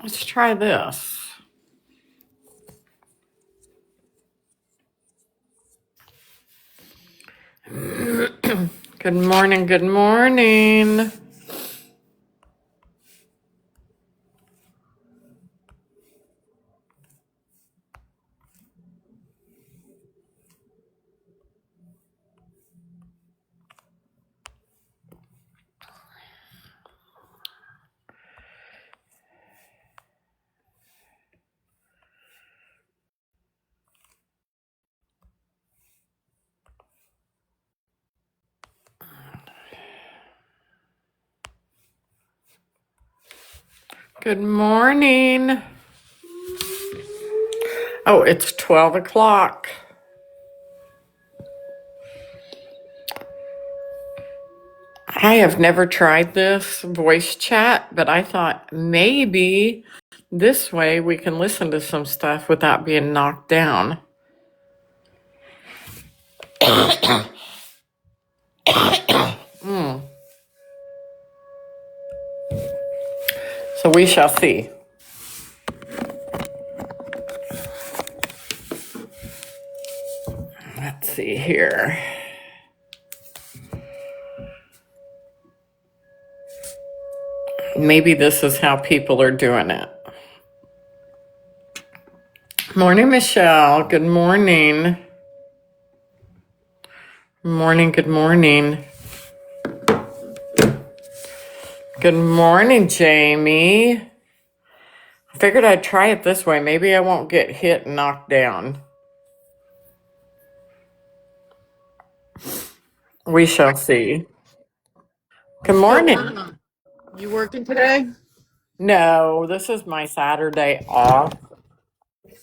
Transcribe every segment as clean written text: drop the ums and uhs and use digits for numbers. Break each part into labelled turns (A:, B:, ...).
A: Let's try this. Good morning, good morning. Good morning. Oh, it's 12 o'clock. I have never tried this voice chat, but I thought maybe this way we can listen to some stuff without being knocked down. So we shall see. Let's see here. Maybe this is how people are doing it. Morning, Michelle. Good morning. Morning, good morning. Good morning, Jamie. I figured I'd try it this way. Maybe I won't get hit and knocked down. We shall see. Good
B: What's going
A: morning.
B: on? You working today?
A: No, this is my Saturday off.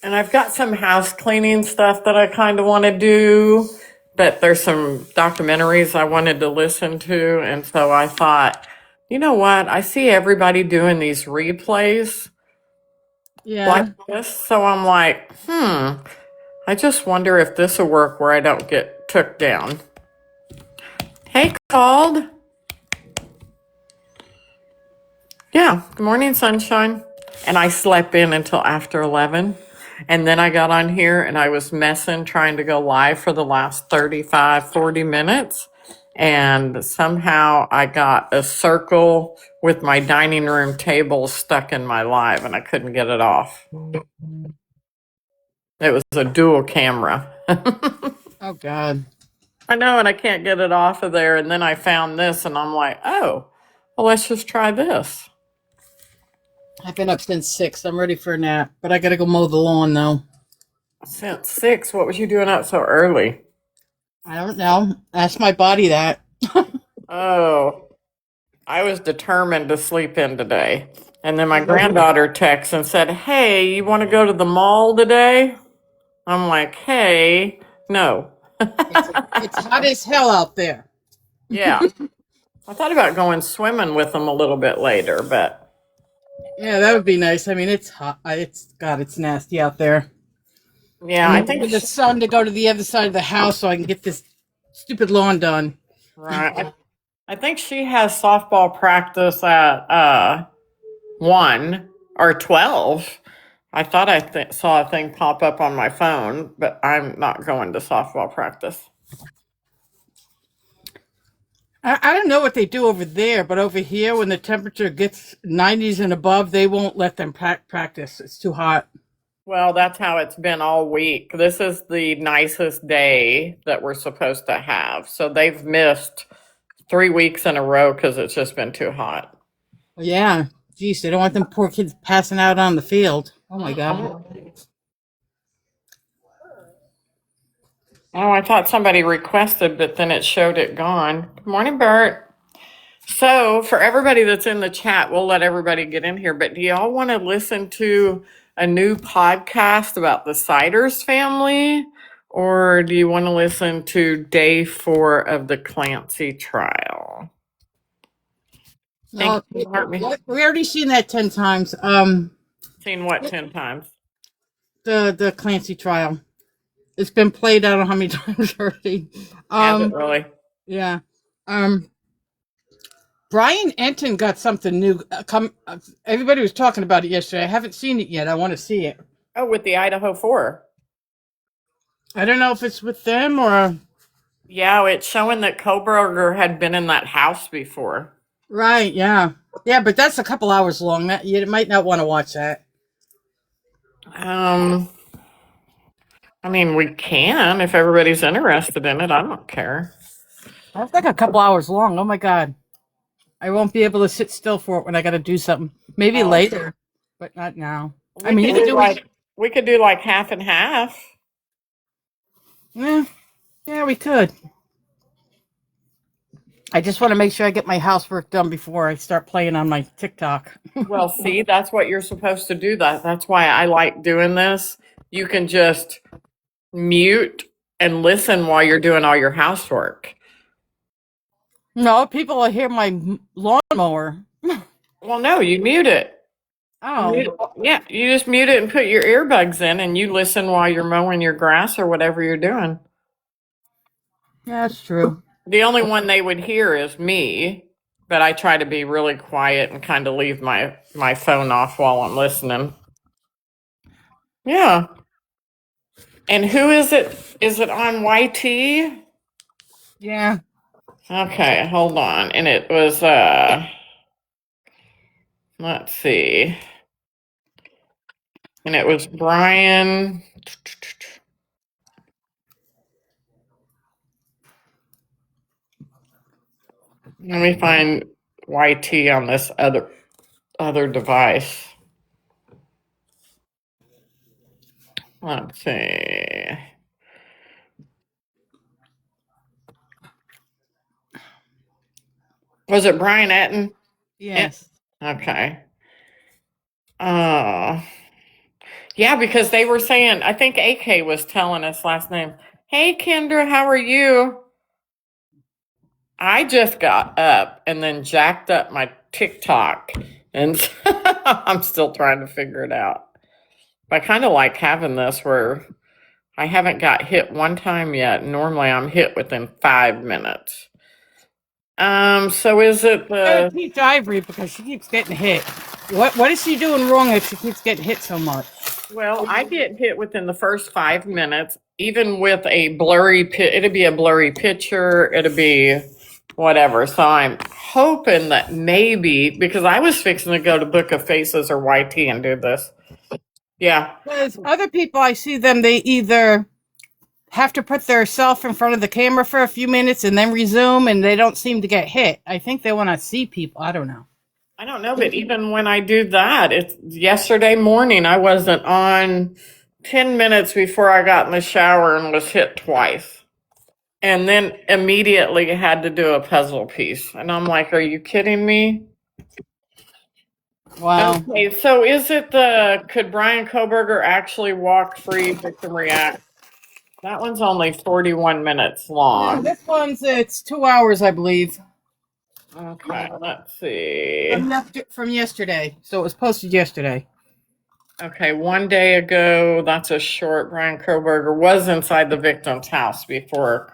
A: And I've got some house cleaning stuff that I kind of want to do, but there's some documentaries I wanted to listen to. And so I thought, you know what? I see everybody doing these replays like
B: Yeah.
A: this. So I'm like, I just wonder if this will work where I don't get took down. Hey, called. Yeah, good morning, sunshine. And I slept in until after 11. And then I got on here and I was messing trying to go live for the last 35, 40 minutes. And somehow I got a circle with my dining room table stuck in my live and I couldn't get it off. It was a dual camera.
B: Oh God.
A: I know, and I can't get it off of there. And then I found this and I'm like, oh, well, let's just try this.
B: I've been up since 6. I'm ready for a nap, but I gotta go mow the lawn though.
A: Since 6, what was you doing up so early?
B: I don't know. Ask my body that.
A: Oh, I was determined to sleep in today. And then my granddaughter texts and said, hey, you want to go to the mall today? I'm like, hey, no.
B: It's hot as hell out there.
A: Yeah. I thought about going swimming with them a little bit later, but
B: Yeah, that would be nice. I mean, it's hot. It's God, it's nasty out there.
A: yeah,
B: I'm
A: I
B: waiting
A: think,
B: for the sun to go to the other side of the house so I can get this stupid lawn done.
A: right. I think she has softball practice at 1 or 12. I thought I saw a thing pop up on my phone, but I'm not going to softball practice.
B: I don't know what they do over there, but over here, when the temperature gets 90s and above, they won't let them practice. It's too hot.
A: Well, that's how it's been all week. This is the nicest day that we're supposed to have. So they've missed 3 weeks in a row because it's just been too hot.
B: Yeah. Geez, they don't want them poor kids passing out on the field. Oh my God.
A: Oh, I thought somebody requested, but then it showed it gone. Good morning, Bert. So, for everybody that's in the chat, we'll let everybody get in here. But do y'all want to listen to a new podcast about the Siders family? Or do you want to listen to day 4 of the Clancy trial? Thank
B: No,
A: you, Hartman.
B: we already seen that 10 times.
A: Seen what 10 times?
B: The Clancy trial. It's been played I don't know how many times already.
A: Has it
B: Um,
A: really?
B: yeah. Um, Brian Enton got something new. Everybody was talking about it yesterday. I haven't seen it yet. I want to see it.
A: Oh, with the Idaho 4.
B: I don't know if it's with them or
A: Yeah, it's showing that Koberger had been in that house before.
B: right. Yeah, yeah, but that's a couple hours long. That you might not want to watch that.
A: Um, I mean, we can if everybody's interested in it. I don't care.
B: That's like a couple hours long. Oh my god, I won't be able to sit still for it when I got to do something. Maybe
A: Oh,
B: later, but not now. I
A: we
B: mean,
A: could
B: you can
A: do
B: do it.
A: like we could do like half and half.
B: Yeah, yeah, we could. I just want to make sure I get my housework done before I start playing on my TikTok.
A: Well, see, that's what you're supposed to do. That's why I like doing this. You can just mute and listen while you're doing all your housework.
B: No, people will hear my lawnmower.
A: Well, no, you mute it.
B: Oh,
A: Yeah, you just mute it and put your earbuds in and you listen while you're mowing your grass or whatever you're doing.
B: yeah, that's true.
A: The only one they would hear is me, but I try to be really quiet and kind of leave my phone off while I'm listening. Yeah. And who is it? Is it on YT?
B: Yeah.
A: Okay, hold on. And it was let's see. And it was Brian. Let me find YT on this other device. Let's see. Was it Brian Etten?
B: Yes.
A: Okay. Uh, yeah, because they were saying, I think AK was telling us last name, hey, Kendra, how are you? I just got up and then jacked up my TikTok, and I'm still trying to figure it out. I kind of like having this where I haven't got hit one time yet. Normally I'm hit within 5 minutes. So is it
B: Gotta
A: the
B: teach Ivory because she keeps getting hit. What is she doing wrong that she keeps getting hit so much?
A: Well, I get hit within the first 5 minutes, even with a blurry it'd be a blurry picture, it'd be whatever. So I'm hoping that maybe because I was fixing to go to Book of Faces or YT and do this. Yeah.
B: Because other people I see them, they either have to put their self in front of the camera for a few minutes and then resume, and they don't seem to get hit. I think they want to see people. I don't know.
A: I don't know, but even when I do that, it's yesterday morning I wasn't on 10 minutes before I got in the shower and was hit twice. And then immediately had to do a puzzle piece. And I'm like, are you kidding me?
B: Wow.
A: Okay, so is it the could Brian Koberger actually walk free victim react? That one's only 41 minutes
B: No,
A: long.
B: this one's it's 2 hours, I believe,
A: Okay, let's see.
B: from yesterday. So it was posted yesterday.
A: Okay, one day ago, that's a short. Brian Koberger was inside the victim's house before.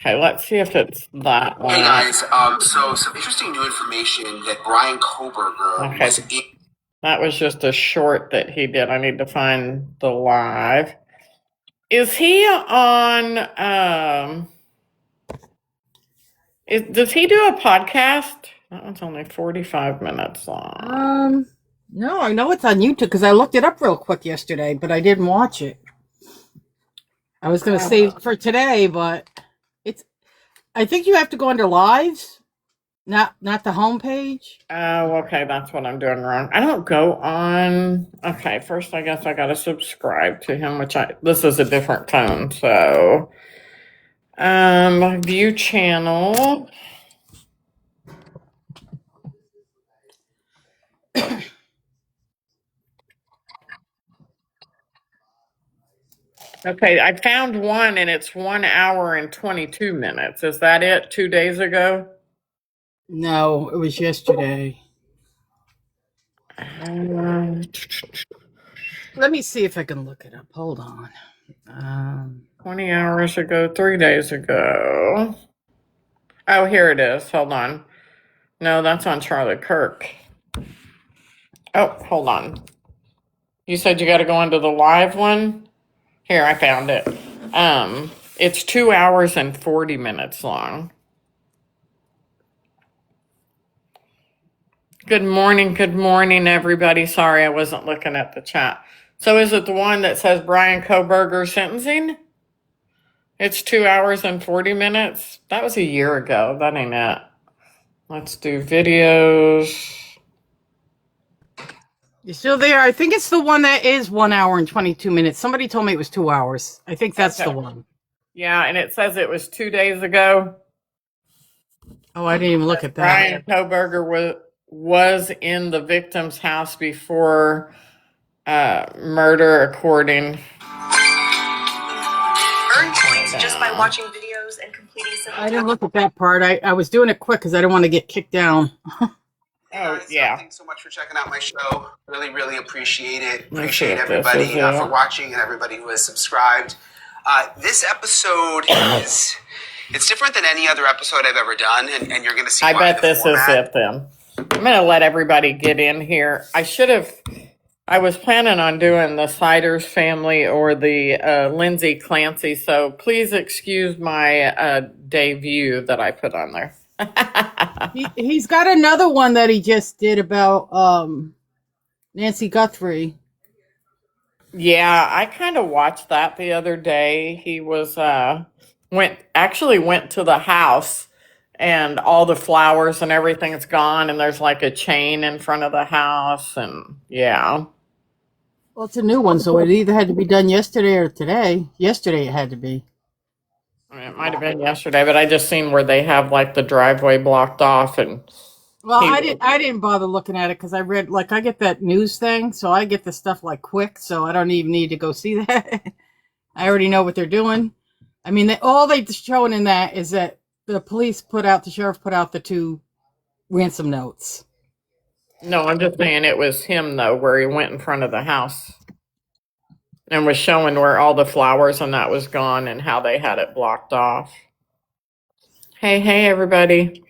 A: Okay, let's see if it's that one.
C: Hey guys, so some interesting new information that Brian Koberger
A: Okay,
C: was in.
A: that was just a short that he did. I need to find the live. Is he on? Does he do a podcast? That one's only 45 minutes long.
B: No, I know it's on YouTube because I looked it up real quick yesterday, but I didn't watch it. I was gonna save it for today, but it's. I think you have to go under lives, not the homepage.
A: Oh, okay, that's what I'm doing wrong. I don't go on. Okay, first I guess I gotta subscribe to him, this is a different phone, so view channel. Okay, I found one and it's 1 hour and 22 minutes. Is that it? 2 days ago?
B: No, it was yesterday.
A: Um,
B: Let me see if I can look it up. Hold on.
A: 20 hours ago, 3 days ago. Oh, here it is. Hold on. No, that's on Charlie Kirk. Oh, hold on. You said you got to go into the live one? Here, I found it. It's 2 hours and 40 minutes long. Good morning, everybody. Sorry, I wasn't looking at the chat. So is it the one that says Brian Koberger sentencing? It's 2 hours and 40 minutes. That was a year ago. That ain't it. Let's do videos.
B: You still there? I think it's the one that is 1 hour and 22 minutes. Somebody told me it was 2 hours. I think that's the one.
A: Yeah, and it says it was 2 days ago.
B: Oh, I didn't even look at that.
A: Brian Koberger was in the victim's house before murder, according.
D: Earn points just by watching videos and completing simple.
B: I didn't look at that part. I was doing it quick because I didn't want to get kicked down.
C: Hey guys,
A: yeah.
C: Thanks so much for checking out my show. Really, really appreciate it.
A: Let's see
C: Appreciate
A: if this
C: everybody
A: is it.
C: for watching and everybody who has subscribed. This episode it's different than any other episode I've ever done, and you're going to see
A: I
C: why.
A: bet this is it then. I'm going to let everybody get in here. I was planning on doing the Siders family or the Lindsay Clancy, so please excuse my debut that I put on there.
B: He's got another one that he just did about Nancy Guthrie.
A: Yeah, I kind of watched that the other day. He was went to the house, and all the flowers and everything's gone, and there's like a chain in front of the house, and yeah.
B: Well, it's a new one, so it either had to be done yesterday or today. Yesterday it had to be.
A: I mean, it might have been yesterday, but I just seen where they have like the driveway blocked off, and
B: Well, I didn't bother looking at it because I read, like, I get that news thing, so I get the stuff like quick, so I don't even need to go see that. I already know what they're doing. I mean, all they're showing in that is that the sheriff put out the 2 ransom notes.
A: no, I'm just saying it was him though, where he went in front of the house and was showing where all the flowers and that was gone and how they had it blocked off. Hey, everybody.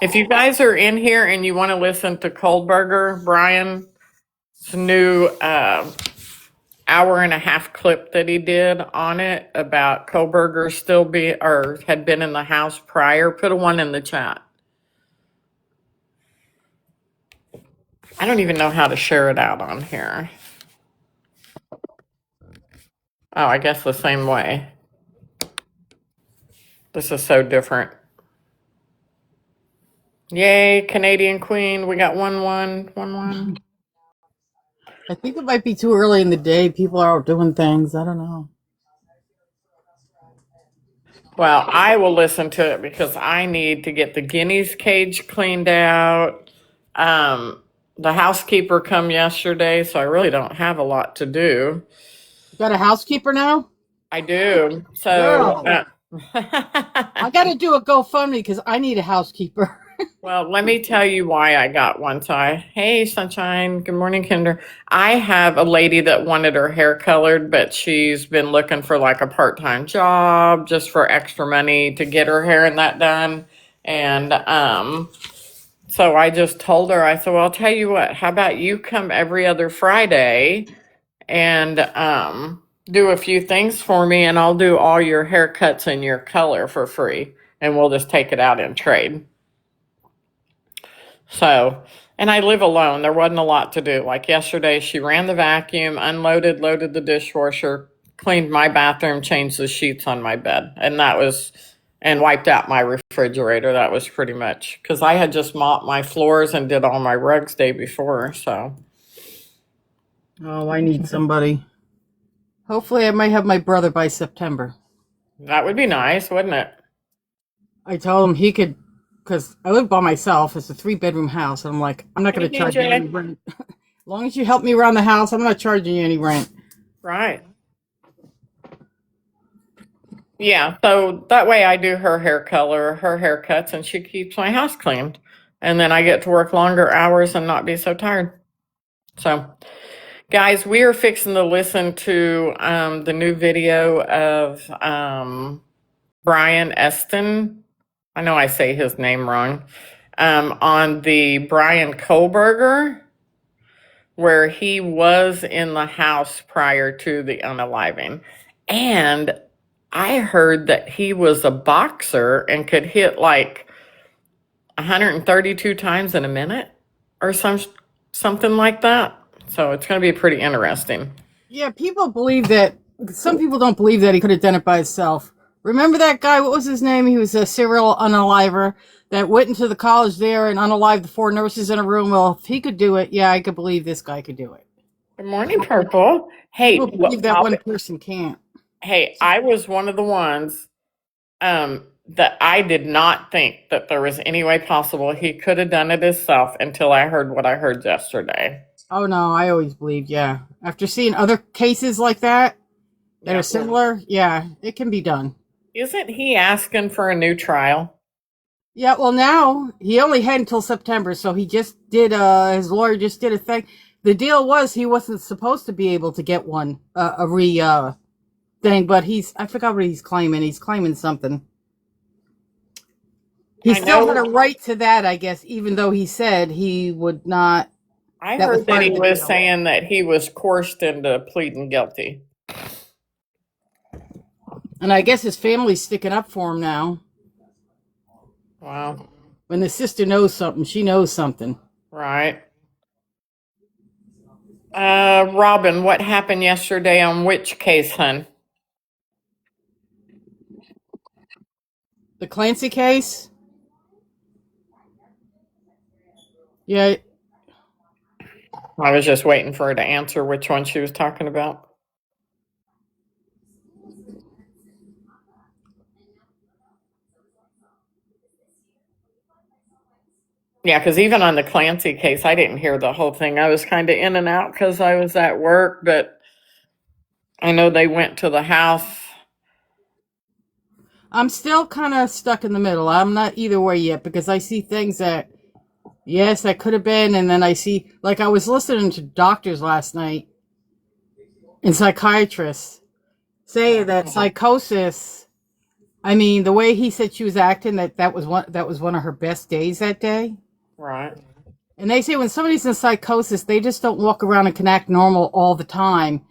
A: If you guys are in here and you want to listen to Kohlberger, Brian's new hour and a half clip that he did on it about Kohlberger had been in the house prior, put a 1 in the chat. I don't even know how to share it out on here. Oh, I guess the same way. This is so different. Yay, Canadian Queen. We got 1-1.
B: I think it might be too early in the day. People are out doing things. I don't know.
A: Well, I will listen to it because I need to get the guinea's cage cleaned out. The housekeeper come yesterday, so I really don't have a lot to do.
B: You got a housekeeper now?
A: I do. So
B: I got to do a GoFundMe because I need a housekeeper.
A: well, let me tell you why I got one. Hey, Sunshine. Good morning, Kinder. I have a lady that wanted her hair colored, but she's been looking for like a part-time job just for extra money to get her hair and that done. And so I just told her, I said, well, I'll tell you what, how about you come every other Friday and do a few things for me, and I'll do all your haircuts and your color for free, and we'll just take it out in trade. So, and I live alone. There wasn't a lot to do. Like yesterday, she ran the vacuum, unloaded, loaded the dishwasher, cleaned my bathroom, changed the sheets on my bed. And wiped out my refrigerator. That was pretty much, because I had just mopped my floors and did all my rugs day before, so.
B: Oh, I need somebody. Hopefully I might have my brother by September.
A: That would be nice, wouldn't it?
B: I told him he could, because I live by myself. It's a 3-bedroom house. And I'm like, I'm not going to charge you any rent. As long as you help me around the house, I'm not charging you any rent.
A: Right. Yeah, so that way I do her hair color, her haircuts, and she keeps my house cleaned. And then I get to work longer hours and not be so tired. So, guys, we are fixing to listen to the new video of Brian Eston I know I say his name wrong, on the Brian Kohlberger, where he was in the house prior to the unaliving. And I heard that he was a boxer and could hit like 132 times in a minute or something like that. So it's going to be pretty interesting.
B: Yeah, people believe that. Some people don't believe that he could have done it by himself. Remember that guy? What was his name? He was a serial unaliver that went into the college there and unalived the 4 nurses in a room. Well, if he could do it, yeah, I could believe this guy could do it.
A: Good morning, Purple.
B: People
A: Hey,
B: believe that one person can't.
A: hey, I was one of the ones that I did not think that there was any way possible he could have done it himself until I heard what I heard yesterday.
B: Oh no, I always believed, yeah. After seeing other cases like that
A: Yeah.
B: are similar, yeah, it can be done.
A: Isn't he asking for a new trial?
B: Yeah, well now he only had until September, so he just did his lawyer just did a thing. The deal was he wasn't supposed to be able to get one a re thing, but I forgot what he's claiming. He's claiming something. He still had a right to that, I guess, even though he said he would not.
A: I
B: That was
A: heard that
B: part
A: he
B: of the
A: was
B: deal.
A: saying that he was coerced into pleading guilty.
B: And I guess his family's sticking up for him now.
A: Wow.
B: When the sister knows something, she knows something.
A: Right. Robin, what happened yesterday on which case, hun?
B: The Clancy case? Yeah.
A: I was just waiting for her to answer which one she was talking about. Yeah, because even on the Clancy case, I didn't hear the whole thing. I was kind of in and out because I was at work, but I know they went to the house.
B: I'm still kind of stuck in the middle. I'm not either way yet because I see things that, yes, that could have been. And then I see, like, I was listening to doctors last night and psychiatrists say that psychosis, I mean, the way he said she was acting, that was one of her best days that day.
A: Right.
B: And they say when somebody's in psychosis, they just don't walk around and can act normal all the time.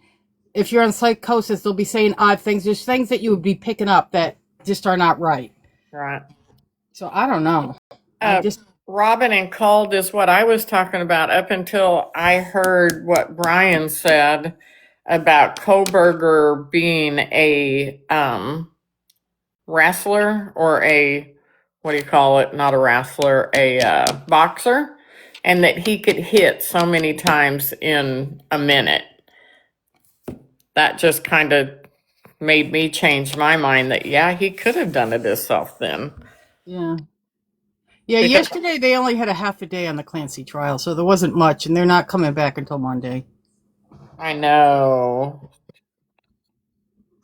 B: If you're in psychosis, they'll be saying odd things. There's things that you would be picking up that just are not right.
A: Right.
B: So I don't know. I just
A: Robin and Called is what I was talking about up until I heard what Brian said about Koberger being a wrestler or what do you call it? Not a wrestler, a boxer, and that he could hit so many times in a minute. That just kind of made me change my mind that, yeah, he could have done it himself then.
B: yeah. Yeah, yesterday they only had a half a day on the Clancy trial, so there wasn't much, and they're not coming back until Monday.
A: I know.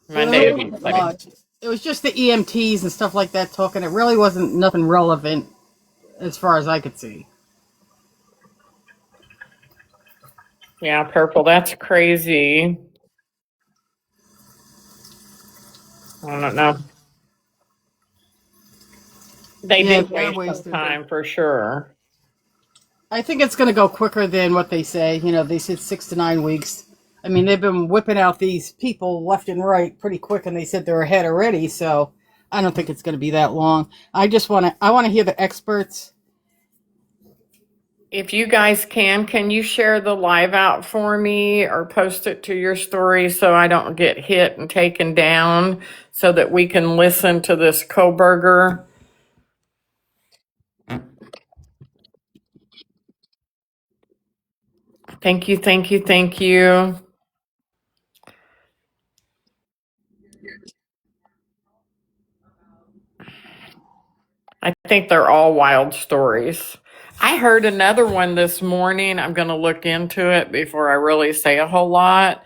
A: Monday would be
B: Much. It was just the EMTs and stuff like that talking. It really wasn't nothing relevant as far as I could see.
A: Yeah, Purple, that's crazy. I don't know. They did waste some time for sure.
B: I think it's going to go quicker than what they say. You know, they said 6 to 9 weeks. I mean, they've been whipping out these people left and right pretty quick, and they said they're ahead already. So I don't think it's going to be that long. I want to hear the experts.
A: If you guys can you share the live out for me or post it to your story so I don't get hit and taken down so that we can listen to this Koberger? Thank you, thank you, thank you. I think they're all wild stories. I heard another one this morning. I'm going to look into it before I really say a whole lot.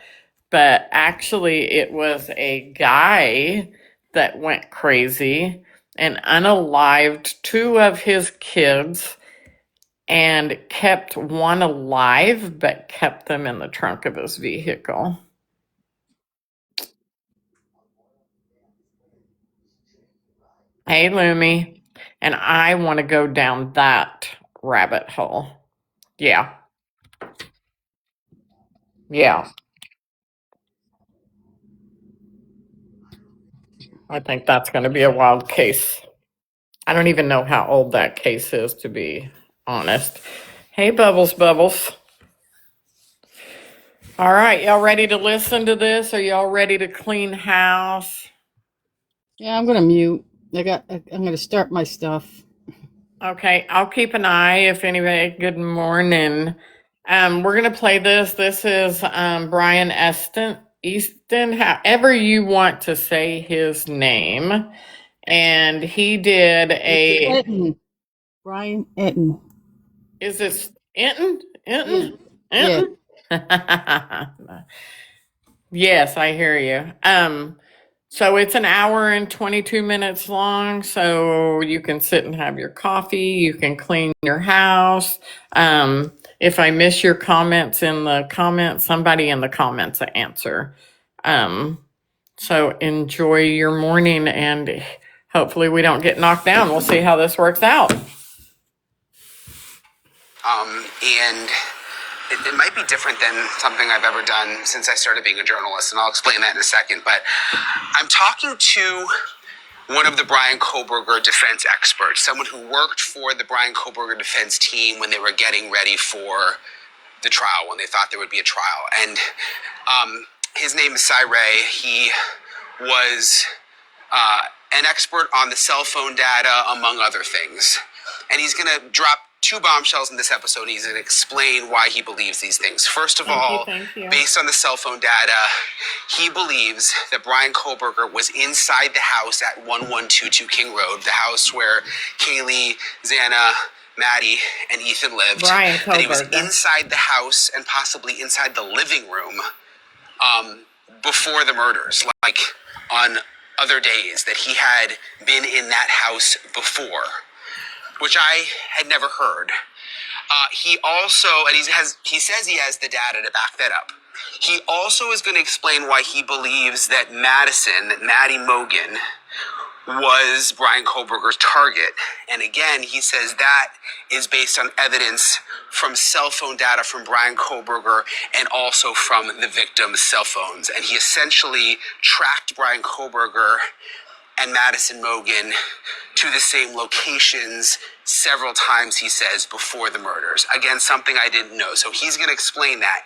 A: But actually, it was a guy that went crazy and unalived 2 of his kids and kept one alive, but kept them in the trunk of his vehicle. Hey, Lumi. And I want to go down that rabbit hole. Yeah. Yeah. I think that's going to be a wild case. I don't even know how old that case is, to be honest. Hey, Bubbles, Bubbles. All right, y'all ready to listen to this? Are y'all ready to clean house?
B: Yeah, I'm gonna mute. I'm gonna start my stuff.
A: Okay, I'll keep an eye if anybody. Good morning. We're gonna play this. This is Brian Easton, however you want to say his name, and he did a.
B: It's Etten. Brian Etten.
A: Is this Enton?
B: Yeah.
A: Enton?
B: Yeah.
A: Enton? Yes, I hear you. So it's an hour and 22 minutes long, so you can sit and have your coffee, you can clean your house. If I miss your comments in the comments, somebody in the comments will answer. So enjoy your morning, and hopefully we don't get knocked down. We'll see how this works out.
C: And it might be different than something I've ever done since I started being a journalist, and I'll explain that in a second. But I'm talking to one of the Brian Koberger defense experts, someone who worked for the Brian Koberger defense team when they were getting ready for the trial, when they thought there would be a trial. And his name is Cy Ray. He was an expert on the cell phone data, among other things. And he's going to drop two bombshells in this episode, and he's going to explain why he believes these things. First of all,
A: Thank you.
C: based on the cell phone data, he believes that Brian Koberger was inside the house at 1122 King Road, the house where Kaylee, Xana, Maddie, and Ethan lived.
A: Brian
C: That he was
A: Koberger.
C: inside the house and possibly inside the living room before the murders, like on other days, that he had been in that house before, which I had never heard. He also, and he says he has the data to back that up. He also is going to explain why he believes that Maddie Mogan, was Brian Koberger's target. And again, he says that is based on evidence from cell phone data from Brian Koberger and also from the victim's cell phones. And he essentially tracked Brian Koberger and Madison Mogan to the same locations several times, he says, before the murders. Again, something I didn't know. So he's going to explain that.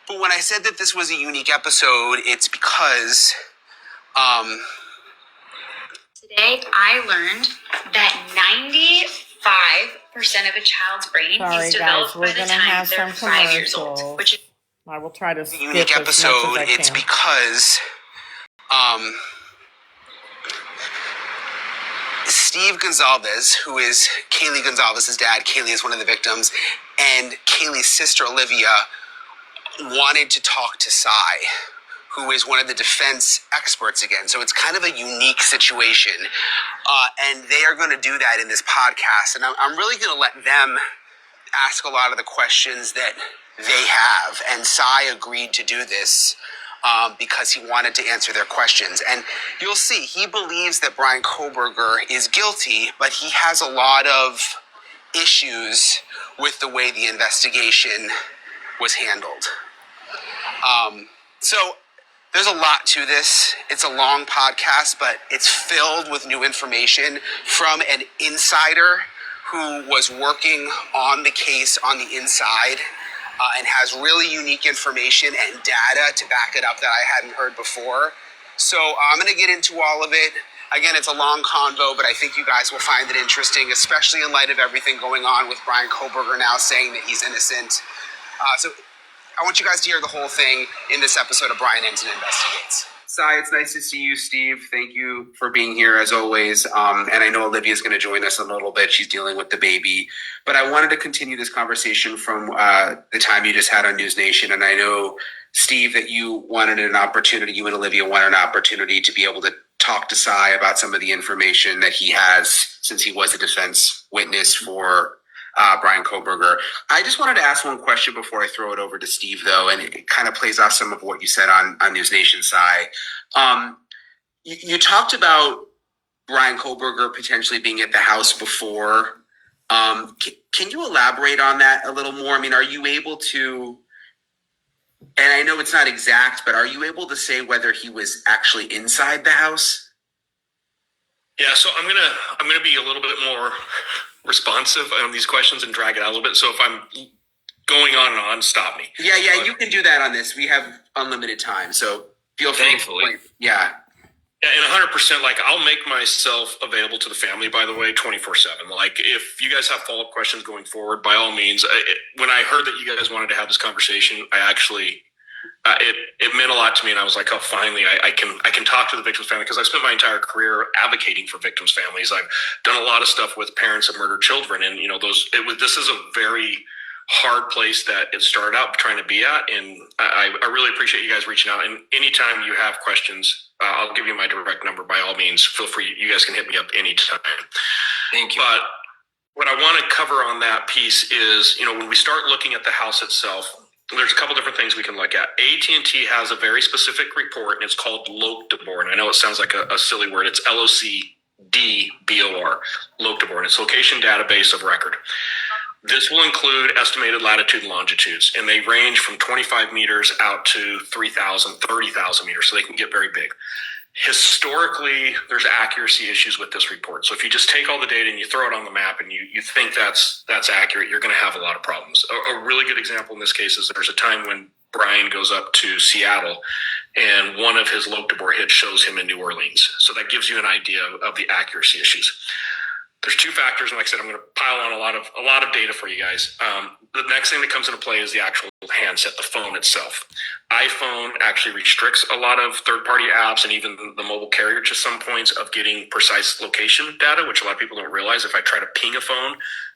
C: But when I said that this was a unique episode, it's because
D: Today, I learned that 95% of a child's brain
A: Sorry,
D: is
A: guys,
D: developed
A: we're
D: by the
A: gonna
D: time
A: have
D: they're
A: some
D: 5 years old,
A: commercials.
D: which is
A: I will try to
C: a
A: skip
C: unique
A: as much as
C: episode,
A: I
C: it's
A: can.
C: because Steve Gonzalez, who is Kaylee Gonzalez's dad, Kaylee is one of the victims, and Kaylee's sister Olivia wanted to talk to Cy, who is one of the defense experts again. So it's kind of a unique situation. And they are going to do that in this podcast. And I'm really going to let them ask a lot of the questions that they have. And Cy agreed to do this because he wanted to answer their questions. And you'll see, he believes that Brian Koberger is guilty, but he has a lot of issues with the way the investigation was handled. So there's a lot to this. It's a long podcast, but it's filled with new information from an insider who was working on the case on the inside and has really unique information and data to back it up that I hadn't heard before. So I'm going to get into all of it. Again, it's a long convo, but I think you guys will find it interesting, especially in light of everything going on with Brian Koberger now saying that he's innocent. So I want you guys to hear the whole thing in this episode of Brian Enton Investigates. Cy, it's nice to see you, Steve. Thank you for being here as always. And I know Olivia's going to join us in a little bit. She's dealing with the baby. But I wanted to continue this conversation from the time you just had on News Nation. And I know, Steve, that you wanted an opportunity, you and Olivia wanted an opportunity to be able to talk to Cy about some of the information that he has since he was a defense witness for Brian Koberger. I just wanted to ask one question before I throw it over to Steve, though, and it kind of plays off some of what you said on News Nation, Cy. You talked about Brian Koberger potentially being at the house before. Can you elaborate on that a little more? I mean, are you able to, and I know it's not exact, but are you able to say whether he was actually inside the house?
E: Yeah, so I'm gonna be a little bit more responsive on these questions and drag it out a little bit. So if I'm going on and on, stop me.
C: Yeah, you can do that on this. We have unlimited time, so feel free.
E: Thankfully.
C: Yeah.
E: And 100%, like, I'll make myself available to the family, by the way, 24/7. Like, if you guys have follow-up questions going forward, by all means. When I heard that you guys wanted to have this conversation, I actually, it meant a lot to me. And I was like, oh, finally, I can talk to the victim's family, because I spent my entire career advocating for victims' families. I've done a lot of stuff with parents of murdered children. And, this is a very hard place that it started out trying to be at. And I really appreciate you guys reaching out. And anytime you have questions, I'll give you my direct number. By all means, feel free. You guys can hit me up anytime.
C: Thank you.
E: But what I want to cover on that piece is, when we start looking at the house itself, there's a couple different things we can look at. AT&T has a very specific report, and it's called LOCDBOR. And I know it sounds like a silly word. It's LOCDBOR, LOCDBOR, and it's Location Database of Record. This will include estimated latitude and longitudes, and they range from 25 meters out to 3,000, 30,000 meters, so they can get very big. Historically, there's accuracy issues with this report. So if you just take all the data and you throw it on the map and you think that's accurate, you're going to have a lot of problems. A really good example in this case is there's a time when Brian goes up to Seattle, and one of his LOCDBOR hits shows him in New Orleans. So that gives you an idea of the accuracy issues. There's two factors, and like I said, I'm going to pile on a lot of data for you guys. The next thing that comes into play is the actual handset, the phone itself. iPhone actually restricts a lot of third-party apps and even the mobile carrier to some points of getting precise location data, which a lot of people don't realize. If I try to ping a phone,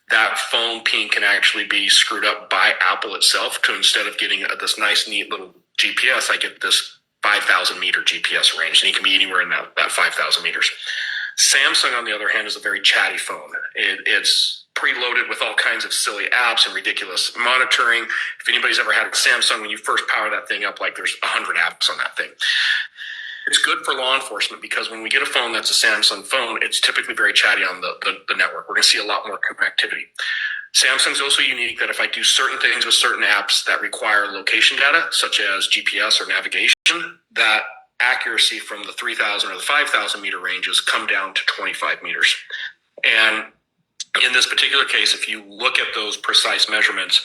E: that phone ping can actually be screwed up by Apple itself, to instead of getting this nice, neat little GPS, I get this 5,000 meter GPS range, and you can be anywhere in that 5,000 meters. Samsung, on the other hand, is a very chatty phone. It's preloaded with all kinds of silly apps and ridiculous monitoring. If anybody's ever had a Samsung, when you first power that thing up, like, there's 100 apps on that thing. It's good for law enforcement, because when we get a phone that's a Samsung phone, it's typically very chatty on the network. We're going to see a lot more connectivity. Samsung's also unique that if I do certain things with certain apps that require location data, such as GPS or navigation, that accuracy from the 3,000 or the 5,000 meter ranges come down to 25 meters. And in this particular case, if you look at those precise measurements,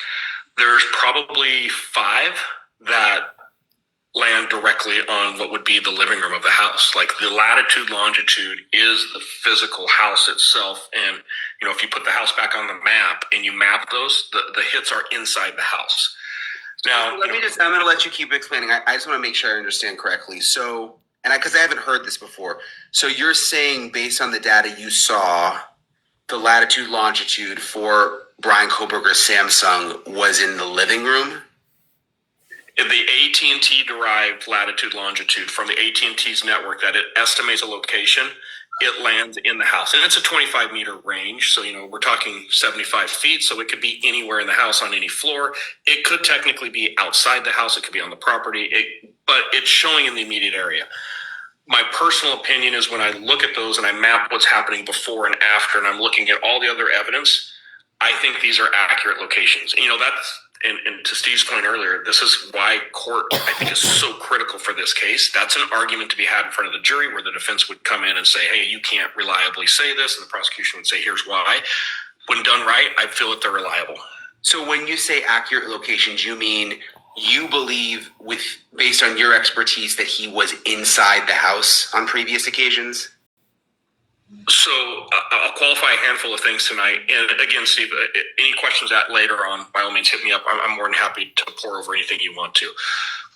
E: there's probably 5 that land directly on what would be the living room of the house. Like, the latitude, longitude is the physical house itself. And, if you put the house back on the map and you map those, the hits are inside the house. Now,
C: I'm going to let you keep explaining. I just want to make sure I understand correctly. So, because I haven't heard this before. So you're saying, based on the data you saw, the latitude, longitude for Brian Koberger's Samsung was in the living room?
E: The AT&T derived latitude, longitude from the AT&T's network that it estimates a location, it lands in the house. And it's a 25 meter range. So, we're talking 75 feet. So it could be anywhere in the house on any floor. It could technically be outside the house. It could be on the property, but it's showing in the immediate area. My personal opinion is, when I look at those and I map what's happening before and after, and I'm looking at all the other evidence, I think these are accurate locations. That's, and to Steve's point earlier, this is why court, I think, is so critical for this case. That's an argument to be had in front of the jury, where the defense would come in and say, hey, you can't reliably say this, and the prosecution would say, here's why. When done right, I feel that they're reliable.
C: So when you say accurate locations, you mean you believe, based on your expertise, that he was inside the house on previous occasions?
E: So I'll qualify a handful of things tonight. And again, Steve, any questions that later on, by all means, hit me up. I'm more than happy to pour over anything you want to.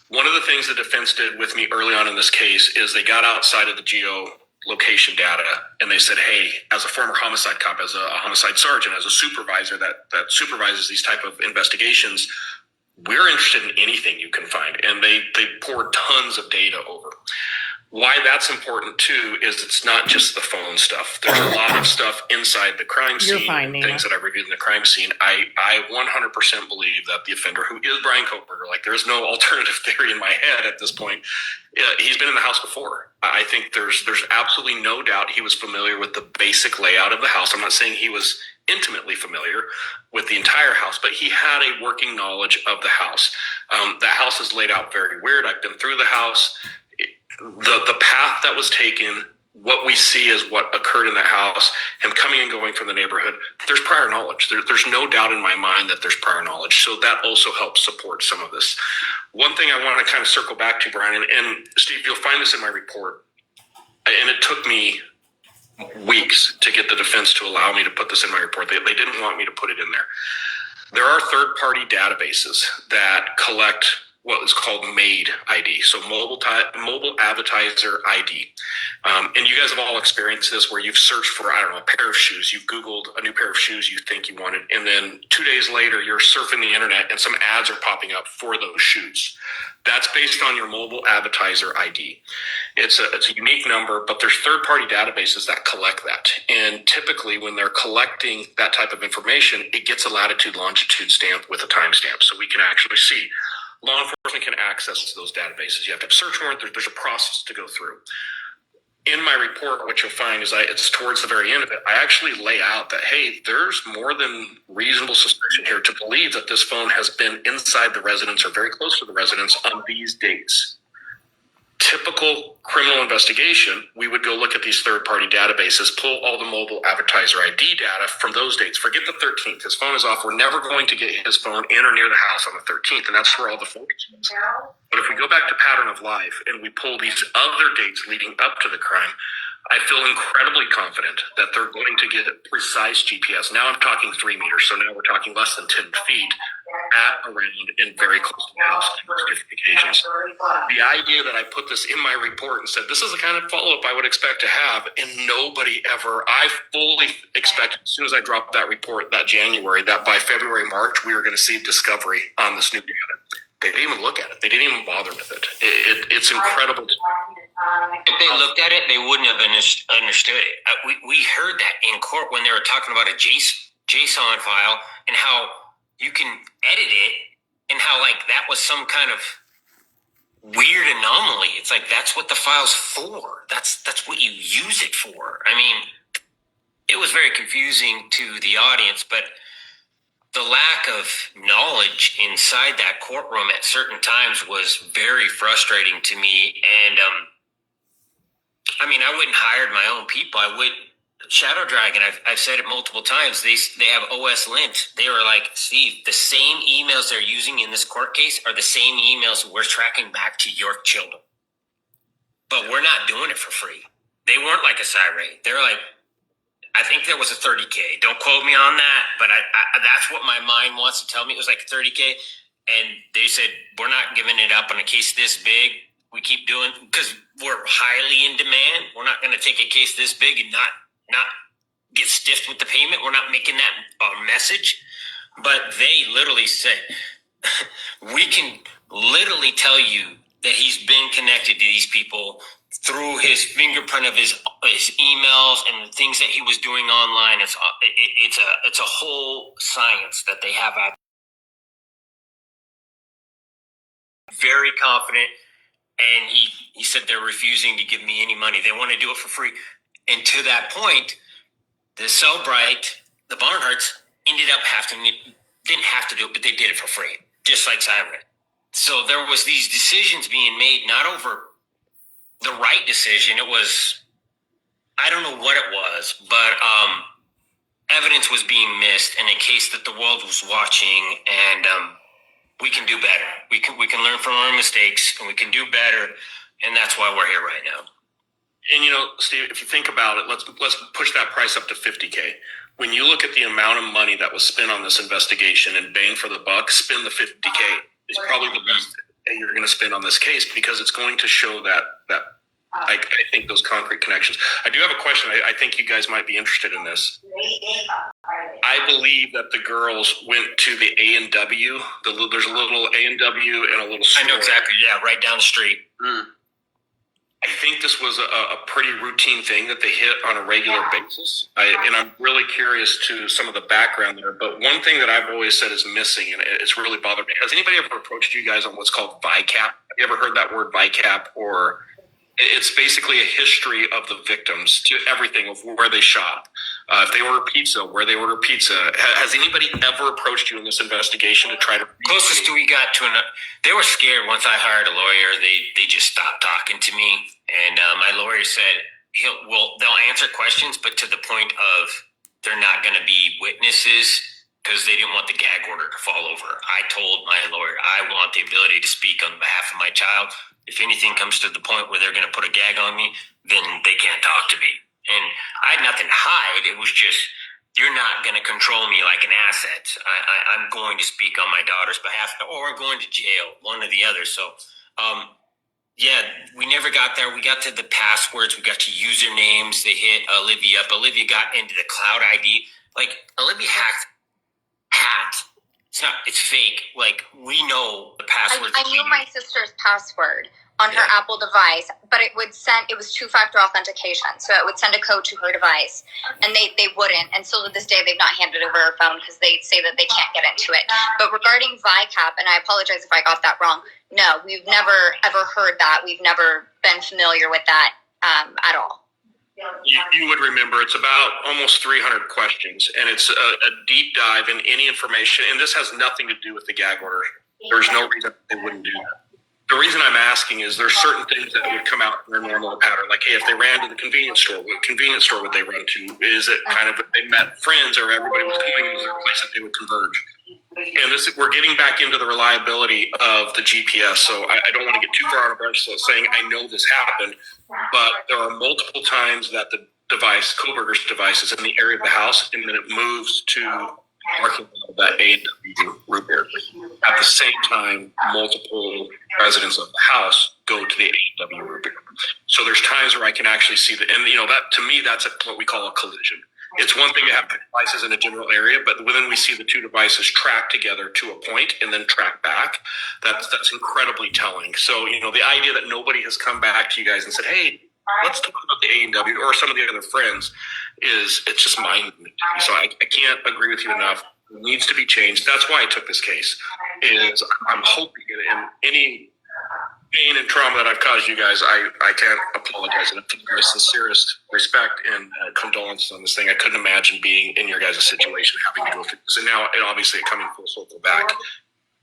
E: One of the things the defense did with me early on in this case is they got outside of the geolocation data, and they said, hey, as a former homicide cop, as a homicide sergeant, as a supervisor that supervises these type of investigations, we're interested in anything you can find. And they poured tons of data over. Why that's important too is it's not just the phone stuff. There's a lot of stuff inside the crime
A: You're
E: scene,
A: fine,
E: and
A: Nina.
E: things that I reviewed in the crime scene. I 100% believe that the offender, who is Brian Koberger, like there's no alternative theory in my head at this point. He's been in the house before. I think there's absolutely no doubt he was familiar with the basic layout of the house. I'm not saying he was intimately familiar with the entire house, but he had a working knowledge of the house. That house is laid out very weird. I've been through the house. The path that was taken, what we see is what occurred in that house, him coming and going from the neighborhood, there's prior knowledge. There's no doubt in my mind that there's prior knowledge. So that also helps support some of this. One thing I want to kind of circle back to, Brian, and Steve, you'll find this in my report, and it took me weeks to get the defense to allow me to put this in my report. They didn't want me to put it in there. There are third-party databases that collect what is called MAID ID, so mobile advertiser ID. And you guys have all experienced this where you've searched for, I don't know, a pair of shoes. You've Googled a new pair of shoes you think you wanted, and then 2 days later, you're surfing the internet and some ads are popping up for those shoes. That's based on your mobile advertiser ID. It's a unique number, but there's third-party databases that collect that. And typically when they're collecting that type of information, it gets a latitude, longitude stamp with a timestamp. So we can actually see. Law enforcement can access those databases. You have to have a search warrant. There's a process to go through. In my report, what you'll find is it's towards the very end of it. I actually lay out that, hey, there's more than reasonable suspicion here to believe that this phone has been inside the residence or very close to the residence on these dates. Typical criminal investigation, we would go look at these third-party databases, pull all the mobile advertiser ID data from those dates. Forget the 13th. His phone is off. We're never going to get his phone in or near the house on the 13th, and that's where all the footage is. But if we go back to pattern of life and we pull these other dates leading up to the crime, I feel incredibly confident that they're going to get precise GPS. Now I'm talking 3 meters, so now we're talking less than 10 feet at, around, and very close to the house on those different occasions. The idea that I put this in my report and said, this is the kind of follow-up I would expect to have, and nobody ever, I fully expected, as soon as I dropped that report that January, that by February, March, we were going to see discovery on this new data. They didn't even look at it. They didn't even bother with it. It's incredible.
F: If they looked at it, they wouldn't have understood it. We heard that in court when they were talking about a JSON file and how you can edit it and how like that was some kind of weird anomaly. It's like that's what the file's for. That's what you use it for. I mean, it was very confusing to the audience, but the lack of knowledge inside that courtroom at certain times was very frustrating to me. And I mean, I wouldn't hire my own people. I would. Shadow Dragon, I've said it multiple times. They have OS lint. They were like, Steve, the same emails they're using in this court case are the same emails we're tracking back to your children. But we're not doing it for free. They weren't like a Cyray. They're like, I think there was a 30K. Don't quote me on that, but I that's what my mind wants to tell me. It was like 30K. And they said, we're not giving it up on a case this big. We keep doing, because we're highly in demand. We're not going to take a case this big and not get stiffed with the payment. We're not making that our message. But they literally said, we can literally tell you that he's been connected to these people through his fingerprint of his emails and the things that he was doing online. It's a whole science that they have out. Very confident. And he said they're refusing to give me any money. They want to do it for free. And to that point, the Cellbrite, the Barnharts, ended up didn't have to do it, but they did it for free, just like Cyber. So there was these decisions being made, not over the right decision. It was, I don't know what it was, but evidence was being missed in a case that the world was watching, and we can do better. We can learn from our mistakes, and we can do better, and that's why we're here right now.
E: And you know, Steve, if you think about it, let's push that price up to 50K. When you look at the amount of money that was spent on this investigation and bang for the buck, spend the 50K is probably the best that you're going to spend on this case, because it's going to show that I think those concrete connections. I do have a question. I think you guys might be interested in this. I believe that the girls went to the A&W. There's a little A&W and a little store.
F: I know exactly. Yeah, right down the street.
E: I I think this was a pretty routine thing that they hit on a regular basis. And I'm really curious to some of the background there. But one thing that I've always said is missing, and it's really bothered me. Has anybody ever approached you guys on what's called VICAP? Have you ever heard that word VICAP? Or it's basically a history of the victims to everything of where they shop. If they order pizza, where they order pizza. Has anybody ever approached you in this investigation to try to...
F: Closest we got to they were scared once I hired a lawyer. They just stopped talking to me. And my lawyer said, they'll answer questions, but to the point of they're not going to be witnesses because they didn't want the gag order to fall over. I told my lawyer, I want the ability to speak on behalf of my child. If anything comes to the point where they're going to put a gag on me, then they can't talk to me. And I had nothing to hide. It was just, you're not going to control me like an asset. I'm going to speak on my daughter's behalf, or going to jail, one or the other. So, yeah, we never got there. We got to the passwords. We got to usernames. They hit Olivia up. Olivia got into the cloud ID. Like, Olivia hacked. It's fake. Like, we know the password.
D: I knew my sister's password on her Apple device, but it was two-factor authentication. So it would send a code to her device, and they wouldn't. And still to this day, they've not handed over her phone because they say that they can't get into it. But regarding VICAP, and I apologize if I got that wrong, no, we've never ever heard that. We've never been familiar with that at all.
E: You would remember it's about almost 300 questions, and it's a deep dive in any information. And this has nothing to do with the gag order. There's no reason they wouldn't do that. The reason I'm asking is there's certain things that would come out in their normal pattern. Like, hey, if they ran to the convenience store, what convenience store would they run to? Is it kind of if they met friends or everybody was going, is there a place that they would converge? And we're getting back into the reliability of the GPS. So I don't want to get too far on a branch saying I know this happened, but there are multiple times that the device, Koberger's device, is in the area of the house, and then it moves to parking lot of that A&W root beer. At the same time, multiple residents of the house go to the A&W root beer. So there's times where I can actually see that, and that to me, that's what we call a collision. It's one thing to have devices in a general area, but when we see the two devices track together to a point and then track back, that's incredibly telling. So, the idea that nobody has come back to you guys and said, hey, let's talk about the A&W or some of the other friends it's just mind-blowing. So I can't agree with you enough. It needs to be changed. That's why I took this case. I'm hoping in any pain and trauma that I've caused you guys, I can't apologize. And I put my sincerest respect and condolences on this thing. I couldn't imagine being in your guys' situation, having to go through this. And now, obviously, coming full circle back.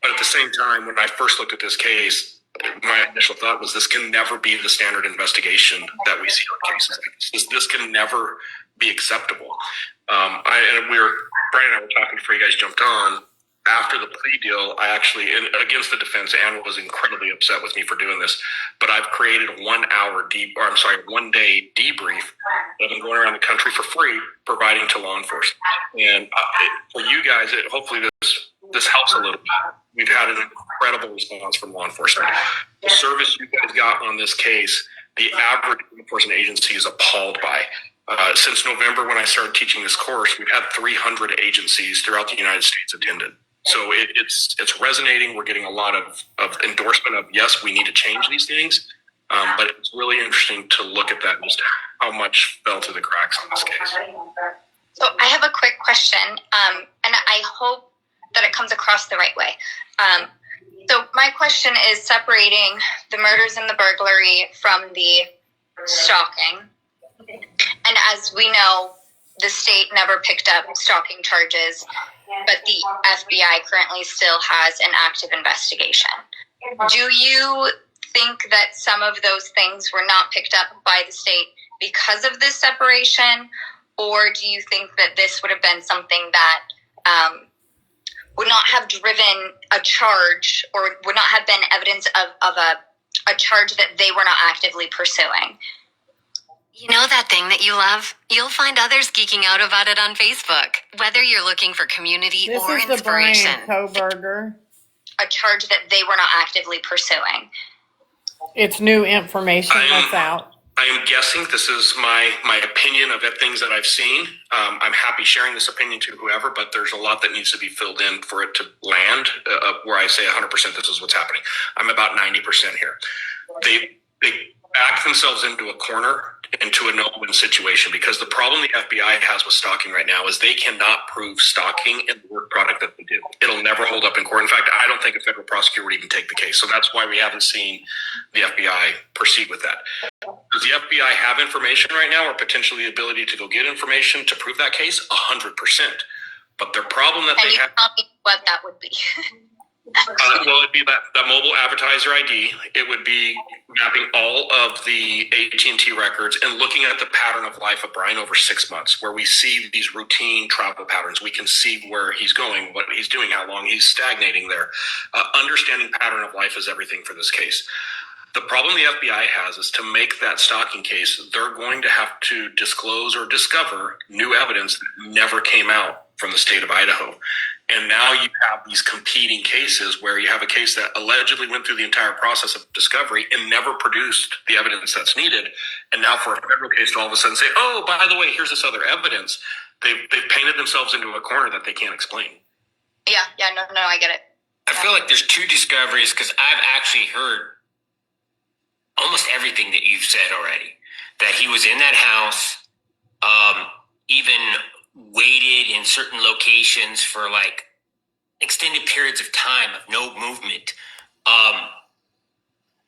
E: But at the same time, when I first looked at this case, my initial thought was this can never be the standard investigation that we see on cases like this. This can never be acceptable. Brian and I were talking before you guys jumped on. After the plea deal, I actually, and against the defense, Anne was incredibly upset with me for doing this, but I've created a 1 day debrief that I've been going around the country for free, providing to law enforcement. And for you guys, hopefully this helps a little bit. We've had an incredible response from law enforcement. The service you guys got on this case, the average law enforcement agency is appalled by. Since November, when I started teaching this course, we've had 300 agencies throughout the United States attended. So it's resonating. We're getting a lot of endorsement of, yes, we need to change these things. But it's really interesting to look at that and just how much fell through the cracks on this case.
D: So I have a quick question, and I hope that it comes across the right way. So my question is separating the murders and the burglary from the stalking. And as we know, the state never picked up stalking charges, but the FBI currently still has an active investigation. Do you think that some of those things were not picked up by the state because of this separation? Or do you think that this would have been something that would not have driven a charge or would not have been evidence of a charge that they were not actively pursuing?
G: You know that thing that you love? You'll find others geeking out about it on Facebook. Whether you're looking for community
A: This
G: or
A: is the Brian
G: inspiration.
A: Koberger.
D: A charge that they were not actively pursuing.
A: It's new information that's out.
E: I am guessing this is my opinion of things that I've seen. I'm happy sharing this opinion to whoever, but there's a lot that needs to be filled in for it to land where I say 100% this is what's happening. I'm about 90% here. They back themselves into a corner, into a no-win situation, because the problem the FBI has with stalking right now is they cannot prove stalking in the work product that they do. It'll never hold up in court. In fact, I don't think a federal prosecutor would even take the case. So that's why we haven't seen the FBI proceed with that. Does the FBI have information right now, or potentially the ability to go get information to prove that case? 100%. But their problem that
D: Can
E: they
D: you
E: have.
D: tell me what that would be?
E: Well, it'd be that mobile advertiser ID. It would be mapping all of the AT&T records and looking at the pattern of life of Brian over 6 months, where we see these routine travel patterns. We can see where he's going, what he's doing, how long he's stagnating there. Understanding pattern of life is everything for this case. The problem the FBI has is to make that stalking case, they're going to have to disclose or discover new evidence that never came out from the state of Idaho. And now you have these competing cases where you have a case that allegedly went through the entire process of discovery and never produced the evidence that's needed. And now for a federal case to all of a sudden say, oh, by the way, here's this other evidence, they've painted themselves into a corner that they can't explain.
D: Yeah, no, I get it.
F: I feel like there's two discoveries because I've actually heard almost everything that you've said already. That he was in that house, even waited in certain locations for like extended periods of time of no movement.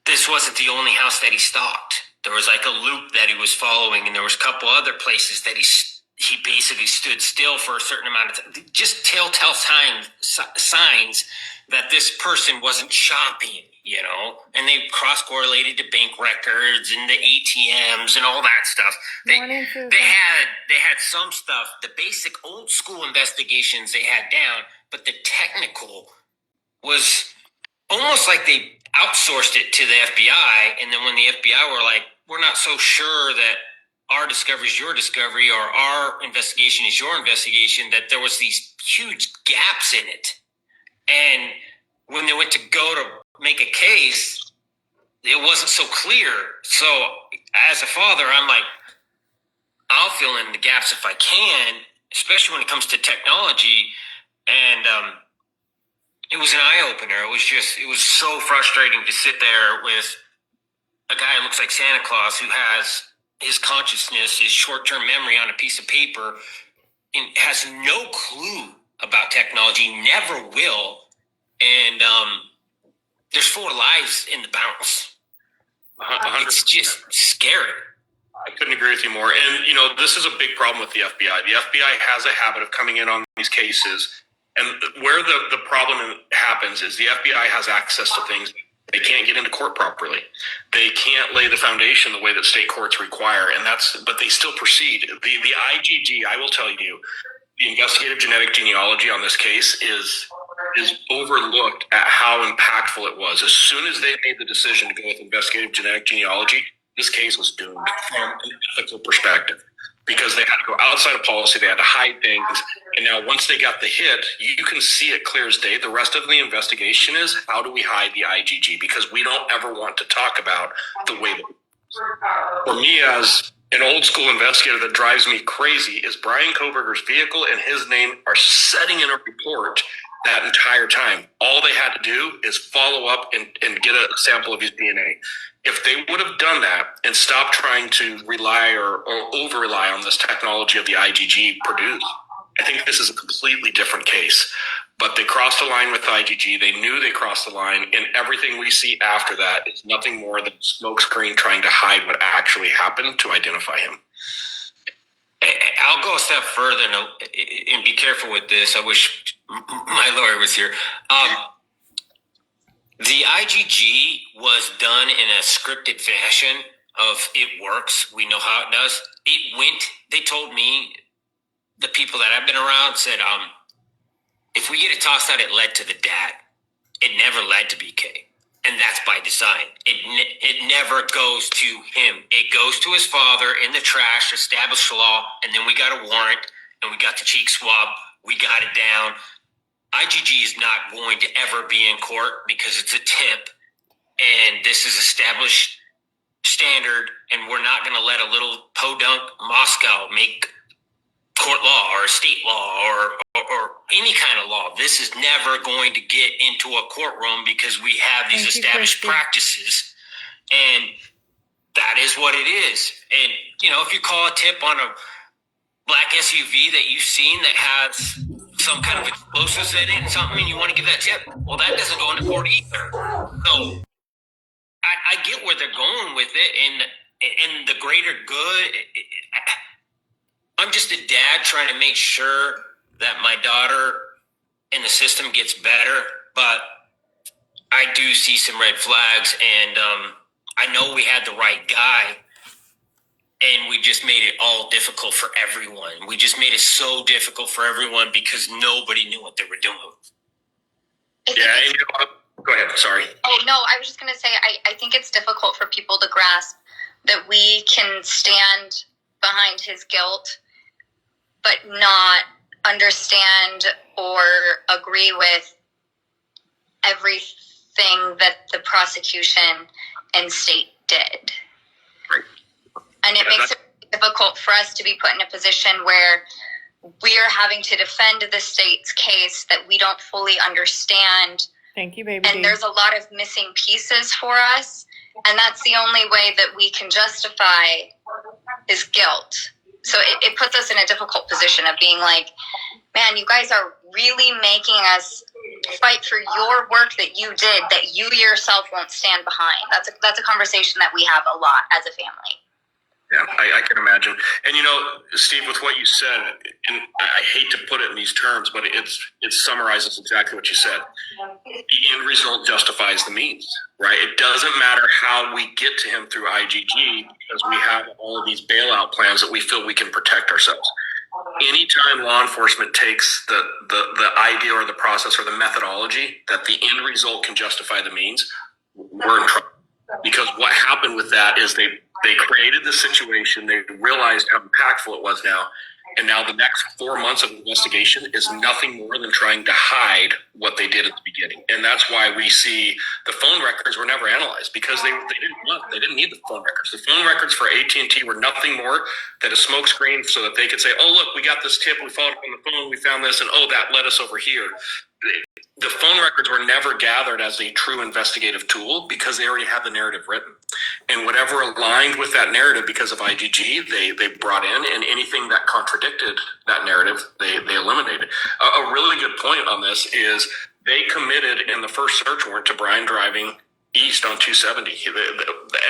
F: This wasn't the only house that he stalked. There was like a loop that he was following, and there was a couple other places that he basically stood still for a certain amount of time. Just telltale signs that this person wasn't shopping, you know, and they cross-correlated to bank records and the ATMs and all that stuff. They had some stuff, the basic old school investigations they had down, but the technical was almost like they outsourced it to the FBI. And then when the FBI were like, we're not so sure that our discovery is your discovery or our investigation is your investigation, that there was these huge gaps in it. And when they went to go to make a case, it wasn't so clear. So as a father, I'm like, I'll fill in the gaps if I can, especially when it comes to technology. And it was an eye-opener. It was so frustrating to sit there with a guy who looks like Santa Claus, who has his consciousness, his short-term memory on a piece of paper, and has no clue about technology, never will. And there's 4 lives in the balance. It's just scary.
E: I couldn't agree with you more. And, you know, this is a big problem with the FBI. The FBI has a habit of coming in on these cases. And where the problem happens is the FBI has access to things they can't get into court properly. They can't lay the foundation the way that state courts require. But they still proceed. The IGG, I will tell you, the investigative genetic genealogy on this case is overlooked at how impactful it was. As soon as they made the decision to go with investigative genetic genealogy, this case was doomed from an ethical perspective because they had to go outside of policy. They had to hide things. And now once they got the hit, you can see it clear as day. The rest of the investigation is how do we hide the IGG? Because we don't ever want to talk about the way that for me as an old school investigator that drives me crazy is Brian Koberger's vehicle and his name are setting in a report that entire time. All they had to do is follow up and get a sample of his DNA. If they would have done that and stopped trying to rely or over-rely on this technology of the IGG produced, I think this is a completely different case. But they crossed the line with the IGG. They knew they crossed the line, and everything we see after that is nothing more than a smokescreen trying to hide what actually happened to identify him.
F: I'll go a step further and be careful with this. I wish my lawyer was here. The IGG was done in a scripted fashion of it works. We know how it does. They told me, the people that I've been around said, if we get it tossed out, it led to the dad. It never led to BK. And that's by design. It never goes to him. It goes to his father in the trash, established law, and then we got a warrant, and we got the cheek swab. We got it down. IGG is not going to ever be in court because it's a tip, and this is established standard, and we're not going to let a little podunk Moscow make court law or state law or any kind of law. This is never going to get into a courtroom because we have these established practices. And that is what it is. And, if you call a tip on a black SUV that you've seen that has some kind of explosives in it and something, and you want to give that tip, well, that doesn't go into court either. So I get where they're going with it, and the greater good. I'm just a dad trying to make sure that my daughter in the system gets better, but I do see some red flags, and I know we had the right guy, and we just made it all difficult for everyone. We just made it so difficult for everyone because nobody knew what they were doing.
E: Yeah, and go ahead. Sorry.
D: Oh, no, I was just going to say, I think it's difficult for people to grasp that we can stand behind his guilt, but not understand or agree with everything that the prosecution and state did.
E: Right.
D: And it makes it difficult for us to be put in a position where we are having to defend the state's case that we don't fully understand.
A: Thank you, baby.
D: And there's a lot of missing pieces for us. And that's the only way that we can justify his guilt. So it puts us in a difficult position of being like, man, you guys are really making us fight for your work that you did, that you yourself won't stand behind. That's a conversation that we have a lot as a family.
E: Yeah, I can imagine. And Steve, with what you said, and I hate to put it in these terms, but it summarizes exactly what you said. The end result justifies the means, right? It doesn't matter how we get to him through IGG because we have all of these bailout plans that we feel we can protect ourselves. Anytime law enforcement takes the idea or the process or the methodology that the end result can justify the means, we're in trouble. Because what happened with that is they created the situation, they realized how impactful it was now, and now the next 4 months of investigation is nothing more than trying to hide what they did at the beginning. And that's why we see the phone records were never analyzed, because they didn't need the phone records. The phone records for AT&T were nothing more than a smokescreen so that they could say, oh, look, we got this tip, we followed up on the phone, we found this, and oh, that led us over here. The phone records were never gathered as a true investigative tool because they already had the narrative written. And whatever aligned with that narrative because of IGG, they brought in, and anything that contradicted that narrative, they eliminated. A really good point on this is they committed in the first search warrant to Brian driving east on 270.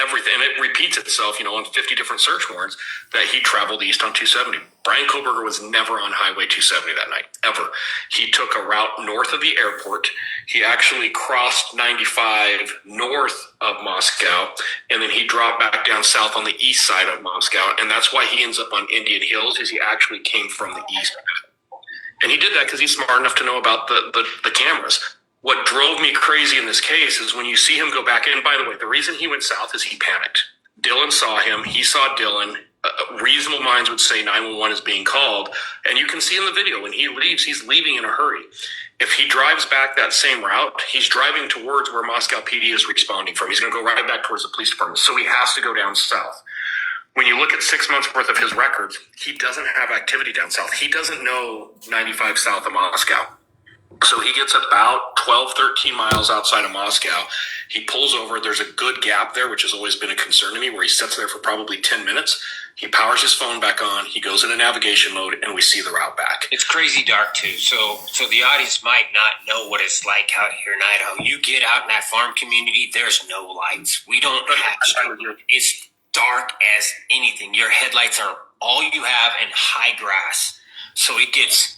E: Everything, and it repeats itself, on 50 different search warrants that he traveled east on 270. Brian Koberger was never on Highway 270 that night, ever. He took a route north of the airport. He actually crossed 95 north of Moscow, and then he dropped back down south on the east side of Moscow. And that's why he ends up on Indian Hills, is he actually came from the east. And he did that because he's smart enough to know about the cameras. What drove me crazy in this case is when you see him go back in. By the way, the reason he went south is he panicked. Dylan saw him. He saw Dylan. Reasonable minds would say 911 is being called. And you can see in the video when he leaves, he's leaving in a hurry. If he drives back that same route, he's driving towards where Moscow PD is responding from. He's going to go right back towards the police department. So he has to go down south. When you look at 6 months worth of his records, he doesn't have activity down south. He doesn't know 95 south of Moscow. So he gets about 12, 13 miles outside of Moscow. He pulls over. There's a good gap there, which has always been a concern to me, where he sits there for probably 10 minutes. He powers his phone back on. He goes into navigation mode, and we see the route back.
F: It's crazy dark, too. So the audience might not know what it's like out here in Idaho. You get out in that farm community, there's no lights. We don't have street. It's dark as anything. Your headlights are all you have and high grass. So it gets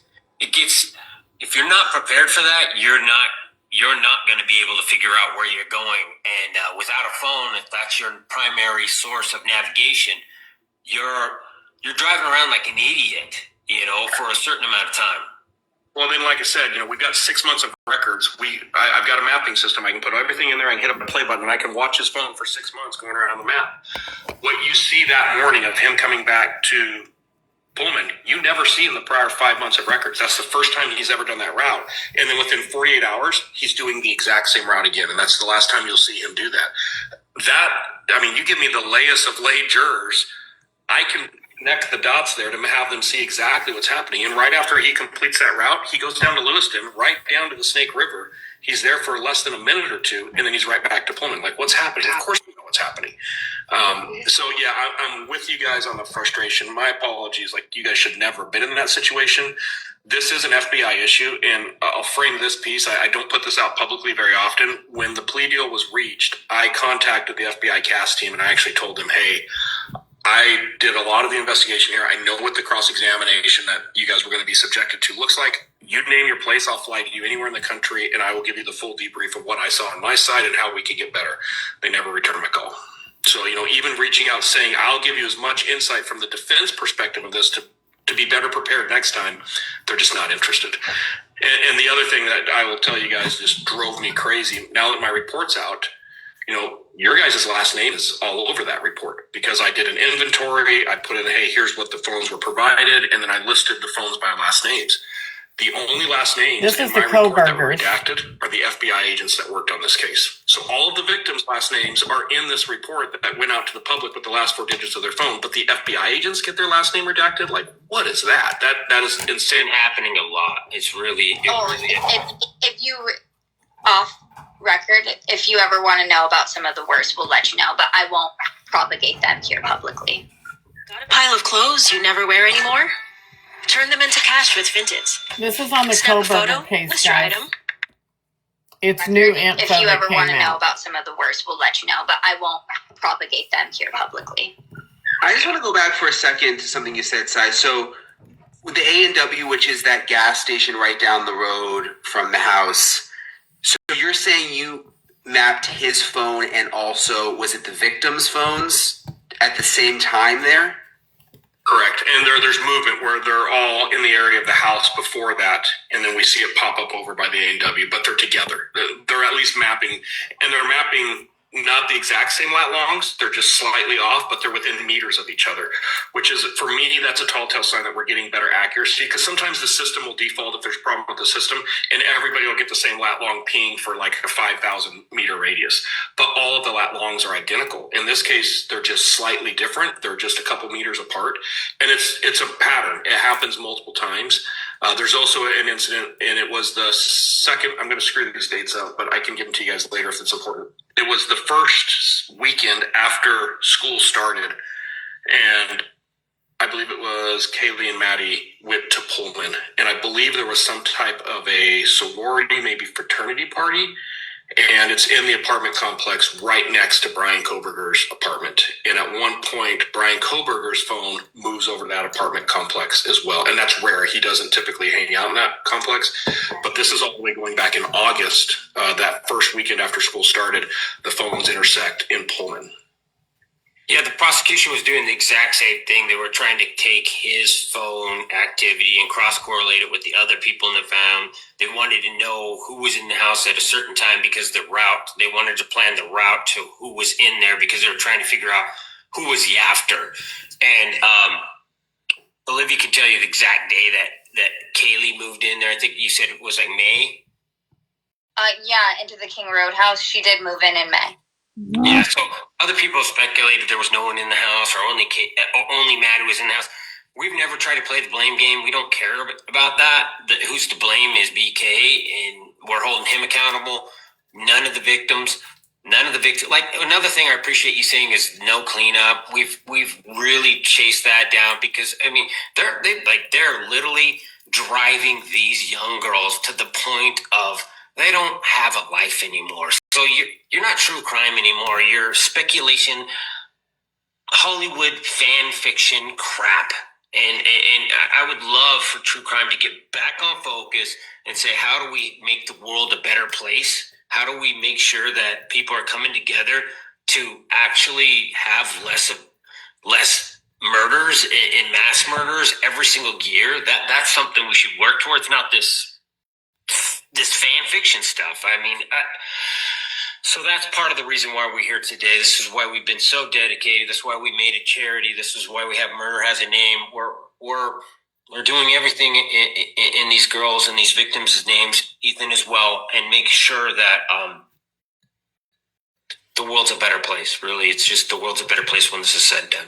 F: if you're not prepared for that, you're not going to be able to figure out where you're going. And without a phone, if that's your primary source of navigation, you're driving around like an idiot, for a certain amount of time.
E: Well, then, like I said, we've got 6 months of records. I've got a mapping system. I can put everything in there. I can hit a play button, and I can watch his phone for 6 months going around the map. What you see that morning of him coming back to Pullman, you never see in the prior 5 months of records. That's the first time he's ever done that route. And then within 48 hours, he's doing the exact same route again. And that's the last time you'll see him do that. You give me the layest of lay jurors, I can connect the dots there to have them see exactly what's happening. And right after he completes that route, he goes down to Lewiston, right down to the Snake River. He's there for less than a minute or two, and then he's right back to Pullman. Like, what's happening? Of course we know what's happening. So yeah, I'm with you guys on the frustration. My apologies. Like, you guys should never have been in that situation. This is an FBI issue, and I'll frame this piece. I don't put this out publicly very often. When the plea deal was reached, I contacted the FBI cast team, and I actually told them, hey, I did a lot of the investigation here. I know what the cross-examination that you guys were going to be subjected to looks like. You name your place, I'll fly to you anywhere in the country, and I will give you the full debrief of what I saw on my side and how we could get better. They never returned my call. So, even reaching out saying, I'll give you as much insight from the defense perspective of this to be better prepared next time, they're just not interested. And the other thing that I will tell you guys just drove me crazy, now that my report's out, your guys' last name is all over that report because I did an inventory. I put in, hey, here's what the phones were provided, and then I listed the phones by last names. The only last names
A: This
E: in
A: is
E: my
A: the
E: report that were
A: Kobergers.
E: redacted are the FBI agents that worked on this case. So all of the victims' last names are in this report that went out to the public with the last 4 digits of their phone, but the FBI agents get their last name redacted? Like, what is that? That is insane.
F: It's been happening a lot. It's really,
D: If you off record, if you ever want to know about some of the worst, we'll let you know, but I won't propagate them here publicly.
H: Got a pile of clothes you never wear anymore? Turn them into cash with Vinted.
A: This is on the
H: Snap a photo,
A: Koberger case,
H: list your
A: guys.
H: item.
A: It's new info
D: If you
A: that
D: ever want
A: came
D: to know
A: out.
D: about some of the worst, we'll let you know, but I won't propagate them here publicly.
C: I just want to go back for a second to something you said, Sai. So with the A&W, which is that gas station right down the road from the house, so you're saying you mapped his phone and also, was it the victim's phones at the same time there?
E: Correct. And there's movement where they're all in the area of the house before that, and then we see it pop up over by the A&W, but they're together. They're at least mapping, and they're mapping not the exact same lat longs. They're just slightly off, but they're within meters of each other, which is, for me, that's a tall tale sign that we're getting better accuracy, because sometimes the system will default if there's a problem with the system, and everybody will get the same lat long ping for like a 5,000 meter radius. But all of the lat longs are identical. In this case, they're just slightly different. They're just a couple meters apart, and it's a pattern. It happens multiple times. There's also an incident, and it was the second, I'm going to screw these dates up, but I can give them to you guys later if it's important. It was the first weekend after school started, and I believe it was Kaylee and Maddie went to Pullman, and I believe there was some type of a sorority, maybe fraternity party, and it's in the apartment complex right next to Brian Koberger's apartment. And at one point, Brian Koberger's phone moves over to that apartment complex as well. And that's rare. He doesn't typically hang out in that complex. But this is all the way going back in August, that first weekend after school started, the phones intersect in Pullman.
F: yeah, the prosecution was doing the exact same thing. They were trying to take his phone activity and cross-correlate it with the other people in the phone. They wanted to know who was in the house at a certain time because the route, they wanted to plan the route to who was in there because they were trying to figure out who was the after. And Olivia can tell you the exact day that Kaylee moved in there. I think you said it was like May.
D: Yeah, into the King Roadhouse. She did move in May.
F: Yeah, so other people speculated there was no one in the house or only Maddie was in the house. We've never tried to play the blame game. We don't care about that. Who's to blame is BK, and we're holding him accountable. None of the victims. Like, another thing I appreciate you saying is no cleanup. We've really chased that down because, I mean, they're literally driving these young girls to the point of they don't have a life anymore. So you're not true crime anymore. You're speculation, Hollywood fan fiction crap. And I would love for true crime to get back on focus and say, how do we make the world a better place? How do we make sure that people are coming together to actually have less murders and mass murders every single year? That's something we should work towards, not this fan fiction stuff. I mean, so that's part of the reason why we're here today. This is why we've been so dedicated. This is why we made a charity. This is why we have Murder Has a Name. We're doing everything in these girls and these victims' names, Ethan as well, and make sure that the world's a better place. Really, it's just the world's a better place when this is said and done.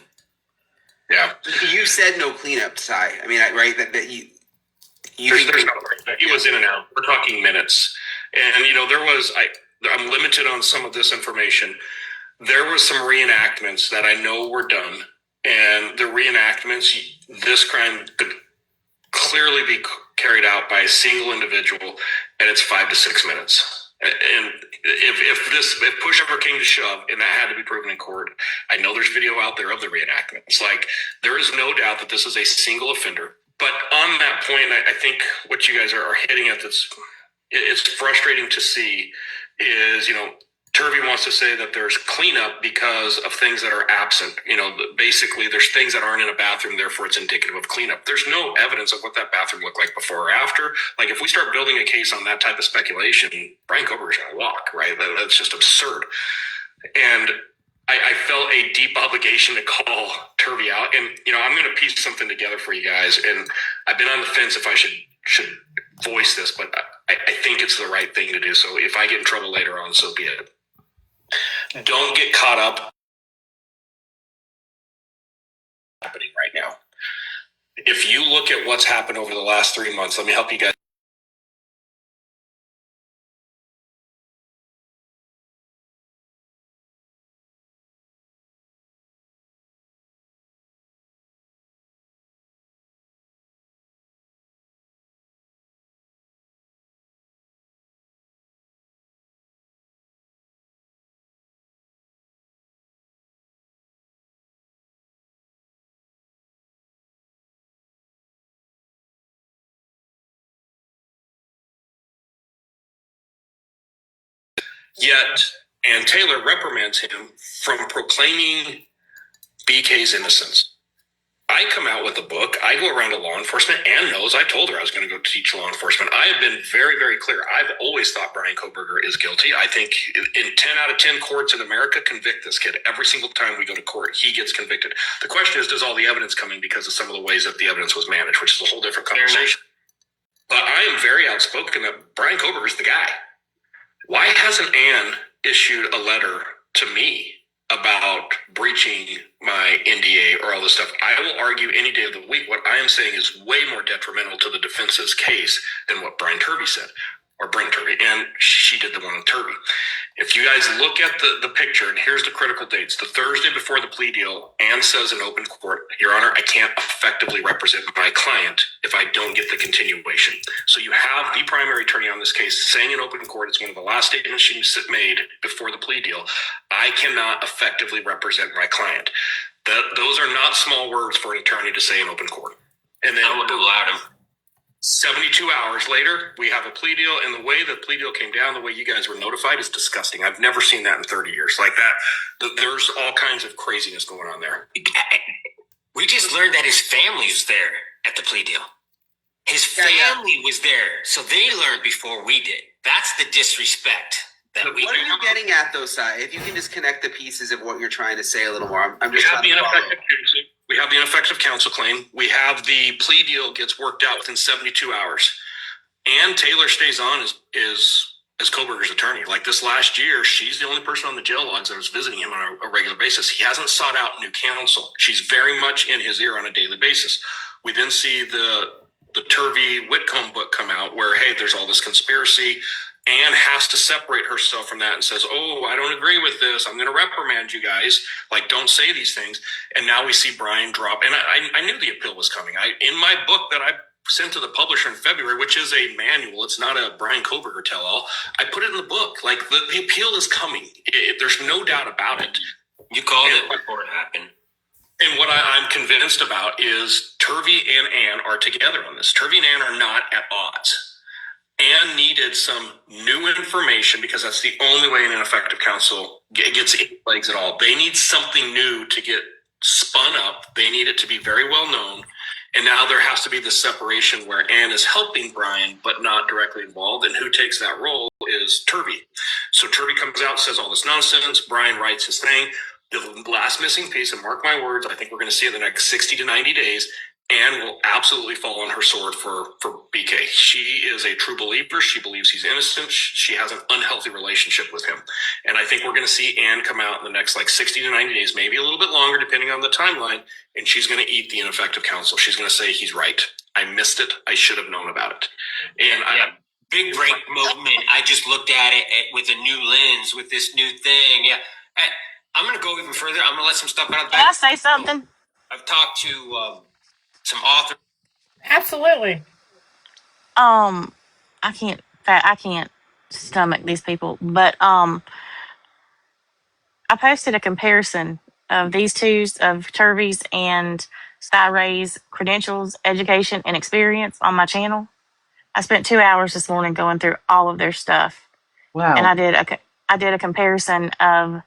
E: Yeah.
C: You said no cleanup, Sai. I mean, right? That you
E: There's no, he was in and out. We're talking minutes. And, there was, I'm limited on some of this information. There was some reenactments that I know were done, and the reenactments, this crime could clearly be carried out by a single individual, and it's 5 to 6 minutes. And if push ever came to shove, and that had to be proven in court, I know there's video out there of the reenactment. It's like, there is no doubt that this is a single offender. But on that point, I think what you guys are hitting at it's frustrating to see is, Turvey wants to say that there's cleanup because of things that are absent. Basically there's things that aren't in a bathroom, therefore it's indicative of cleanup. There's no evidence of what that bathroom looked like before or after. Like, if we start building a case on that type of speculation, Brian Koberger's going to walk, right? That's just absurd. And I felt a deep obligation to call Turvey out. And, I'm going to piece something together for you guys. And I've been on the fence if I should voice this, but I think it's the right thing to do. So if I get in trouble later on, so be it. Don't get caught up happening right now. If you look at what's happened over the last 3 months, let me help you guys. Yet, and Taylor reprimands him from proclaiming BK's innocence. I come out with a book. I go around to law enforcement. Ann knows. I told her I was going to go teach law enforcement. I have been very, very clear. I've always thought Brian Koberger is guilty. I think in 10 out of 10 courts in America convict this kid. Every single time we go to court, he gets convicted. The question is, does all the evidence come in because of some of the ways that the evidence was managed, which is a whole different conversation. But I am very outspoken that Brian Koberger is the guy. Why hasn't Ann issued a letter to me about breaching my NDA or all this stuff? I will argue any day of the week. What I am saying is way more detrimental to the defense's case than what Brian Turvey said, or Brent Turvey, and she did the one with Turvey. If you guys look at the picture, and here's the critical dates. The Thursday before the plea deal, Ann says in open court, Your Honor, I can't effectively represent my client if I don't get the continuation. So you have the primary attorney on this case saying in open court, it's one of the last statements she made before the plea deal, I cannot effectively represent my client. Those are not small words for an attorney to say in open court. And then
F: I would have allowed him.
E: 72 hours later, we have a plea deal, and the way the plea deal came down, the way you guys were notified is disgusting. I've never seen that in 30 years. Like that, there's all kinds of craziness going on there.
F: We just learned that his family was there at the plea deal. His family was there, so they learned before we did. That's the disrespect.
C: What are you getting at, though, Si? If you can just connect the pieces of what you're trying to say a little more. I'm just trying to follow.
E: We have the ineffective counsel claim. We have the plea deal gets worked out within 72 hours. And Taylor stays on as Koberger's attorney. Like this last year, she's the only person on the jail logs that was visiting him on a regular basis. He hasn't sought out new counsel. She's very much in his ear on a daily basis. We then see the Turvey Whitcomb book come out where, hey, there's all this conspiracy. Anne has to separate herself from that and says, oh, I don't agree with this. I'm going to reprimand you guys. Like, don't say these things. And now we see Brian drop. And I knew the appeal was coming. In my book that I sent to the publisher in February, which is a manual, it's not a Brian Koberger tell-all, I put it in the book. Like, the appeal is coming. There's no doubt about it.
F: You called it before it happened.
E: And what I'm convinced about is Turvey and Ann are together on this. Turvey and Ann are not at odds. Ann needed some new information because that's the only way an ineffective counsel gets any legs at all. They need something new to get spun up. They need it to be very well known. And now there has to be this separation where Ann is helping Brian, but not directly involved. And who takes that role is Turvey. So Turvey comes out, says all this nonsense. Brian writes his thing. The last missing piece, and mark my words, I think we're going to see in the next 60 to 90 days, Anne will absolutely fall on her sword for BK. She is a true believer. She believes he's innocent. She has an unhealthy relationship with him. And I think we're going to see Anne come out in the next 60 to 90 days, maybe a little bit longer, depending on the timeline. And she's going to eat the ineffective counsel. She's going to say, he's right. I missed it. I should have known about it. And
F: big break moment. I just looked at it with a new lens, with this new thing. Yeah. I'm going to go even further. I'm going to let some stuff out of the
I: Can I
F: back.
I: say something?
F: I've talked to some authors.
A: Absolutely.
I: I can't stomach these people, but I posted a comparison of these twos of Turvey's and Ray's credentials, education, and experience on my channel. I spent 2 hours this morning going through all of their stuff, and
B: Wow.
I: I did a comparison of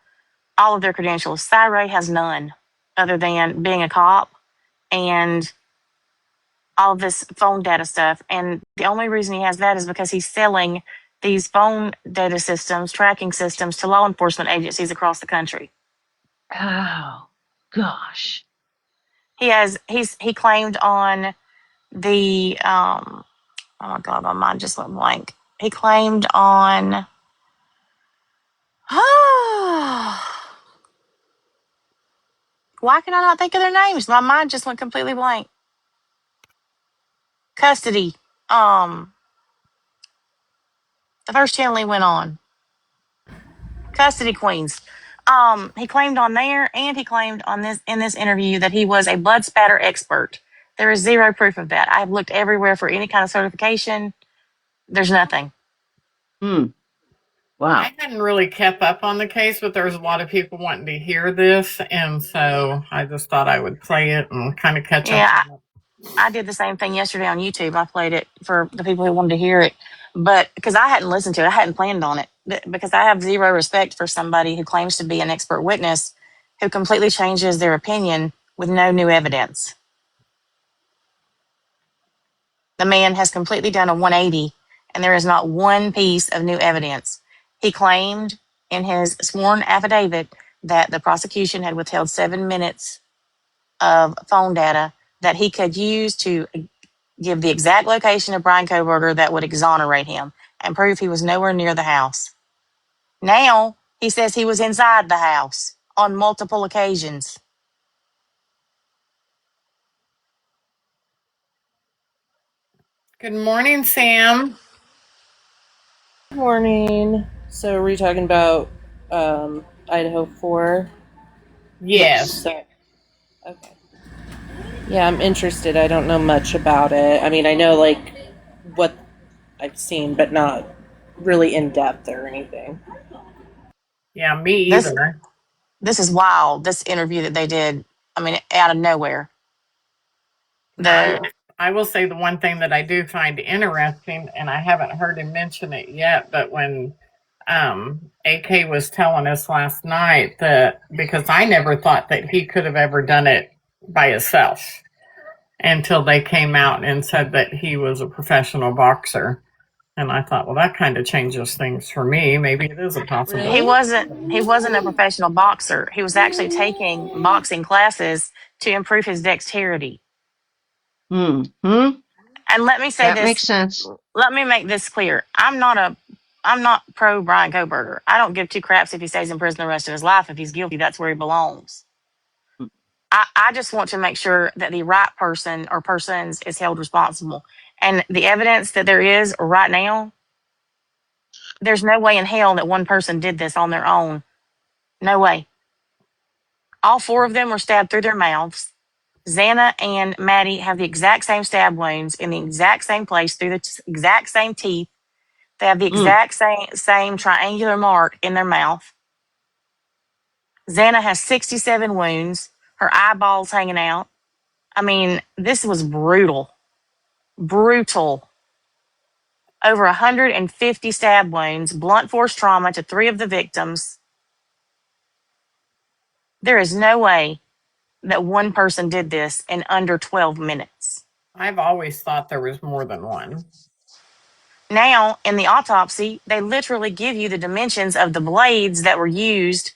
I: all of their credentials. Ray has none other than being a cop and all of this phone data stuff. And the only reason he has that is because he's selling these phone data systems, tracking systems to law enforcement agencies across the country.
J: Oh, gosh.
I: He claimed on the oh my god, my mind just went blank. He claimed on why can I not think of their names? My mind just went completely blank. Custody. The first channel he went on. Custody Queens. He claimed on there and he claimed on this in this interview that he was a blood spatter expert. There is zero proof of that. I've looked everywhere for any kind of certification. There's nothing.
B: Wow.
A: I hadn't really kept up on the case, but there was a lot of people wanting to hear this, and so I just thought I would play it and kind of catch up.
I: Yeah, I did the same thing yesterday on YouTube. I played it for the people who wanted to hear it, but because I hadn't listened to it, I hadn't planned on it. Because I have zero respect for somebody who claims to be an expert witness who completely changes their opinion with no new evidence. The man has completely done a 180, and there is not one piece of new evidence. He claimed in his sworn affidavit that the prosecution had withheld 7 minutes of phone data that he could use to give the exact location of Brian Koberger that would exonerate him and prove he was nowhere near the house. Now he says he was inside the house on multiple occasions.
A: Good morning, Sam.
K: Morning. So are we talking about Idaho 4?
A: Yes.
K: So, okay. Yeah, I'm interested. I don't know much about it. I mean, I know like what I've seen, but not really in depth or anything.
A: Yeah, me
I: This
A: either.
I: this is wild. This interview that they did, I mean, out of nowhere.
A: Now,
I: The
A: I will say the one thing that I do find interesting, and I haven't heard him mention it yet, but when AK was telling us last night that because I never thought that he could have ever done it by himself until they came out and said that he was a professional boxer. And I thought, well, that kind of changes things for me. Maybe it is a possibility.
I: he wasn't a professional boxer. He was actually taking boxing classes to improve his dexterity.
J: Hmm.
I: And let me say
J: That
I: this.
J: makes sense.
I: Let me make this clear. I'm not pro Brian Koberger. I don't give two craps if he stays in prison the rest of his life. If he's guilty, that's where he belongs. I just want to make sure that the right person or persons is held responsible. And the evidence that there is right now, there's no way in hell that one person did this on their own. No way. All four of them were stabbed through their mouths. Xana and Maddie have the exact same stab wounds in the exact same place through the exact same teeth. They have the exact same triangular mark in their mouth. Xana has 67 wounds, her eyeballs hanging out. I mean, this was brutal. Brutal. Over 150 stab wounds, blunt force trauma to 3 of the victims. There is no way that one person did this in under 12 minutes.
A: I've always thought there was more than one.
I: Now, in the autopsy, they literally give you the dimensions of the blades that were used,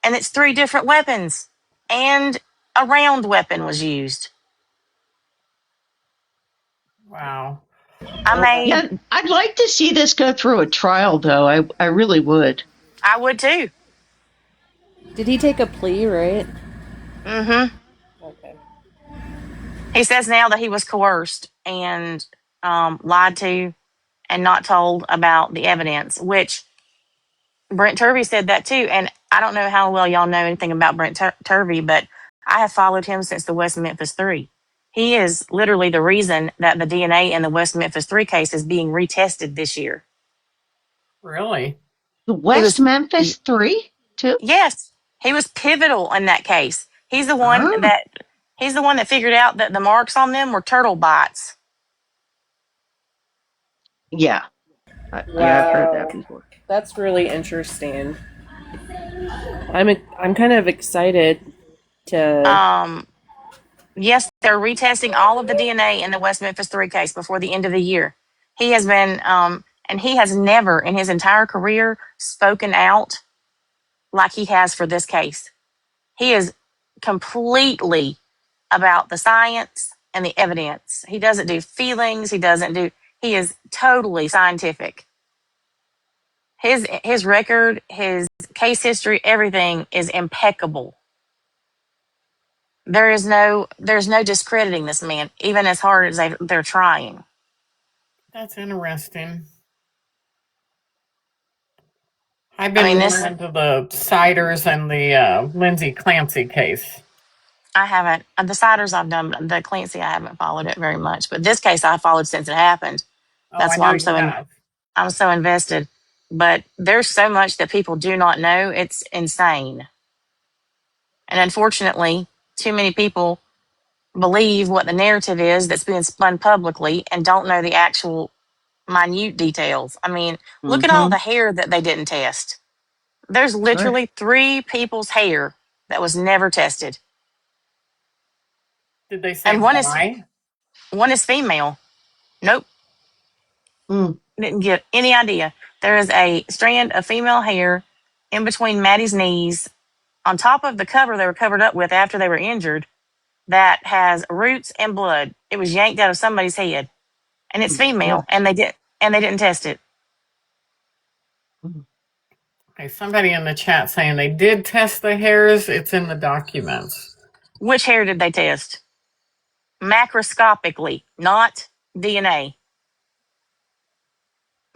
I: and it's 3 different weapons, and a round weapon was used.
A: Wow.
J: Yeah, I'd like to see this go through a trial, though. I really would.
I: I would too.
K: Did he take a plea, right?
I: Mm-hmm.
K: Okay.
I: He says now that he was coerced and lied to and not told about the evidence, which Brent Turvey said that too. And I don't know how well y'all know anything about Brent Turvey, but I have followed him since the West Memphis 3. He is literally the reason that the DNA in the West Memphis 3 case is being retested this year.
A: Really?
J: The
I: He
J: West
I: was,
J: Memphis 3, too?
I: yes, he was pivotal in that case. He's the one
J: Oh,
I: that figured out that the marks on them were turtle bites.
J: yeah. Yeah, I've heard that
K: Wow.
J: before.
K: That's really interesting. I'm kind of excited to.
I: Yes, they're retesting all of the DNA in the West Memphis 3 case before the end of the year. He has been, and he has never in his entire career spoken out like he has for this case. He is completely about the science and the evidence. He doesn't do feelings. He is totally scientific. His record, his case history, everything is impeccable. There's no discrediting this man, even as hard as they're trying.
A: That's interesting. I've
I: I
A: been
I: mean,
A: more into the Siders and the Lindsay Clancy case.
I: I haven't. The Siders I've done, but the Clancy I haven't followed it very much. But this case I followed since it happened.
A: Oh, I
I: That's why
A: know you have.
I: I'm so invested. But there's so much that people do not know. It's insane. And unfortunately, too many people believe what the narrative is that's being spun publicly and don't know the actual minute details. I mean, look at all
J: Mm-hmm.
I: the hair that they didn't test. There's
J: That's right.
I: literally 3 people's hair that was never tested.
A: Did they say
I: And
A: why?
I: one is female. Nope.
J: Mm.
I: Didn't get any idea. There is a strand of female hair in between Maddie's knees on top of the cover they were covered up with after they were injured that has roots and blood. It was yanked out of somebody's head. And it's female
J: What?
I: and they didn't test it.
A: Okay, somebody in the chat saying they did test the hairs. It's in the documents.
I: Which hair did they test? Macroscopically, not DNA.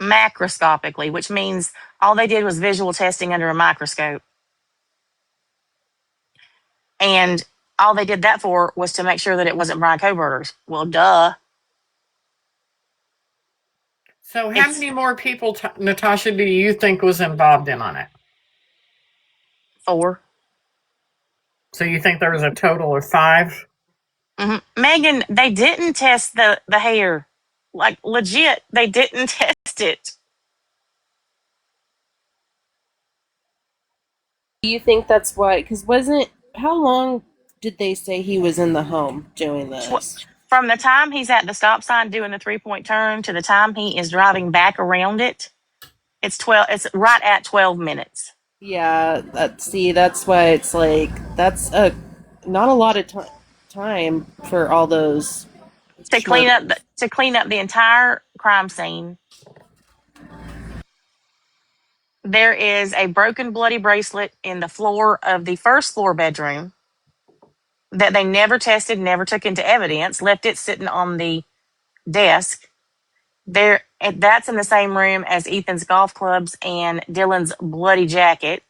I: Macroscopically, which means all they did was visual testing under a microscope. And all they did that for was to make sure that it wasn't Brian Coburter's. Well, duh.
A: So, how
I: It's
A: many more people, Natasha, do you think was involved in on it?
I: 4.
A: So, you think there was a total of 5?
I: Megan, they didn't test the hair. Like, legit, they didn't test it.
K: Do you think that's why? Because how long did they say he was in the home doing this?
I: From the time he's at the stop sign doing the 3-point turn to the time he is driving back around it, it's right at 12 minutes.
K: Yeah, that's why it's like that's not a lot of time for all those
I: To clean up the entire crime scene. There is a broken bloody bracelet in the floor of the first floor bedroom that they never tested, never took into evidence, left it sitting on the desk. That's in the same room as Ethan's golf clubs and Dylan's bloody jacket.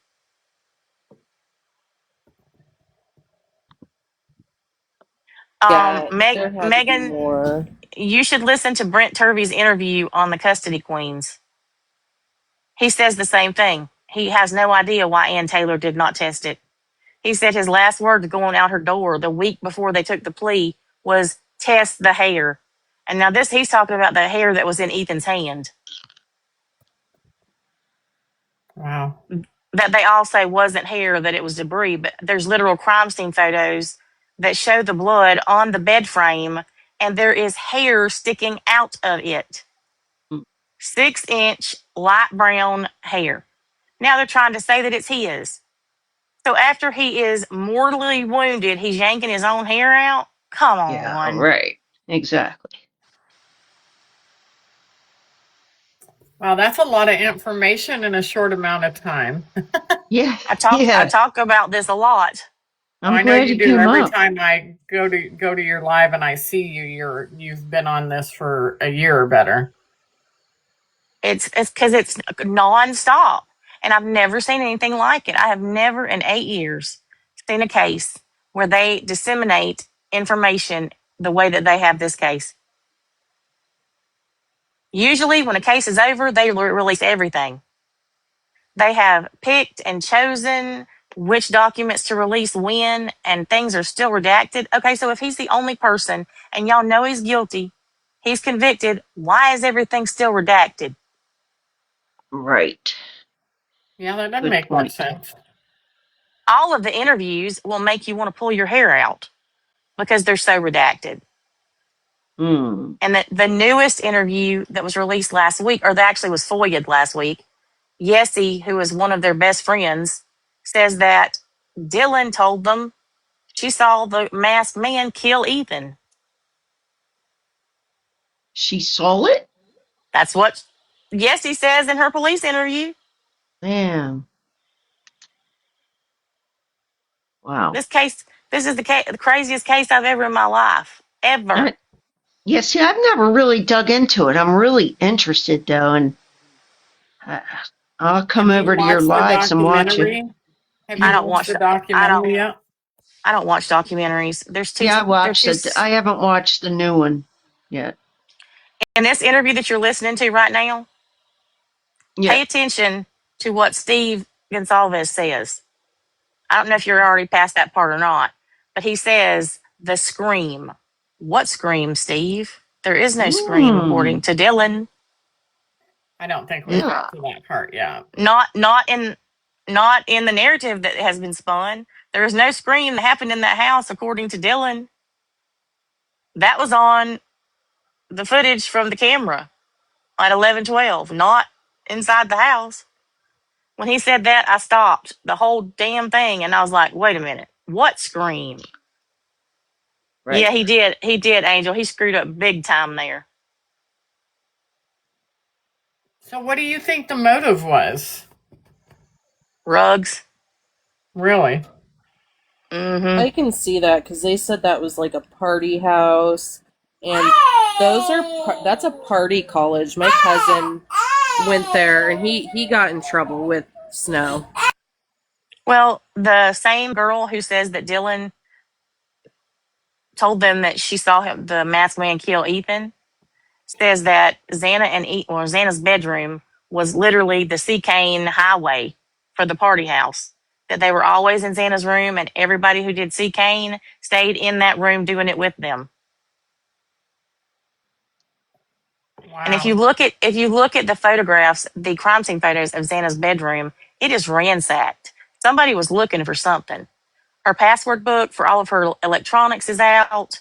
K: Yeah, there had to be
I: Megan,
K: more.
I: you should listen to Brent Turvey's interview on the Custody Queens. He says the same thing. He has no idea why Ann Taylor did not test it. He said his last words going out her door the week before they took the plea was test the hair. And now he's talking about the hair that was in Ethan's hand.
A: Wow.
I: That they all say wasn't hair, that it was debris, but there's literal crime scene photos that show the blood on the bed frame and there is hair sticking out of it. 6-inch light brown hair. Now they're trying to say that it's his. So after he is mortally wounded, he's yanking his own hair out? Come on.
J: Yeah, right. Exactly.
A: Wow, that's a lot of information in a short amount of time.
J: Yeah.
I: I
J: Yeah.
I: talk about this a lot.
A: Oh,
J: I'm
A: I know
J: glad
A: you
J: you
A: do.
J: came
A: Every
J: up.
A: time I go to your live and I see you've been on this for a year or better.
I: It's because it's nonstop. And I've never seen anything like it. I have never in 8 years seen a case where they disseminate information the way that they have this case. Usually, when a case is over, they release everything. They have picked and chosen which documents to release when, and things are still redacted. Okay, so if he's the only person and y'all know he's guilty, he's convicted, why is everything still redacted?
J: Right.
A: Yeah, that doesn't
J: Good
A: make much
J: point.
A: sense.
I: All of the interviews will make you want to pull your hair out because they're so redacted.
J: Hmm.
I: And the newest interview that was released last week, or that actually was FOIA'd last week, Yessie, who is one of their best friends, says that Dylan told them she saw the masked man kill Ethan.
J: She saw it?
I: That's what Yessie says in her police interview.
J: Man. Wow.
I: This is the craziest case I've ever in my life. Ever.
J: Yeah, see, I've never really dug into it. I'm really interested, though, and I- I'll come
A: Have you
J: over to your
A: watched the
J: lives and watch it.
A: documentary? Have
I: I
A: you
I: don't
A: watched
I: watch
A: the
I: I don't
A: documentary yet?
I: I don't watch documentaries.
J: Yeah, I
I: They're
J: watched
I: too
J: it. I haven't watched the new one yet.
I: in this interview that you're listening to right now,
J: Yeah.
I: pay attention to what Steve Gonsalves says. I don't know if you're already past that part or not, but he says the scream. What scream, Steve? There is no scream, according to Dylan.
A: I don't think we've
J: Yeah.
A: got to that part yet.
I: Not in the narrative that has been spun. There is no scream that happened in that house, according to Dylan. That was on the footage from the camera at 11:12, not inside the house. When he said that, I stopped the whole damn thing, and I was like, "Wait a minute, what scream?"
J: Right.
I: Yeah, he did. He did, Angel. He screwed up big time there.
A: So, what do you think the motive was?
I: Rugs.
A: Really?
I: Mm-hmm.
K: I can see that because they said that was like a party house, and that's a party college. My cousin went there, and he got in trouble with snow.
I: Well, the same girl who says that Dylan told them that she saw him, the masked man kill Ethan, says that Xana's bedroom was literally the Cane highway for the party house. That they were always in Xana's room, and everybody who did Cane stayed in that room doing it with them. And
A: Wow.
I: if you look at the photographs, the crime scene photos of Xana's bedroom, it is ransacked. Somebody was looking for something. Her password book for all of her electronics is out.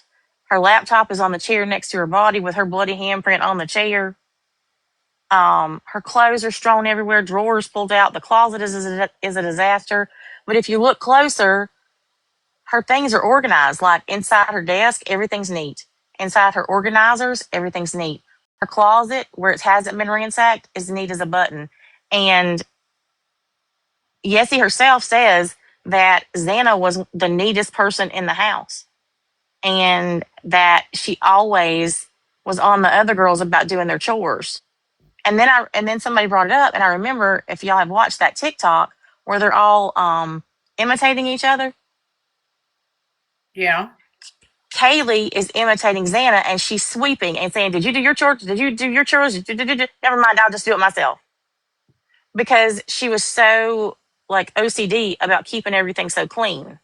I: Her laptop is on the chair next to her body with her bloody handprint on the chair. Her clothes are strewn everywhere, drawers pulled out. The closet is a disaster. But if you look closer, her things are organized. Like inside her desk, everything's neat. Inside her organizers, everything's neat. Her closet, where it hasn't been ransacked, is neat as a button. And Yessie herself says that Xana was the neatest person in the house, and that she always was on the other girls about doing their chores. And then somebody brought it up, and I remember, if y'all have watched that TikTok where they're all imitating each other,
A: Yeah.
I: Kaylee is imitating Xana, and she's sweeping and saying, "Did you do your chores? Did you do your chores? Never mind, I'll just do it myself." Because she was so like OCD about keeping everything so clean.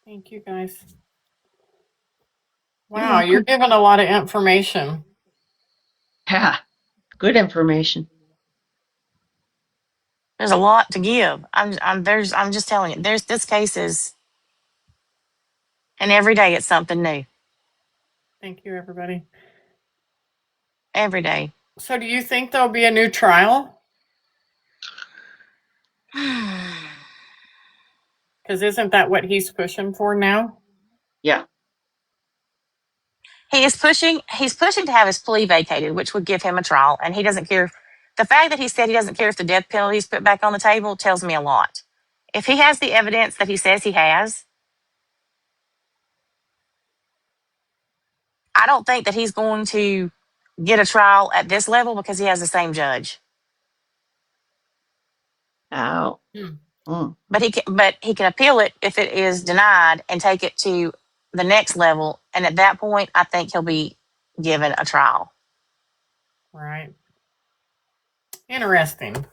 A: Thank you, guys.
J: You're
A: Wow, you're
J: welcome.
A: giving a lot of information.
J: Yeah. Good information.
I: There's a lot to give. I'm just telling you. There's this case is, and every day it's something new.
A: Thank you, everybody.
I: Every day.
A: So, do you think there'll be a new trial? Because isn't that what he's pushing for now?
J: Yeah.
I: He's pushing to have his plea vacated, which would give him a trial, and he doesn't care. The fact that he said he doesn't care if the death penalty is put back on the table tells me a lot. If he has the evidence that he says he has, I don't think that he's going to get a trial at this level because he has the same judge.
J: Ow.
A: Hmm.
J: Mm.
I: But he can appeal it if it is denied and take it to the next level. And at that point, I think he'll be given a trial.
A: Right. Interesting.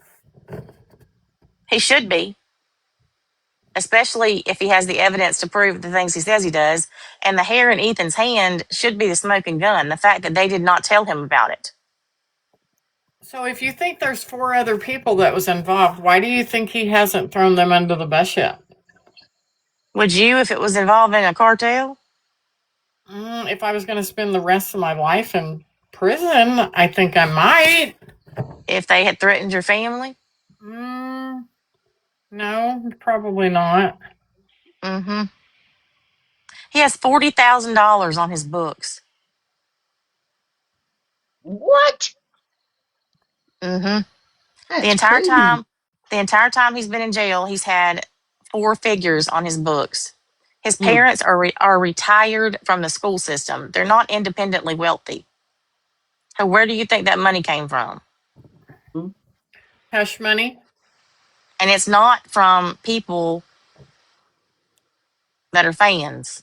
I: He should be, especially if he has the evidence to prove the things he says he does. And the hair in Ethan's hand should be the smoking gun. The fact that they did not tell him about it.
A: So if you think there's 4 other people that was involved, why do you think he hasn't thrown them under the bus yet?
I: Would you if it was involving a cartel?
A: If I was going to spend the rest of my life in prison, I think I might.
I: If they had threatened your family?
A: Mm, no, probably not.
I: Mm-hmm. He has $40,000 on his books.
J: What?
I: Mm-hmm. The
J: That's
I: entire
J: crazy.
I: time, the entire time he's been in jail, he's had 4 figures on his books. His
J: Hmm.
I: parents are retired from the school system. They're not independently wealthy. So where do you think that money came from?
A: Hush money?
I: And it's not from people that are fans.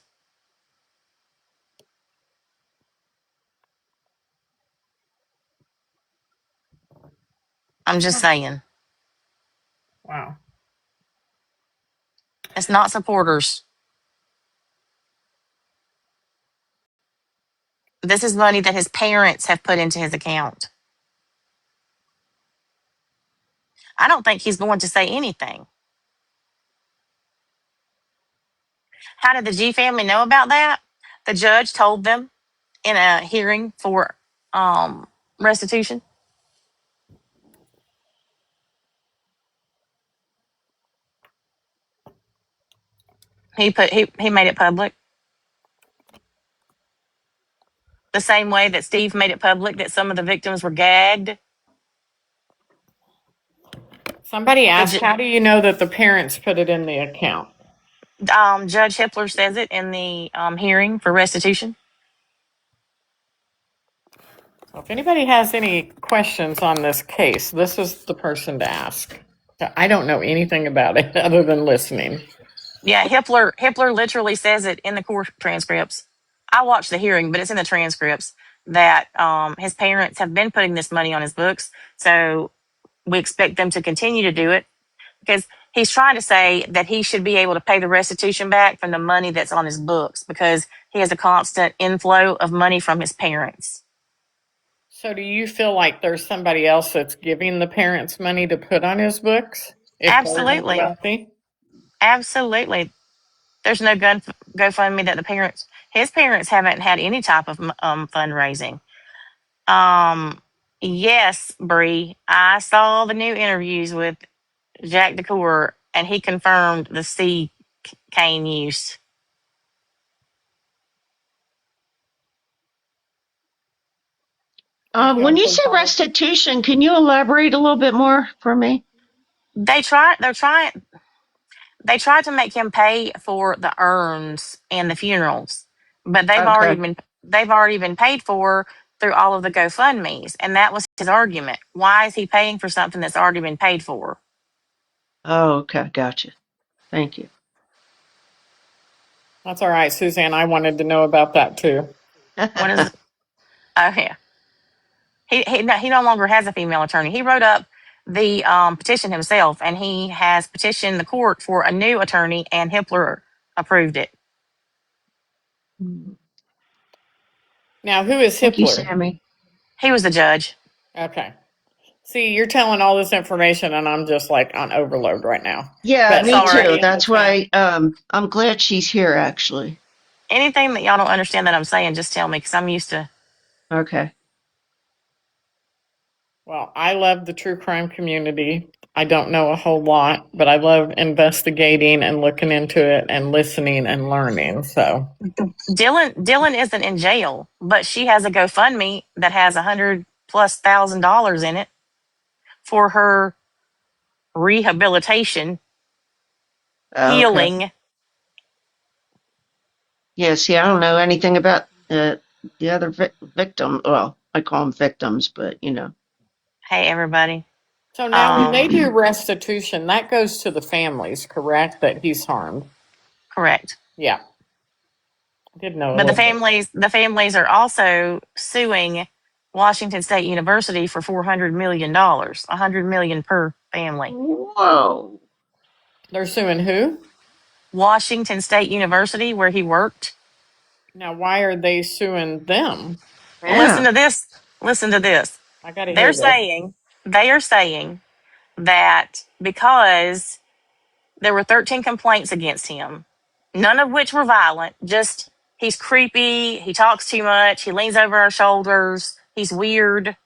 I: I'm just saying.
A: Wow.
I: It's not supporters. This is money that his parents have put into his account. I don't think he's going to say anything. How did the G family know about that? The judge told them in a hearing for restitution. He made it public. The same way that Steve made it public that some of the victims were gagged.
A: Somebody asked,
I: The
A: how do you know that the parents put it in the account?
I: Judge Hippler says it in the hearing for restitution.
A: So if anybody has any questions on this case, this is the person to ask. I don't know anything about it other than listening.
I: Yeah, Hippler literally says it in the court transcripts. I watched the hearing, but it's in the transcripts that his parents have been putting this money on his books. So we expect them to continue to do it because he's trying to say that he should be able to pay the restitution back from the money that's on his books because he has a constant inflow of money from his parents.
A: So do you feel like there's somebody else that's giving the parents money to put on his books if they're not
I: Absolutely.
A: wealthy?
I: Absolutely. There's no GoFundMe that his parents haven't had any type of fundraising. Yes, Bree, I saw the new interviews with Jack DeCour, and he confirmed the C cane use.
A: I
J: When
A: feel
J: you say
A: compelled.
J: restitution, can you elaborate a little bit more for me?
I: They try. They're trying. They tried to make him pay for the urns and the funerals, but
J: Okay.
I: they've already been paid for through all of the GoFundmes, and that was his argument. Why is he paying for something that's already been paid for?
J: Oh, okay. Gotcha. Thank you.
A: That's all right, Suzanne. I wanted to know about that too.
I: What is it? Oh yeah, he no longer has a female attorney. He wrote up the petition himself, and he has petitioned the court for a new attorney, and Hippler approved it.
A: Now, who is
J: Thank you,
A: Hippler?
J: Sammy.
I: He was the judge.
A: Okay. See, you're telling all this information, and I'm just like on overload right now.
J: Yeah,
A: But
J: me
I: Sorry.
J: too.
A: somebody in the
J: That's
A: chat.
J: why I'm glad she's here, actually.
I: Anything that y'all don't understand that I'm saying, just tell me because I'm used to.
J: Okay.
A: Well, I love the true crime community. I don't know a whole lot, but I love investigating and looking into it and listening and learning. So,
I: Dylan isn't in jail, but she has a GoFundMe that has $100,000+ in it for her rehabilitation,
J: Oh, okay.
I: healing.
J: Yeah, see, I don't know anything about the other victim. Well, I call them victims, but
I: Hey, everybody.
A: So now when they do
I: Um,
A: restitution, that goes to the families, correct? That he's harmed.
I: correct.
A: Yeah. I did know a
I: But
A: little bit.
I: the families are also suing Washington State University for $400 million, $100 million per family.
J: Whoa.
A: They're suing who?
I: Washington State University, where he worked.
A: Now, why are they suing them?
I: Listen
J: Yeah.
I: to this. Listen to this.
A: I got to
I: They're
A: hear this.
I: saying they are saying that because there were 13 complaints against him, none of which were violent, just he's creepy, he talks too much, he leans over our shoulders, he's weird,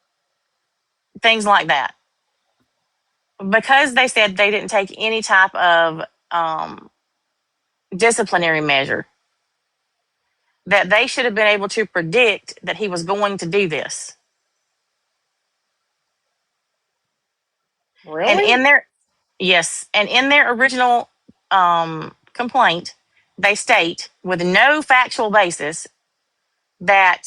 I: things like that. Because they said they didn't take any type of disciplinary measure, that they should have been able to predict that he was going to do this. And
A: Really?
I: in their yes, and in their original complaint, they state with no factual basis that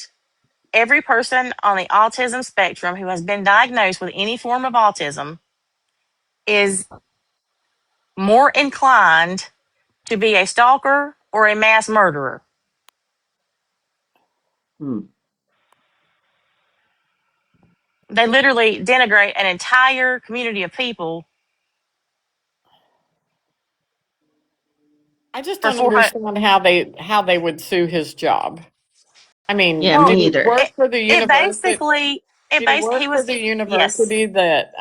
I: every person on the autism spectrum who has been diagnosed with any form of autism is more inclined to be a stalker or a mass murderer.
J: Hmm.
I: They literally denigrate an entire community of people
A: I just
I: for
A: don't
I: 400.
A: understand how they would sue his job. I mean,
J: Yeah,
I: Well,
A: did
J: me
A: he
J: either.
A: work
I: it,
A: for the
I: it
A: university?
I: basically,
A: Did he
I: he
A: work for
I: was,
A: the
I: yes.
A: university that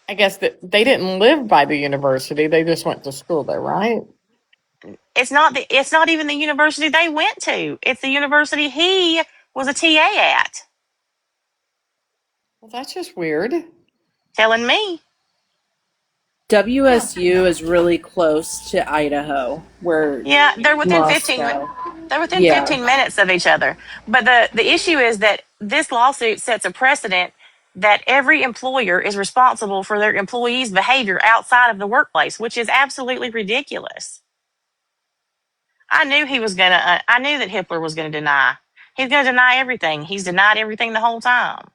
A: I guess that they didn't live by the university. They just went to school there, right?
I: It's not even the university they went to. It's the university he was a TA at.
A: Well, that's just weird.
I: Telling me.
K: WSU is really close to Idaho, where
I: Yeah,
K: Moscow.
I: they're within
K: Yeah.
I: 15 minutes of each other. But the issue is that this lawsuit sets a precedent that every employer is responsible for their employees' behavior outside of the workplace, which is absolutely ridiculous. I knew that Hitler was going to deny. He's going to deny everything. He's denied everything the whole time.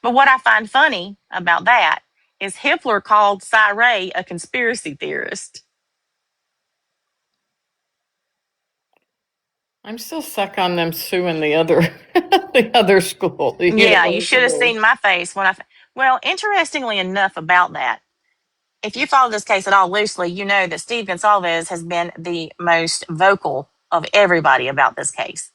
I: But what I find funny about that is Hitler called Cy Ray a conspiracy theorist.
A: I'm still stuck on them suing the other the other school, the
I: Yeah, you should have
A: university.
I: seen my face when well, interestingly enough about that, if you follow this case at all loosely, you know that Steve Gonsalves has been the most vocal of everybody about this case.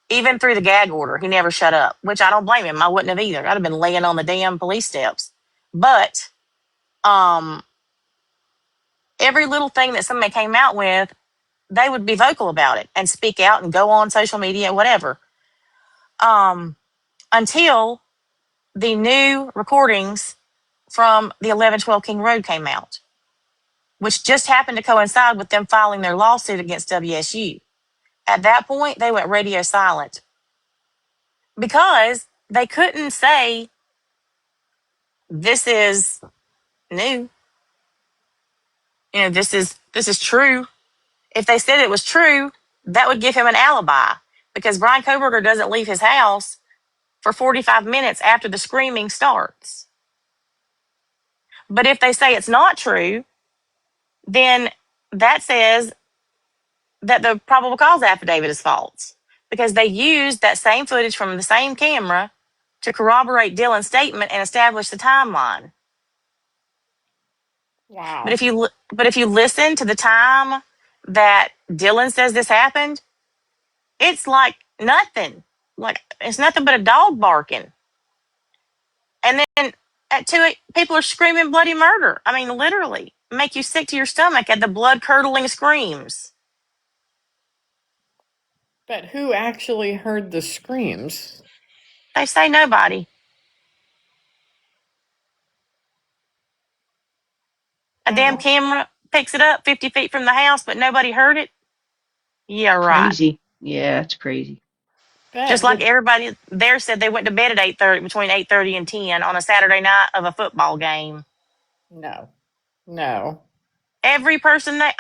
I: Even through the gag order, he never shut up, which I don't blame him. I wouldn't have either. I'd have been laying on the damn police steps. But um, every little thing that somebody came out with, they would be vocal about it and speak out and go on social media, whatever. Until the new recordings from the 1112 King Road came out, which just happened to coincide with them filing their lawsuit against WSU. At that point, they went radio silent because they couldn't say this is new. You know, this is true. If they said it was true, that would give him an alibi because Brian Koberger doesn't leave his house for 45 minutes after the screaming starts. But if they say it's not true, then that says that the probable cause affidavit is false because they used that same footage from the same camera to corroborate Dylan's statement and establish the timeline.
A: Wow.
I: But if you listen to the time that Dylan says this happened, it's like nothing. Like it's nothing but a dog barking. And then at 2 people are screaming bloody murder. I mean, literally make you sick to your stomach at the blood curdling screams.
A: But who actually heard the screams?
I: They say nobody. A damn
A: Wow.
I: camera picks it up 50 feet from the house, but nobody heard it. Yeah, right.
J: Crazy. Yeah, it's crazy.
I: Just
A: Bet
I: like
A: did
I: everybody there said they went to bed at 8:30, between 8:30 and 10 on a Saturday night of a football game.
A: no. No.
I: Every person that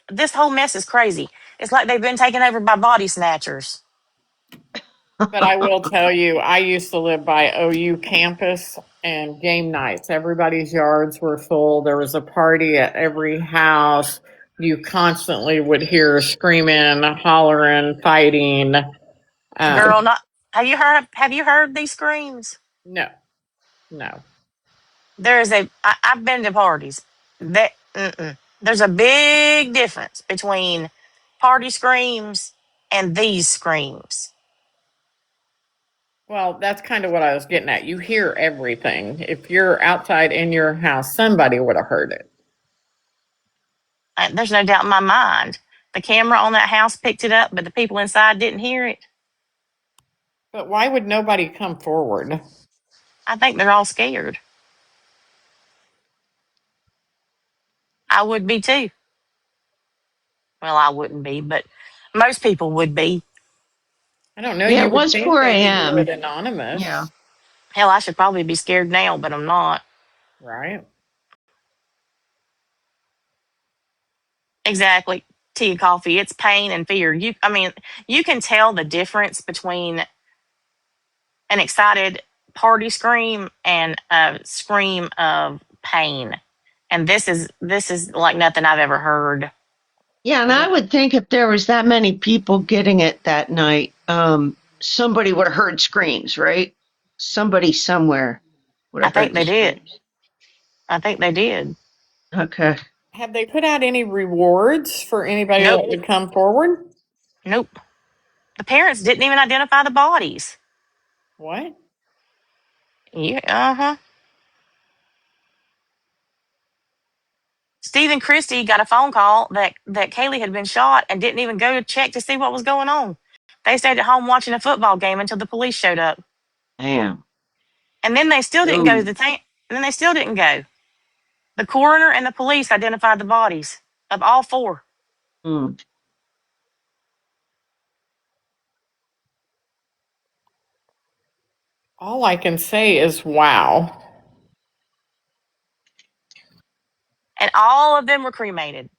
I: this whole mess is crazy. It's like they've been taken over by body snatchers.
A: But I will tell you, I used to live by OU campus and game nights. Everybody's yards were full. There was a party at every house. You constantly would hear screaming, hollering, fighting.
I: Girl, not have you heard these screams?
A: No, no.
I: There is I've been to parties. There's a big difference between party screams and these screams.
A: Well, that's kind of what I was getting at. You hear everything. If you're outside in your house, somebody would have heard it.
I: There's no doubt in my mind. The camera on that house picked it up, but the people inside didn't hear it.
A: But why would nobody come forward?
I: I think they're all scared. I would be too. Well, I wouldn't be, but most people would be.
A: I don't know.
J: Yeah,
A: You
J: it
A: would
J: was
A: think
J: 4
A: they would do it
J: a.m.
A: anonymous,
J: Yeah.
I: Hell, I should probably be scared now, but I'm not.
A: right?
I: Exactly. Tea and coffee. It's pain and fear. You can tell the difference between an excited party scream and a scream of pain. And this is like nothing I've ever heard.
J: Yeah, and I would think if there was that many people getting it that night, somebody would have heard screams, right? Somebody somewhere would
I: I
J: have heard
I: think
J: the
I: they did.
J: screams.
I: I think they did.
J: Okay.
A: Have they put out any rewards for anybody
I: Nope.
A: that would come forward?
I: Nope. The parents didn't even identify the bodies.
A: What?
I: Yeah, uh-huh. Stephen Christie got a phone call that Kaylee had been shot and didn't even go to check to see what was going on. They stayed at home watching a football game until the police showed up.
J: Damn.
I: And then they still didn't go to
J: Ooh.
I: the tank. And then they still didn't go. The coroner and the police identified the bodies of all four.
J: Mm.
A: All I can say is wow.
I: And all of them were cremated.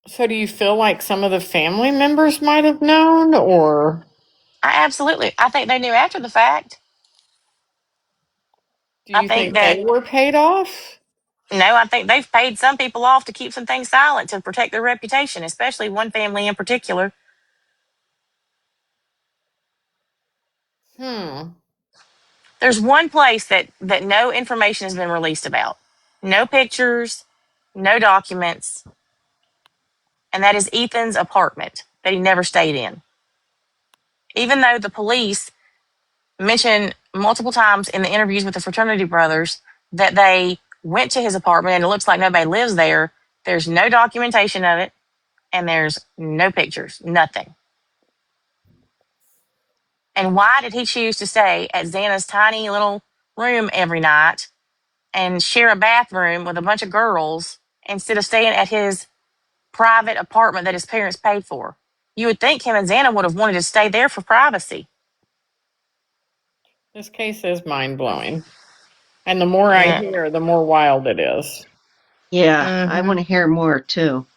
A: So do you feel like some of the family members might have known, or
I: I think they knew after the fact.
A: do
I: I
A: you
I: think
A: think
I: that
A: they were paid off?
I: No, I think they've paid some people off to keep some things silent to protect their reputation, especially one family in particular.
A: Hmm.
I: There's one place that no information has been released about. No pictures, no documents, and that is Ethan's apartment that he never stayed in. Even though the police mentioned multiple times in the interviews with the fraternity brothers that they went to his apartment and it looks like nobody lives there, there's no documentation of it and there's no pictures, nothing. And why did he choose to stay at Xana's tiny little room every night and share a bathroom with a bunch of girls instead of staying at his private apartment that his parents paid for? You would think him and Xana would have wanted to stay there for privacy.
A: This case is mind blowing. And the more I
I: Yeah.
A: hear, the more wild it is.
J: Yeah, I
I: Mm-hmm.
J: want to hear more too.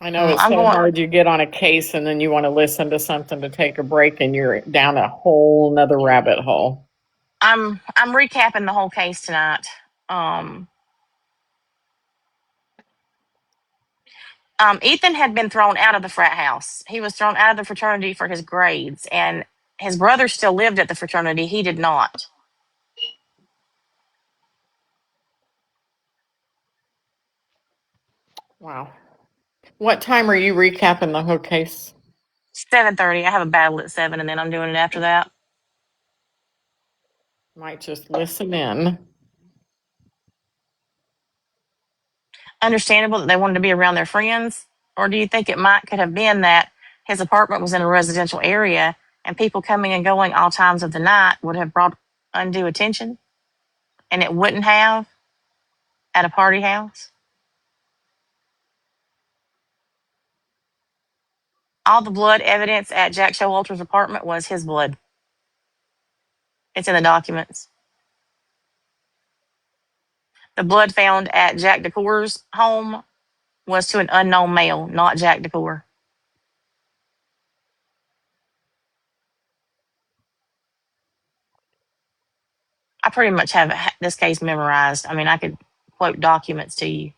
A: I know it's
I: I'm
A: so
I: going.
A: hard. You get on a case and then you want to listen to something to take a break and you're down a whole nother rabbit hole.
I: I'm recapping the whole case tonight. Um, Ethan had been thrown out of the frat house. He was thrown out of the fraternity for his grades, and his brother still lived at the fraternity. He did not.
A: Wow. What time are you recapping the whole case?
I: 7:30. I have a battle at 7, and then I'm doing it after that.
A: Might just listen in.
I: Understandable that they wanted to be around their friends, or do you think it might could have been that his apartment was in a residential area and people coming and going all times of the night would have brought undue attention, and it wouldn't have at a party house? All the blood evidence at Jack Showalter's apartment was his blood. It's in the documents. The blood found at Jack DeCour's home was to an unknown male, not Jack Decor. I pretty much have this case memorized. I mean, I could quote documents to you.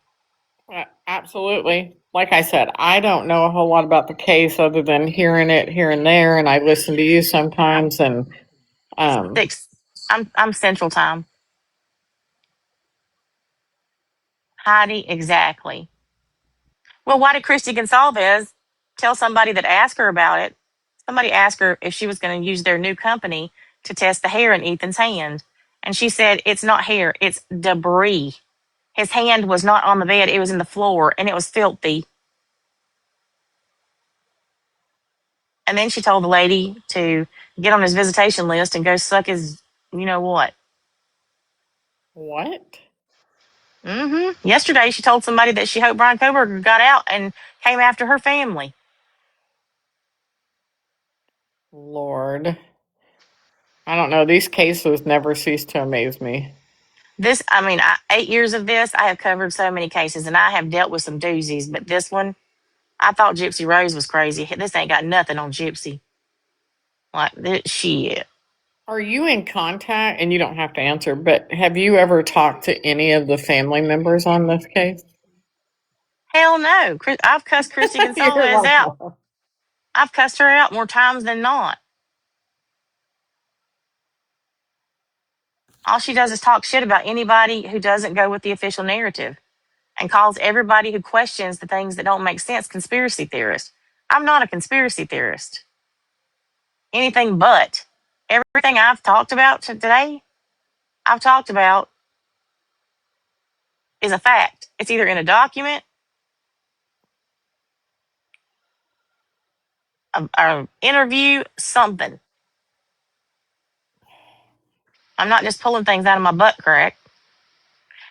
A: Absolutely. Like I said, I don't know a whole lot about the case other than hearing it here and there, and I listen to you sometimes. And
I: 6. I'm Central Time. Heidi, exactly. Well, why did Christy Gonsalves tell somebody that asked her about it? Somebody asked her if she was going to use their new company to test the hair in Ethan's hand. And she said, it's not hair, it's debris. His hand was not on the bed, it was in the floor, and it was filthy. And then she told the lady to get on his visitation list and go suck his, you know what.
A: what?
I: Yesterday, she told somebody that she hoped Brian Koberger got out and came after her family.
A: Lord. I don't know. These cases never cease to amaze me.
I: 8 years of this, I have covered so many cases, and I have dealt with some doozies. But this one, I thought Gypsy Rose was crazy. This ain't got nothing on Gypsy. Like, this shit.
A: Are you in contact, and you don't have to answer, but have you ever talked to any of the family members on this case?
I: Hell no. I've cussed Christy
A: You're
I: Gonsalves
A: like,
I: out. I've cussed her out more times than not. All she does is talk shit about anybody who doesn't go with the official narrative and calls everybody who questions the things that don't make sense conspiracy theorists. I'm not a conspiracy theorist. Anything but. Everything I've talked about today, I've talked about is a fact. It's either in a document, a interview, something. I'm not just pulling things out of my butt crack.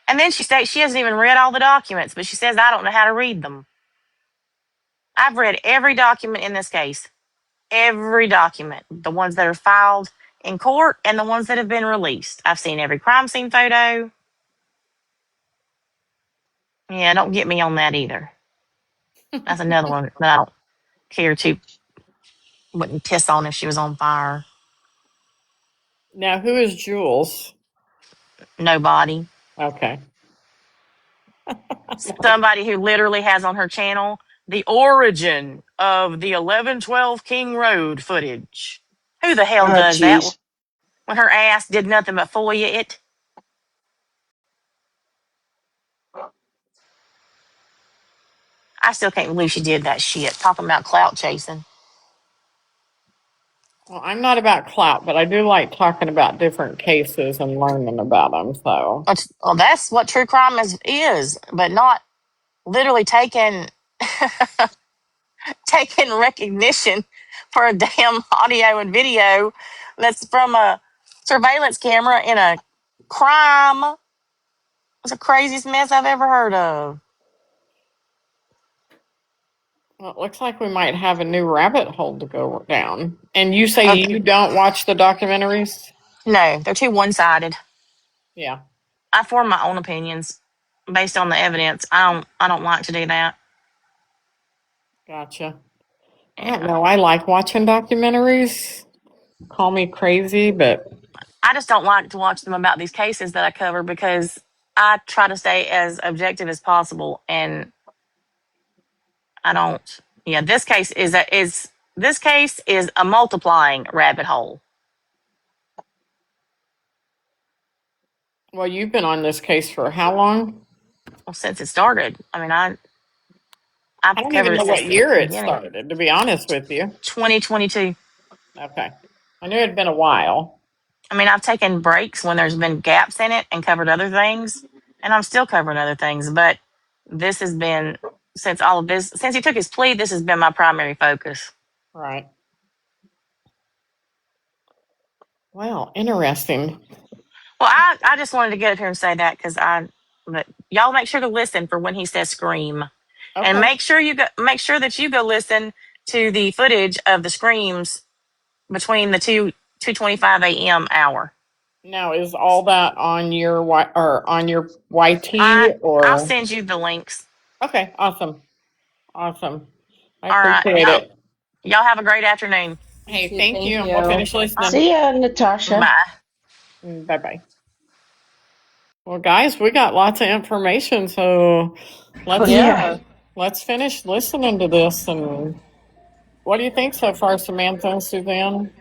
I: And then she states she hasn't even read all the documents, but she says I don't know how to read them. I've read every document in this case. Every document. The ones that are filed in court and the ones that have been released. I've seen every crime scene photo. Yeah, don't get me on that either. That's another one that I don't care to. Wouldn't piss on if she was on fire.
A: now, who is Jules?
I: Nobody.
A: Okay.
I: Somebody who literally has on her channel the origin of the 1112 King Road footage. Who the hell
J: Oh,
I: does that
J: jeez.
I: when her ass did nothing but FOIA it? I still can't believe she did that shit. Talking about clout chasing.
A: Well, I'm not about clout, but I do like talking about different cases and learning about them. So,
I: Well, that's what true crime is, but not literally taking taking recognition for a damn audio and video that's from a surveillance camera in a crime. It's the craziest mess I've ever heard of.
A: well, it looks like we might have a new rabbit hole to go down. And you say
I: Okay.
A: you don't watch the documentaries?
I: No, they're too one-sided.
A: Yeah,
I: I form my own opinions based on the evidence. I don't like to do that.
A: gotcha. I don't
I: Yeah.
A: know. I like watching documentaries. Call me crazy, but
I: I just don't like to watch them about these cases that I cover because I try to stay as objective as possible, and I don't. Yeah, this case is a multiplying rabbit hole.
A: well, you've been on this case for how long?
I: Well, since it started, I mean, I've
A: I don't even
I: covered
A: know
I: it since
A: what
I: the
A: year it
I: beginning,
A: started, to be honest with you.
I: 2022.
A: Okay. I knew it had been a while.
I: I mean, I've taken breaks when there's been gaps in it and covered other things, and I'm still covering other things. But this has been since he took his plea. This has been my primary focus.
A: Right. Well, interesting.
I: Well, I just wanted to get up here and say that but y'all make sure to listen for when he says scream, and
A: Okay.
I: make sure that you go listen to the footage of the screams between the 2:25 a.m. hour.
A: Now, is all that on your or on your YT
I: I'll
A: or
I: send you the links.
A: Okay, awesome. Awesome. I
I: All right.
A: appreciate it.
I: Y'all have a great afternoon.
A: Hey,
K: too.
A: thank
K: Thank
A: you. We'll
K: you.
A: finish listening.
J: See ya, Natasha.
I: Bye.
A: Bye bye. Well, guys, we got lots of information, so let's
K: Yeah.
A: let's finish listening to this. And what do you think so far, Samantha and Suzanne?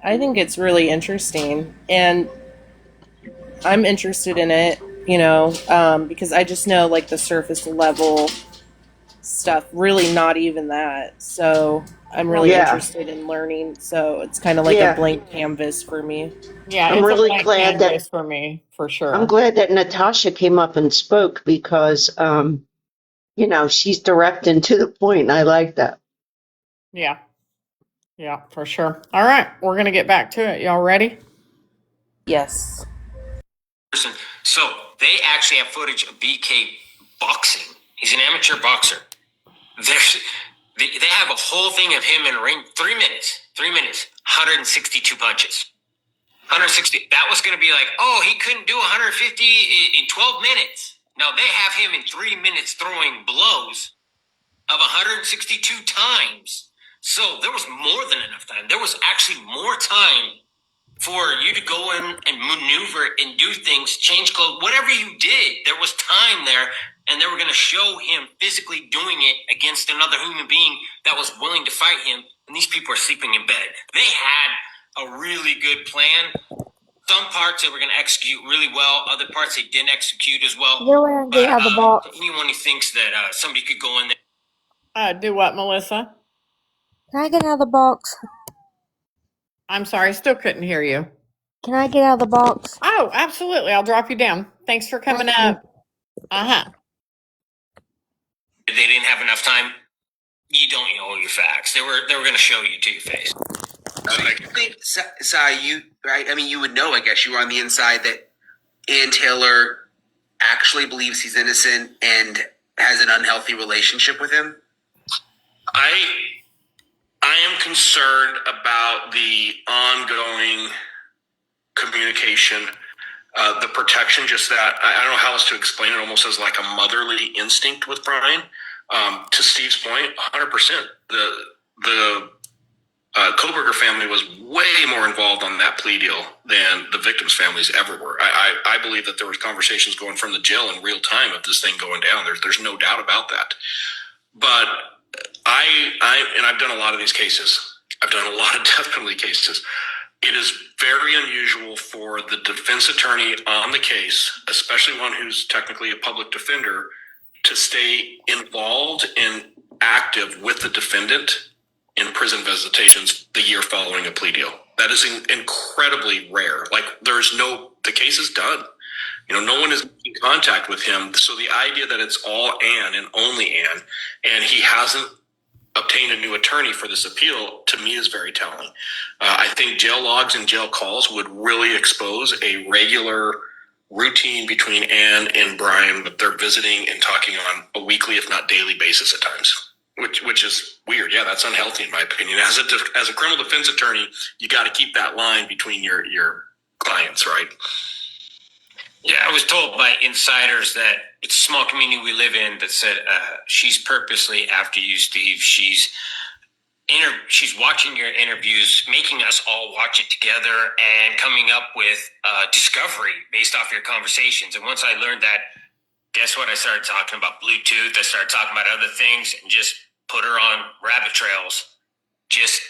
K: I think it's really interesting. And I'm interested in it, because I just know like the surface level stuff, really not even that. So I'm really
J: Yeah,
K: interested in learning. So it's kind of like a
J: yeah.
K: blank canvas for me.
A: Yeah,
J: I'm
A: it's a
J: really
A: blank
J: glad that
A: canvas for me, for
J: I'm
A: sure.
J: glad that Natasha came up and spoke because she's direct and to the point. I like that.
A: Yeah, yeah, for sure. All right, we're gonna get back to it. Y'all ready?
K: Yes.
F: So they actually have footage of BK boxing. He's an amateur boxer. They have a whole thing of him in a ring. 3 minutes. 162 punches. 160. That was going to be like, oh, he couldn't do 150 in 12 minutes. No, they have him in 3 minutes throwing blows of 162 times. So there was more than enough time. There was actually more time for you to go in and maneuver and do things, change clothes, whatever you did. There was time there, and they were going to show him physically doing it against another human being that was willing to fight him. And these people are sleeping in bed. They had a really good plan. Some parts they were going to execute really well. Other parts they didn't execute as well. But anyone who thinks that somebody could go in there.
A: Do what, Melissa?
L: Can I get out of the box?
A: I'm sorry, still couldn't hear you.
L: Can I get out of the box?
A: Oh, absolutely. I'll drop you down. Thanks for coming
L: Thank you.
A: up. Uh-huh.
F: They didn't have enough time. You don't know your facts. They were going to show you to your face.
C: I think, Sai, you right? I mean, you would know. I guess you were on the inside that Ann Taylor actually believes he's innocent and has an unhealthy relationship with him.
E: I am concerned about the ongoing communication, the protection, just that I don't know how else to explain it, almost as like a motherly instinct with Brian. To Steve's point, 100%. The Koberger family was way more involved on that plea deal than the victims' families ever were. I believe that there was conversations going from the jail in real time of this thing going down. There's no doubt about that. But I've done a lot of these cases. I've done a lot of death penalty cases. It is very unusual for the defense attorney on the case, especially one who's technically a public defender, to stay involved and active with the defendant in prison visitations the year following a plea deal. That is incredibly rare. Like the case is done. No one is in contact with him. So the idea that it's all Ann and only Ann, and he hasn't obtained a new attorney for this appeal, to me is very telling. I think jail logs and jail calls would really expose a regular routine between Ann and Brian, but they're visiting and talking on a weekly, if not daily basis at times, which is weird. Yeah, that's unhealthy in my opinion. As a criminal defense attorney, you got to keep that line between your clients, right?
F: Yeah, I was told by insiders that it's a small community we live in that said she's purposely after you, Steve. She's watching your interviews, making us all watch it together, and coming up with discovery based off your conversations. And once I learned that, guess what? I started talking about Bluetooth. I started talking about other things, and just put her on rabbit trails, just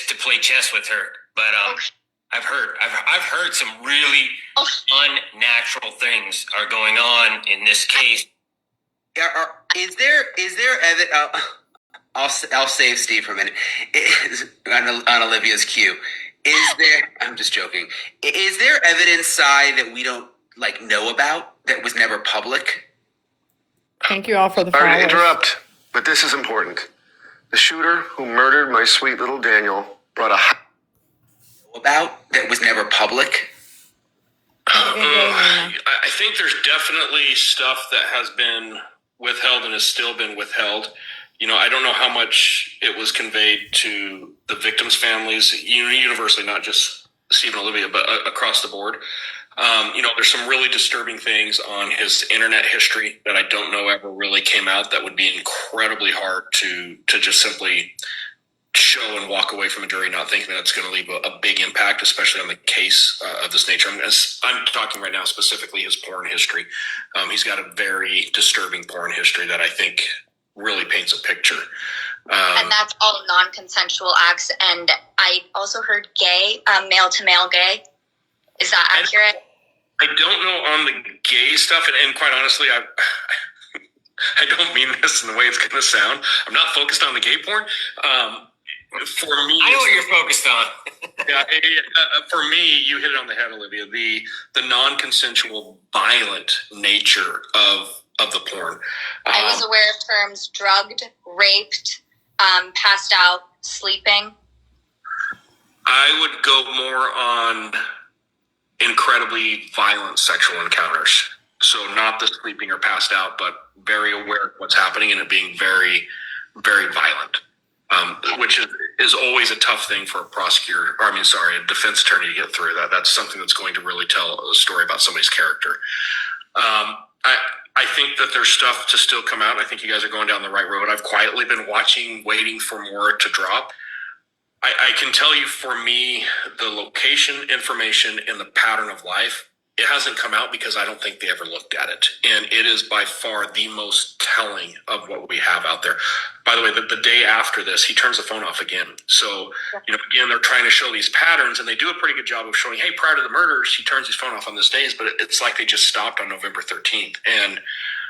F: to play chess with her. But I've heard some really unnatural things are going on in this case.
C: Is there evidence? I'll save Steve for a minute. On Olivia's cue, is there? I'm just joking. Is there evidence, Sai, that we don't know about that was never public?
A: Thank you all for the
M: Sorry to
A: follows.
M: interrupt, but this is important. The shooter who murdered my sweet little Daniel brought
C: about that was never public.
E: I think there's definitely stuff that has been withheld and has still been withheld. I don't know how much it was conveyed to the victims' families, universally, not just Steve and Olivia, but across the board. There's some really disturbing things on his internet history that I don't know ever really came out that would be incredibly hard to just simply show and walk away from a jury not thinking that it's going to leave a big impact, especially on the case of this nature. I'm talking right now specifically his porn history. He's got a very disturbing porn history that I think really paints a picture.
D: And that's all non-consensual acts. And I also heard gay, male-to-male gay. Is that accurate?
E: I don't know on the gay stuff, and quite honestly, I don't mean this in the way it's going to sound. I'm not focused on the gay porn. For me,
F: I know what you're focused on.
E: For me, you hit it on the head, Olivia. The non-consensual, violent nature of the porn.
D: I was aware of terms drugged, raped, passed out, sleeping.
E: I would go more on incredibly violent sexual encounters. So not the sleeping or passed out, but very aware of what's happening and it being very, very violent, which is always a tough thing for a defense attorney to get through. That's something that's going to really tell a story about somebody's character. I think that there's stuff to still come out. I think you guys are going down the right road. I've quietly been watching, waiting for more to drop. I can tell you, for me, the location information and the pattern of life, it hasn't come out because I don't think they ever looked at it. And it is by far the most telling of what we have out there. By the way, the day after this, he turns the phone off again. So, again, they're trying to show these patterns, and they do a pretty good job of showing, hey, prior to the murders, he turns his phone off on this days, but it's like they just stopped on November 13th. And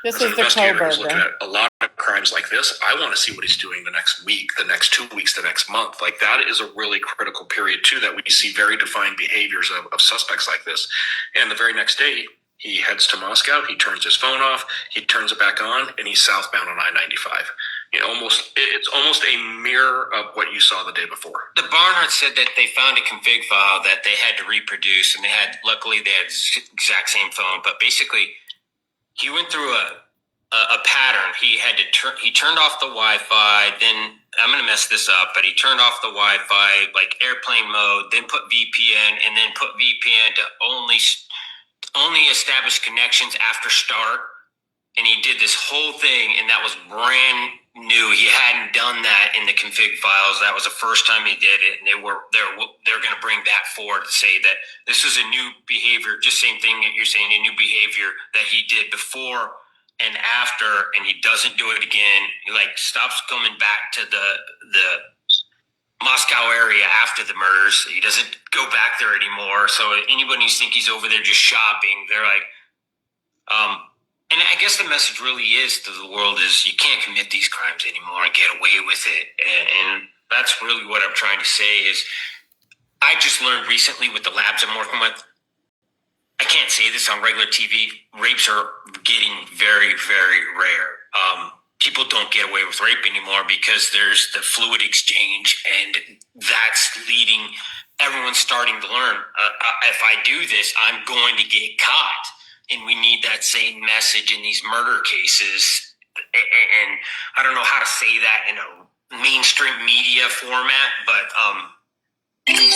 A: This
E: as an
A: is the
E: investigator who's looking
A: Koberger.
E: at a lot of crimes like this, I want to see what he's doing the next week, the next 2 weeks, the next month. Like, that is a really critical period, too, that we see very defined behaviors of suspects like this. And the very next day, he heads to Moscow, he turns his phone off, he turns it back on, and he's southbound on I-95. It's almost a mirror of what you saw the day before.
F: The Barnhart said that they found a config file that they had to reproduce, and luckily they had the exact same phone. But basically, he went through a pattern. He turned off the Wi-Fi. Then I'm going to mess this up, but he turned off the Wi-Fi, like airplane mode. Then put VPN, and then put VPN to only establish connections after start. And he did this whole thing, and that was brand new. He hadn't done that in the config files. That was the first time he did it, and they're going to bring that forward to say that this is a new behavior, just same thing that you're saying, a new behavior that he did before and after, and he doesn't do it again. He stops coming back to the Moscow area after the murders. He doesn't go back there anymore. So anybody who thinks he's over there just shopping, they're like, and I guess the message really is to the world is you can't commit these crimes anymore and get away with it. And that's really what I'm trying to say is I just learned recently with the labs I'm working with, I can't say this on regular TV, rapes are getting very, very rare. People don't get away with rape anymore because there's the fluid exchange, and that's leading everyone's starting to learn. If I do this, I'm going to get caught. And we need that same message in these murder cases. And I don't know how to say that in a mainstream media format, but I'm trying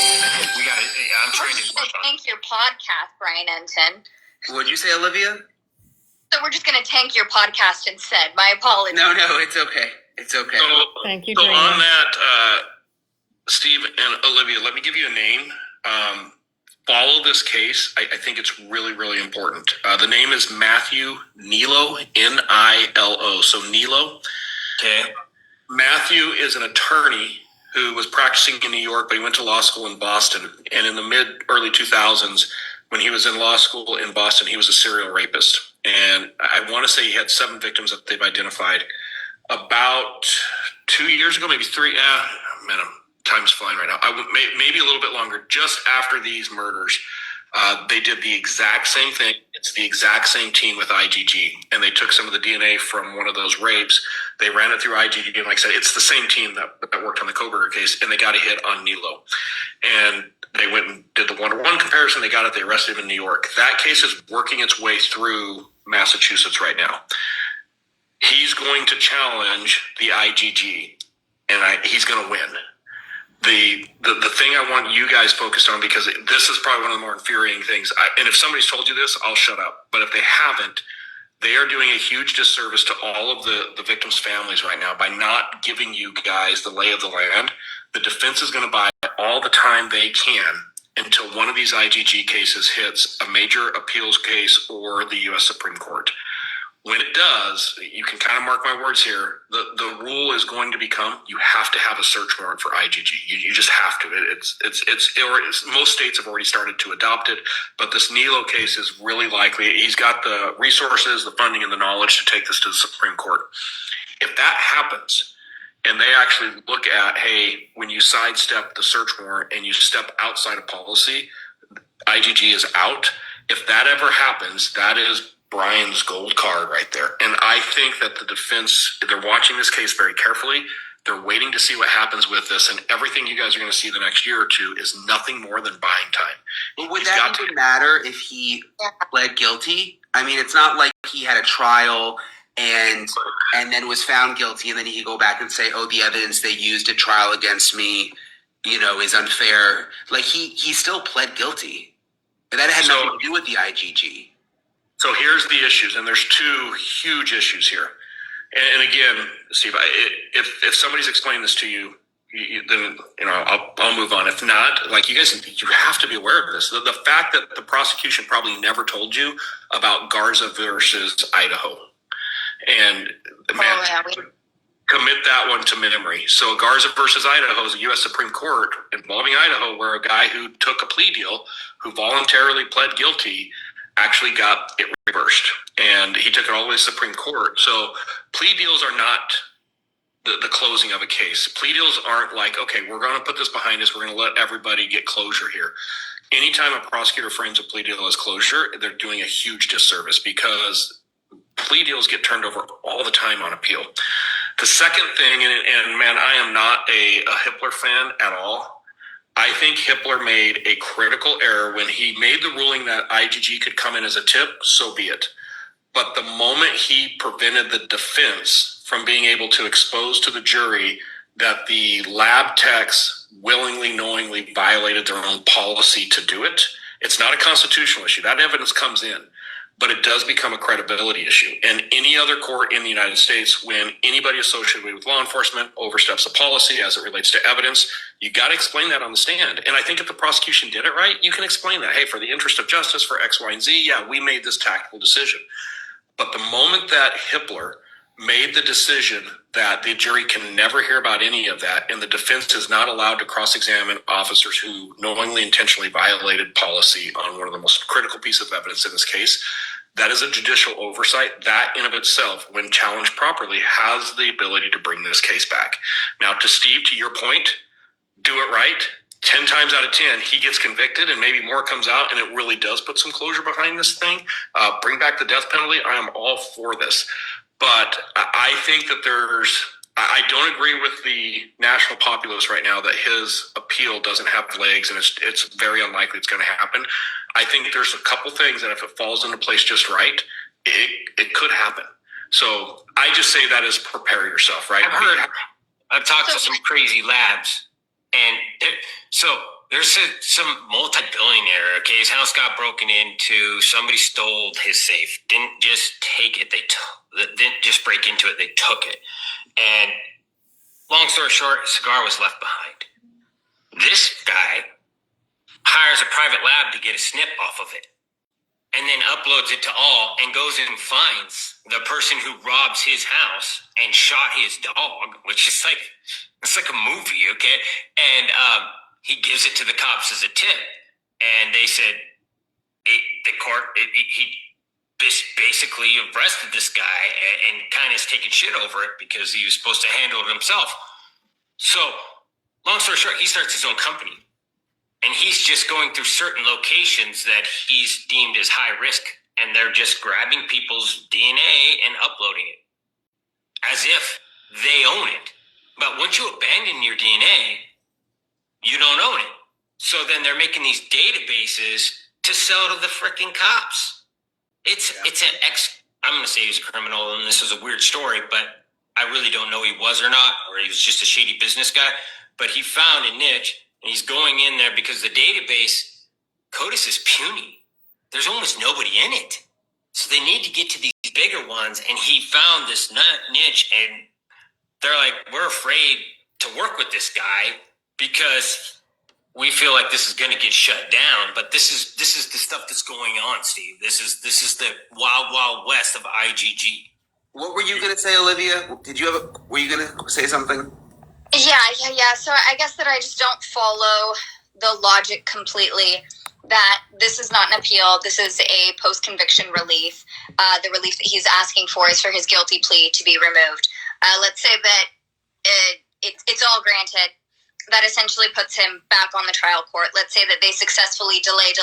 F: to work on it.
D: Tank your podcast, Brian Enton.
C: What'd you say, Olivia?
D: So we're just going to tank your podcast instead. My apologies.
C: No, it's okay. It's okay.
A: Thank you,
E: So
A: Dreamer.
E: on that, Steve and Olivia, let me give you a name. Follow this case. I think it's really, really important. The name is Matthew Nilo, Nilo. So Nilo.
F: Okay.
E: Matthew is an attorney who was practicing in New York, but he went to law school in Boston. And in the early 2000s, when he was in law school in Boston, he was a serial rapist. And I want to say he had 7 victims that they've identified. About 2 years ago, maybe 3. Man, time's flying right now. Maybe a little bit longer. Just after these murders, they did the exact same thing. It's the exact same team with IgG, and they took some of the DNA from one of those rapes. They ran it through IgG, and like I said, it's the same team that worked on the Koberger case, and they got a hit on Nilo. And they went and did the 1-to-1 comparison. They got it. They arrested him in New York. That case is working its way through Massachusetts right now. He's going to challenge the IgG, and he's going to win. the thing I want you guys focused on, because this is probably one of the more infuriating things. And if somebody's told you this, I'll shut up. But if they haven't, they are doing a huge disservice to all of the victims' families right now by not giving you guys the lay of the land. The defense is going to buy all the time they can until one of these IGG cases hits a major appeals case or the U.S. Supreme Court. When it does, you can kind of mark my words here, the rule is going to become you have to have a search warrant for IGG. You just have to. Most states have already started to adopt it, but this Nilo case is really likely. He's got the resources, the funding, and the knowledge to take this to the Supreme Court. If that happens, and they actually look at, hey, when you sidestep the search warrant and you step outside of policy, IGG is out. If that ever happens, that is Brian's gold card right there. And I think that the defense, they're watching this case very carefully. They're waiting to see what happens with this, and everything you guys are going to see the next year or two is nothing more than buying time.
C: But would that even matter if he pled guilty? I mean, it's not like he had a trial and then was found guilty, and then he could go back and say, oh, the evidence they used at trial against me, is unfair. Like, he still pled guilty. And that had nothing to do with the IGG.
E: So here's the issues, and there's two huge issues here. And again, Steve, if somebody's explained this to you, then I'll move on. If not, like, you guys, you have to be aware of this. The fact that the prosecution probably never told you about Garza versus Idaho, and commit that one to memory. So Garza versus Idaho is a U.S. Supreme Court involving Idaho, where a guy who took a plea deal, who voluntarily pled guilty, actually got it reversed, and he took it all the way to Supreme Court. So plea deals are not the closing of a case. Plea deals aren't like, okay, we're going to put this behind us, we're going to let everybody get closure here. Anytime a prosecutor frames a plea deal as closure, they're doing a huge disservice, because plea deals get turned over all the time on appeal. The second thing, and man, I am not a Hippler fan at all. I think Hippler made a critical error when he made the ruling that IGG could come in as a tip, so be it. But the moment he prevented the defense from being able to expose to the jury that the lab techs willingly, knowingly violated their own policy to do it, it's not a constitutional issue. That evidence comes in, but it does become a credibility issue. And any other court in the United States, when anybody associated with law enforcement oversteps a policy as it relates to evidence, you got to explain that on the stand. And I think if the prosecution did it right, you can explain that. Hey, for the interest of justice, for X, Y, and Z, yeah, we made this tactical decision. But the moment that Hippler made the decision that the jury can never hear about any of that, and the defense is not allowed to cross-examine officers who knowingly, intentionally violated policy on one of the most critical pieces of evidence in this case, that is a judicial oversight. That in of itself, when challenged properly, has the ability to bring this case back. Now, to Steve, to your point, do it right. 10 times out of 10, he gets convicted, and maybe more comes out, and it really does put some closure behind this thing. Bring back the death penalty. I am all for this. But I think that I don't agree with the national populace right now that his appeal doesn't have legs, and it's very unlikely it's going to happen. I think there's a couple things that if it falls into place just right, it could happen. So I just say that as prepare yourself, right?
F: I've talked to some crazy labs, and there's some multi-billionaire. Okay, his house got broken into. Somebody stole his safe. Didn't just take it. They didn't just break into it. They took it. And long story short, a cigar was left behind. This guy hires a private lab to get a snip off of it, and then uploads it to all, and goes and finds the person who robs his house and shot his dog, which is it's like a movie, okay? And he gives it to the cops as a tip, and they said he basically arrested this guy and kind of is taking shit over it because he was supposed to handle it himself. So, long story short, he starts his own company, and he's just going through certain locations that he's deemed as high risk, and they're just grabbing people's DNA and uploading it as if they own it. But once you abandon your DNA, you don't own it. So then they're making these databases to sell to the freaking cops. I'm going to say he's a criminal, and this is a weird story, but I really don't know he was or not, or he was just a shady business guy. but he found a niche, and he's going in there because the database, CODIS is puny. There's almost nobody in it. So they need to get to these bigger ones, and he found this niche, and they're like, we're afraid to work with this guy because we feel like this is going to get shut down. But this is the stuff that's going on, Steve. This is the wild west of IgG.
C: What were you going to say, Olivia? Were you going to say something?
D: Yeah. So I guess that I just don't follow the logic completely that this is not an appeal. This is a post-conviction relief. The relief that he's asking for is for his guilty plea to be removed. Let's say that it's all granted. That essentially puts him back on the trial court. Let's say that they successfully delay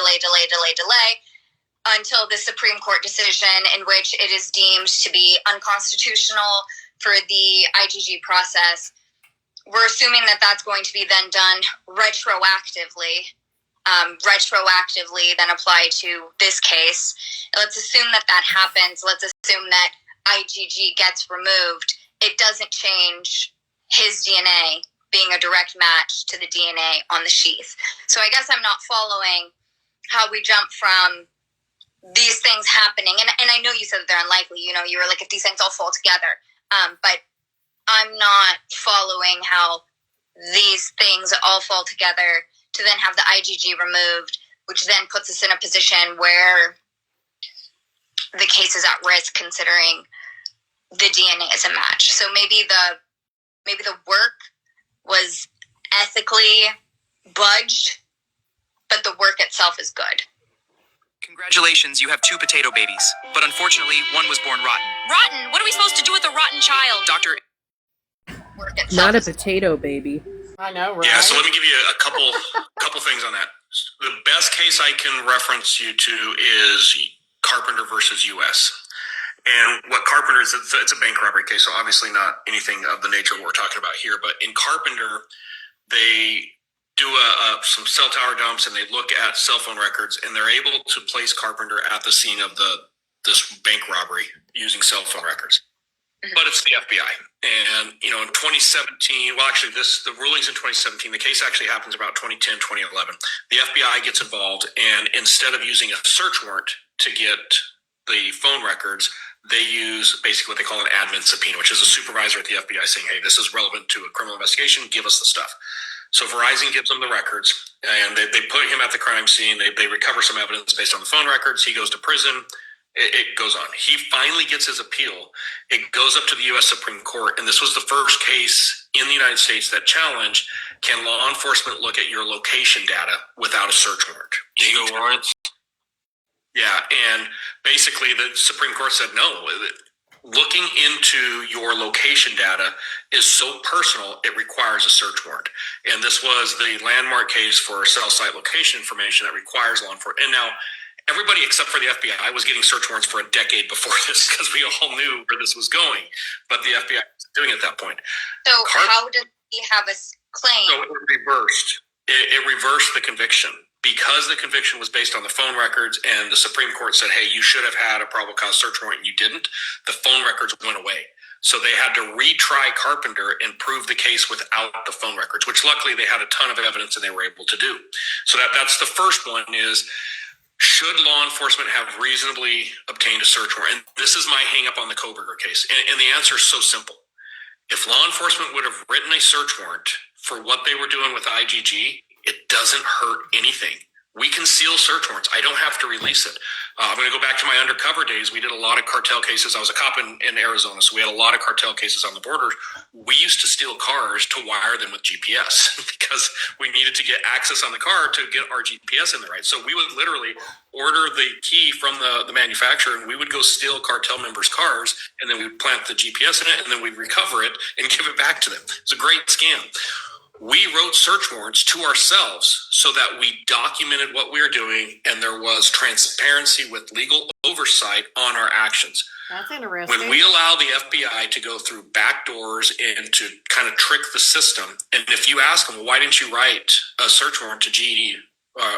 D: until the Supreme Court decision in which it is deemed to be unconstitutional for the IgG process. We're assuming that that's going to be then done retroactively, then apply to this case. Let's assume that happens. Let's assume that IgG gets removed. It doesn't change his DNA being a direct match to the DNA on the sheath. So I guess I'm not following how we jump from these things happening. And I know you said that they're unlikely. You were like, if these things all fall together. But I'm not following how these things all fall together to then have the IgG removed, which then puts us in a position where the case is at risk considering the DNA is a match. So maybe the work was ethically budged, but the work itself is good.
C: Congratulations, you have 2 potato babies. But unfortunately, one was born rotten.
H: Rotten? What are we supposed to do with a rotten child?
C: Doctor...
K: Not a potato baby.
A: I know, right?
E: Yeah, so let me give you a couple things on that. The best case I can reference you to is Carpenter versus U.S. And what Carpenter is, it's a bank robbery case, so obviously not anything of the nature we're talking about here. But in Carpenter, they do some cell tower dumps, and they look at cell phone records, and they're able to place Carpenter at the scene of this bank robbery using cell phone records. But it's the FBI. And, in 2017, well, actually, the ruling's in 2017. The case actually happens about 2010, 2011. The FBI gets involved, and instead of using a search warrant to get the phone records, they use basically what they call an admin subpoena, which is a supervisor at the FBI saying, hey, this is relevant to a criminal investigation, give us the stuff. So Verizon gives them the records, and they put him at the crime scene. They recover some evidence based on the phone records. He goes to prison. It goes on. He finally gets his appeal. It goes up to the U.S. Supreme Court, and this was the first case in the United States that challenged, can law enforcement look at your location data without a search warrant?
F: Legal warrants?
E: Yeah, and basically the Supreme Court said no. Looking into your location data is so personal, it requires a search warrant. And this was the landmark case for cell site location information that requires law enforcement. And now, everybody except for the FBI was getting search warrants for a decade before this because we all knew where this was going, but the FBI was doing it at that point.
D: So how does he have a claim?
E: So it reversed. It reversed the conviction because the conviction was based on the phone records, and the Supreme Court said, hey, you should have had a probable cause search warrant, and you didn't. The phone records went away. So they had to retry Carpenter and prove the case without the phone records, which luckily they had a ton of evidence and they were able to do. So that's the first one is, should law enforcement have reasonably obtained a search warrant? And this is my hang up on the Koberger case. And the answer is so simple. If law enforcement would have written a search warrant for what they were doing with IgG, it doesn't hurt anything. We can seal search warrants. I don't have to release it. I'm going to go back to my undercover days. We did a lot of cartel cases. I was a cop in Arizona, so we had a lot of cartel cases on the border. We used to steal cars to wire them with GPS because we needed to get access on the car to get our GPS in there, right? So we would literally order the key from the manufacturer, and we would go steal cartel members' cars, and then we would plant the GPS in it, and then we'd recover it and give it back to them. It's a great scam. We wrote search warrants to ourselves so that we documented what we were doing, and there was transparency with legal oversight on our actions.
A: That's interesting.
E: When we allow the FBI to go through back doors and to kind of trick the system, and if you ask them, well, why didn't you write a search warrant to GED,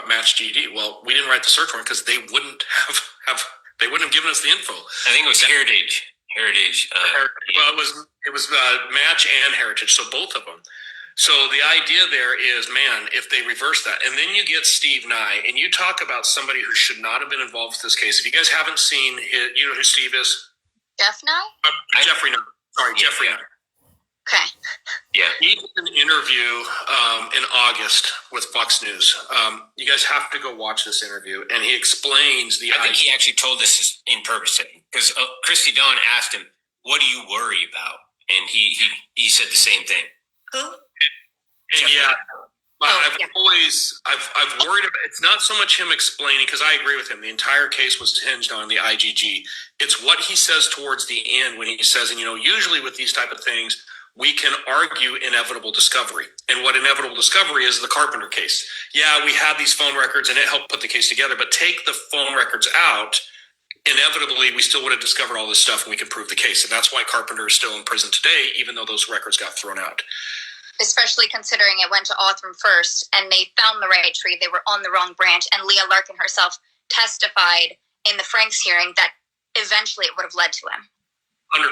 E: match GED? Well, we didn't write the search warrant because they wouldn't have given us the info.
F: I think it was Heritage.
E: Well, it was match and Heritage, so both of them. So the idea there is, man, if they reverse that, and then you get Steve Nye, and you talk about somebody who should not have been involved with this case. If you guys haven't seen his, you know who Steve is?
D: Jeff Nye?
E: Jeffrey Nye. Sorry,
F: Yeah,
E: Jeffrey
F: yeah.
E: Nye.
D: Okay.
F: Yeah.
E: He did an interview in August with Fox News. You guys have to go watch this interview, and he explains the.
F: I think he actually told this in purpose, because Christy Dawn asked him, "What do you worry about?" And he said the same thing.
H: Who?
E: And yeah, I've
H: yeah.
E: I've worried about. It's not so much him explaining, because I agree with him. The entire case was hinged on the IGG. It's what he says towards the end when he says, and usually with these type of things, we can argue inevitable discovery. And what inevitable discovery is the Carpenter case. Yeah, we have these phone records and it helped put the case together, but take the phone records out, inevitably we still would have discovered all this stuff and we can prove the case. And that's why Carpenter is still in prison today, even though those records got thrown out.
D: Especially considering it went to Othram first and they found the right tree. They were on the wrong branch. And Leah Larkin herself testified in the Franks hearing that eventually it would have led to him.
E: 100%.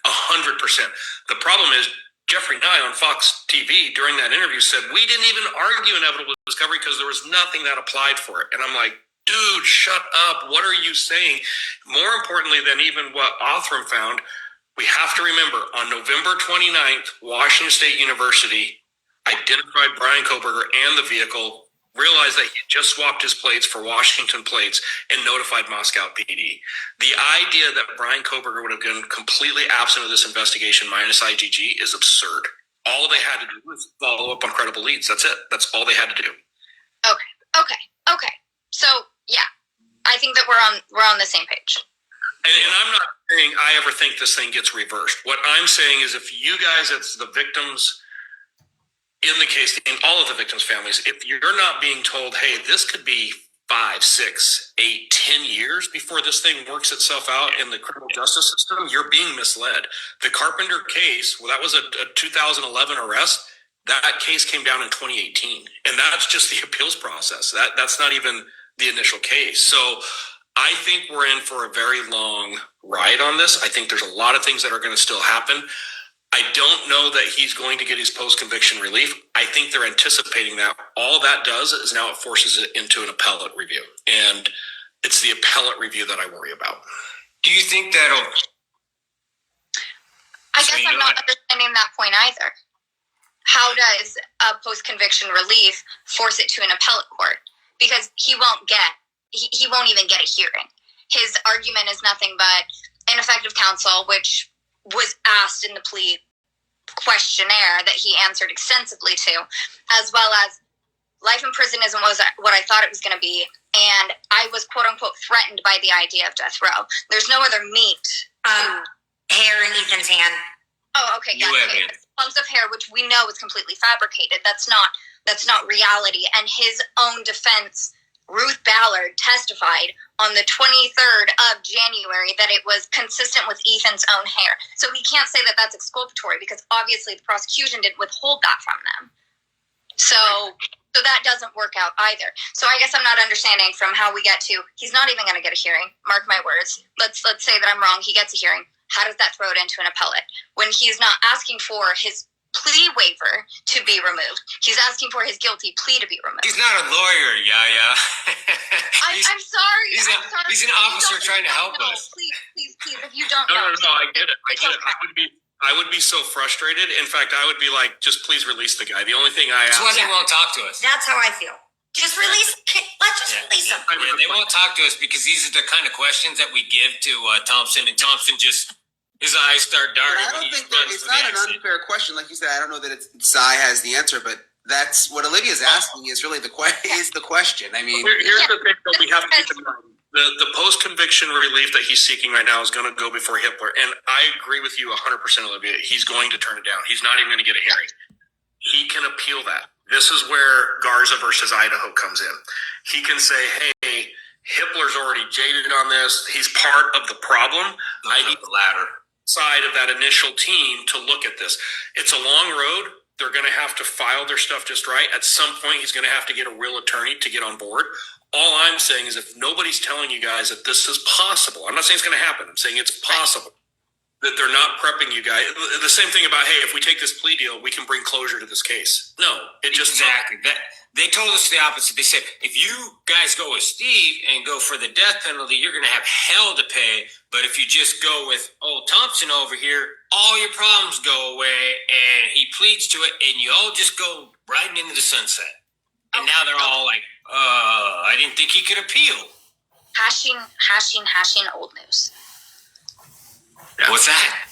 E: 100%. The problem is Jeffrey Nye on Fox TV during that interview said, we didn't even argue inevitable discovery because there was nothing that applied for it. And I'm like, dude, shut up. What are you saying? More importantly than even what Othram found, we have to remember on November 29th, Washington State University identified Brian Koberger and the vehicle, realized that he just swapped his plates for Washington plates, and notified Moscow PD. The idea that Brian Koberger would have been completely absent of this investigation minus IGG is absurd. All they had to do was follow up on credible leads. That's it. That's all they had to do.
D: Okay. So yeah, I think that we're on the same page.
E: And I'm not saying I ever think this thing gets reversed. What I'm saying is if you guys, it's the victims in the case, in all of the victims' families, if you're not being told, hey, this could be 5, 6, 8, 10 years before this thing works itself out in the criminal justice system, you're being misled. The Carpenter case, well, that was a 2011 arrest. That case came down in 2018. And that's just the appeals process. That's not even the initial case. So I think we're in for a very long ride on this. I think there's a lot of things that are going to still happen. I don't know that he's going to get his post-conviction relief. I think they're anticipating that. All that does is now it forces it into an appellate review. And it's the appellate review that I worry about.
F: Do you think that'll...
D: I guess I'm not understanding that point either. How does a post-conviction relief force it to an appellate court? Because he won't even get a hearing. His argument is nothing but ineffective counsel, which was asked in the plea questionnaire that he answered extensively to, as well as life in prison isn't what I thought it was going to be, and I was quote unquote threatened by the idea of death row. There's no other meat.
H: Hair in Ethan's hand.
D: Oh, okay, yeah. Clumps of hair, which we know is completely fabricated. That's not reality. And his own defense, Ruth Ballard, testified on the 23rd of January that it was consistent with Ethan's own hair. So he can't say that that's exculpatory because obviously the prosecution didn't withhold that from them. So that doesn't work out either. So I guess I'm not understanding from how we get to, he's not even going to get a hearing. Mark my words. Let's say that I'm wrong. He gets a hearing. How does that throw it into an appellate? When he's not asking for his plea waiver to be removed. He's asking for his guilty plea to be removed.
F: He's not a lawyer, Yaya.
D: I'm sorry.
F: He's an officer trying to help us.
D: Please, if you don't
E: No,
D: know.
E: I get it. I would be so frustrated. In fact, I would be like, just please release the guy. The only thing I ask...
F: That's why they won't talk to us.
H: That's how I feel. Just release. Let's just release him.
F: Yeah, they won't talk to us because these are the kind of questions that we give to Thompson, and Thompson just... His eyes start darting.
C: I don't think that it's not an unfair question. Like you said, I don't know that Cy has the answer, but that's what Olivia's asking is really the question. I mean,
E: here's the thing that we have to keep in mind. The post-conviction relief that he's seeking right now is going to go before Hitler. And I agree with you 100%, Olivia. He's going to turn it down. He's not even going to get a hearing. He can appeal that. This is where Garza versus Idaho comes in. He can say, hey, Hitler's already jaded on this. He's part of the problem. I need the ladder side of that initial team to look at this. It's a long road. They're going to have to file their stuff just right. At some point, he's going to have to get a real attorney to get on board. All I'm saying is if nobody's telling you guys that this is possible, I'm not saying it's going to happen. I'm saying it's possible. that they're not prepping you guys. The same thing about, hey, if we take this plea deal, we can bring closure to this case. No, it just
F: exactly that. They told us the opposite. They said, if you guys go with Steve and go for the death penalty, you're going to have hell to pay. But if you just go with old Thompson over here, all your problems go away. And he pleads to it, and you all just go riding into the sunset. And now they're all like, I didn't think he could appeal.
D: Hashing old news.
F: Yeah. What's that?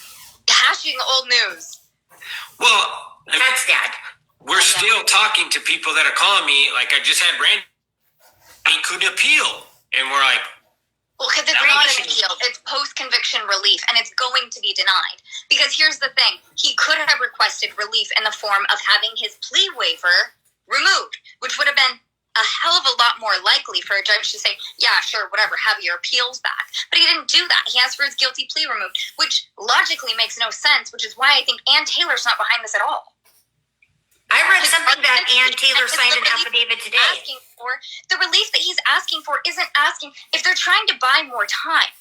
D: Hashing old news.
F: Well,
D: That's Dad.
F: We're still talking to people that are calling me. Like, I just had Randy. He couldn't appeal. And we're like,
D: well, because it's not an appeal. It's post-conviction relief, and it's going to be denied. Because here's the thing. He could have requested relief in the form of having his plea waiver removed, which would have been a hell of a lot more likely for a judge to say, yeah, sure, whatever, have your appeals back. But he didn't do that. He asked for his guilty plea removed, which logically makes no sense, which is why I think Ann Taylor's not behind this at all.
N: I read something that Ann Taylor signed an affidavit today.
D: The relief that he's asking for isn't asking, if they're trying to buy more time,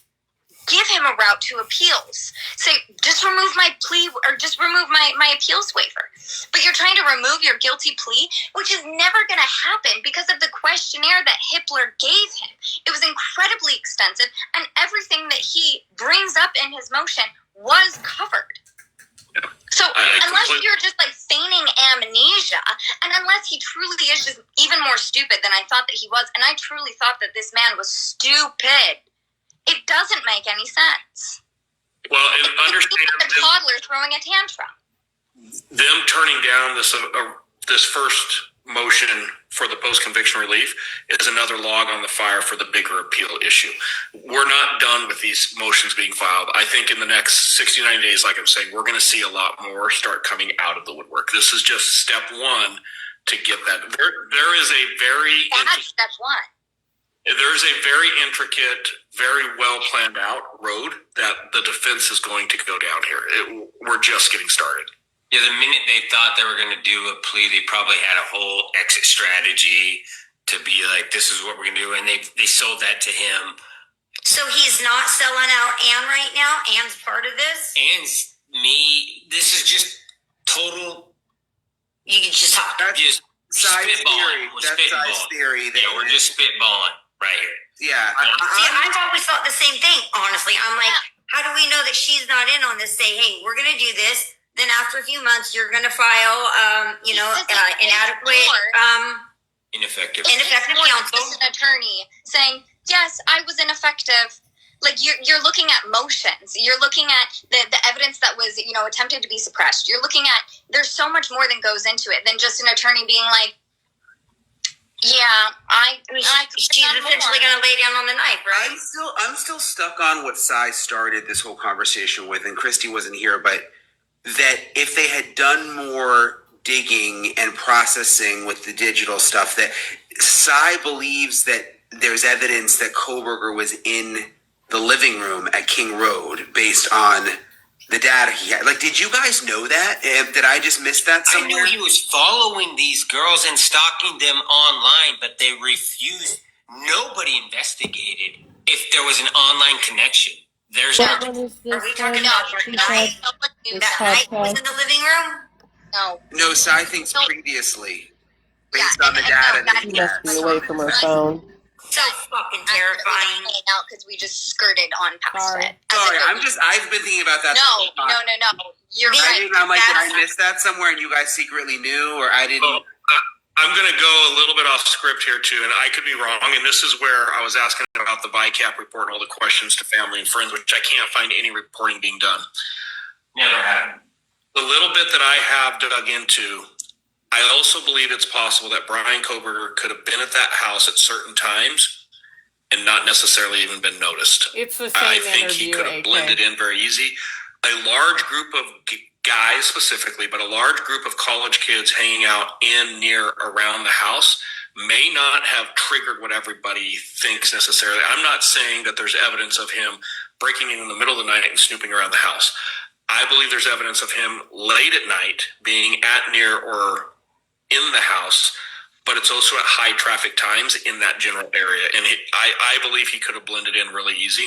D: give him a route to appeals. Say, just remove my plea, or just remove my appeals waiver. But you're trying to remove your guilty plea, which is never going to happen because of the questionnaire that Hippler gave him. It was incredibly extensive, and everything that he brings up in his motion was covered. So unless you're just like feigning amnesia, and unless he truly is just even more stupid than I thought that he was, and I truly thought that this man was stupid, it doesn't make any sense.
E: Well, and understand
D: a toddler throwing a tantrum.
E: Them turning down this first motion for the post-conviction relief is another log on the fire for the bigger appeal issue. We're not done with these motions being filed. I think in the next 69 days, like I'm saying, we're going to see a lot more start coming out of the woodwork. This is just step one to get that. There is a very...
D: That's step one.
E: There's a very intricate, very well planned out road that the defense is going to go down here. We're just getting started.
F: Yeah, the minute they thought they were going to do a plea, they probably had a whole exit strategy to be like, this is what we're going to do. And they sold that to him.
N: So he's not selling out Ann right now? Ann's part of this?
F: Ann's me. This is just total...
N: You can just talk.
F: Just spitballing.
C: That's Si's theory.
F: Yeah, we're just spitballing right here.
C: Yeah.
N: See, I've always thought the same thing, honestly. I'm like, how do we know that she's not in on this? Say, hey, we're going to do this. Then after a few months, you're going to file, inadequate,
F: ineffective
D: counsel. Just an attorney saying, yes, I was ineffective. Like you're looking at motions. You're looking at the evidence that was, attempted to be suppressed. You're looking at, there's so much more that goes into it than just an attorney being like,
N: she's essentially going to lay down on the knife, right?
C: I'm still stuck on what Si started this whole conversation with, and Christy wasn't here, but that if they had done more digging and processing with the digital stuff, that Si believes that there's evidence that Koberger was in the living room at King Road based on the data he had. Like, did you guys know that? Did I just miss that somewhere?
F: I knew he was following these girls and stalking them online, but they refused. Nobody investigated if there was an online connection. There's
N: Are we talking about that night was in the living room?
C: No, Si thinks previously, based on the data that he
K: must be away from her phone.
N: So fucking terrifying.
D: Because we just skirted on past it.
C: Sorry, I've been thinking about that.
D: No. You're right.
C: I'm like, did I miss that somewhere and you guys secretly knew, or I didn't?
E: Well, I'm going to go a little bit off script here too, and I could be wrong. And this is where I was asking about the VICAP report and all the questions to family and friends, which I can't find any reporting being done.
F: Never happened.
E: The little bit that I have dug into, I also believe it's possible that Brian Koberger could have been at that house at certain times and not necessarily even been noticed.
A: It's the same
E: I think
A: interview,
E: he could have
A: AK.
E: blended in very easy. A large group of guys specifically, but a large group of college kids hanging out near around the house may not have triggered what everybody thinks necessarily. I'm not saying that there's evidence of him breaking in the middle of the night and snooping around the house. I believe there's evidence of him late at night being at near or in the house, but it's also at high traffic times in that general area. And I believe he could have blended in really easy.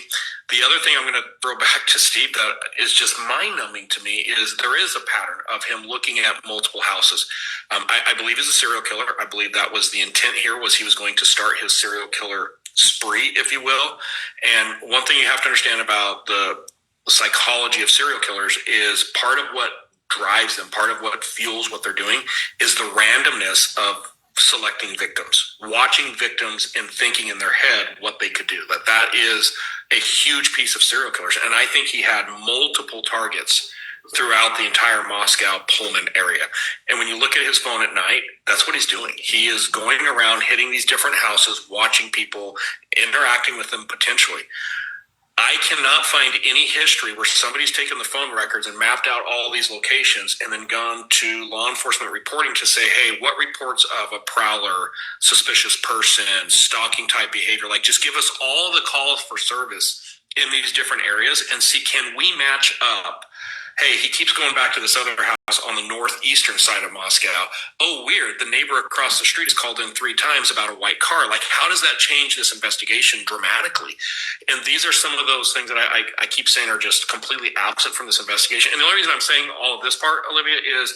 E: The other thing I'm going to throw back to Steve that is just mind-numbing to me is there is a pattern of him looking at multiple houses. I believe he's a serial killer. I believe that was the intent here, was he was going to start his serial killer spree, if you will. And one thing you have to understand about the psychology of serial killers is part of what drives them, part of what fuels what they're doing is the randomness of selecting victims, watching victims and thinking in their head what they could do. That is a huge piece of serial killers. And I think he had multiple targets throughout the entire Moscow, Pullman area. And when you look at his phone at night, that's what he's doing. He is going around hitting these different houses, watching people, interacting with them potentially. I cannot find any history where somebody's taken the phone records and mapped out all these locations and then gone to law enforcement reporting to say, hey, what reports of a prowler, suspicious person, stalking type behavior, like just give us all the calls for service in these different areas and see, can we match up? Hey, he keeps going back to this other house on the northeastern side of Moscow. Oh, weird. The neighbor across the street has called in 3 times about a white car. Like, how does that change this investigation dramatically? And these are some of those things that I keep saying are just completely absent from this investigation. And the only reason I'm saying all of this part, Olivia, is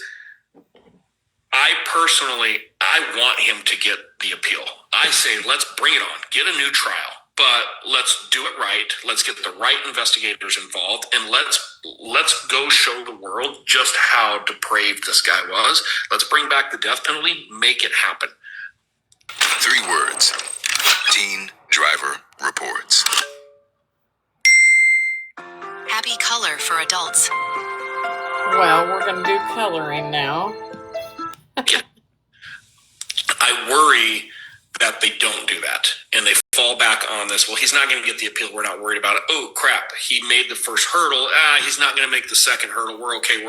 E: I want him to get the appeal. I say, let's bring it on. Get a new trial. But let's do it right. Let's get the right investigators involved, and let's go show the world just how depraved this guy was. Let's bring back the death penalty. Make it happen.
O: 3 words. Teen driver reports.
G: Happy color for adults.
A: Well, we're going to do coloring now.
E: I worry that they don't do that and they fall back on this. Well, he's not going to get the appeal. We're not worried about it. Oh, crap. He made the first hurdle. He's not going to make the second hurdle. We're okay.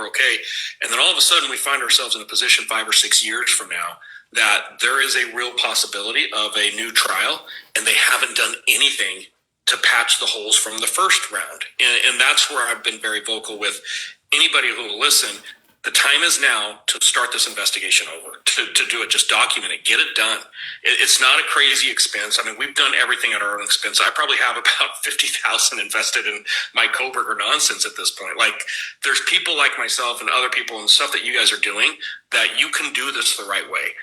E: And then all of a sudden we find ourselves in a position 5 or 6 years from now that there is a real possibility of a new trial and they haven't done anything to patch the holes from the first round. And that's where I've been very vocal with anybody who will listen. The time is now to start this investigation over, to do it, just document it, get it done. It's not a crazy expense. I mean, we've done everything at our own expense. I probably have about 50,000 invested in my Koberger nonsense at this point. Like, there's people like myself and other people and stuff that you guys are doing that you can do this the right way.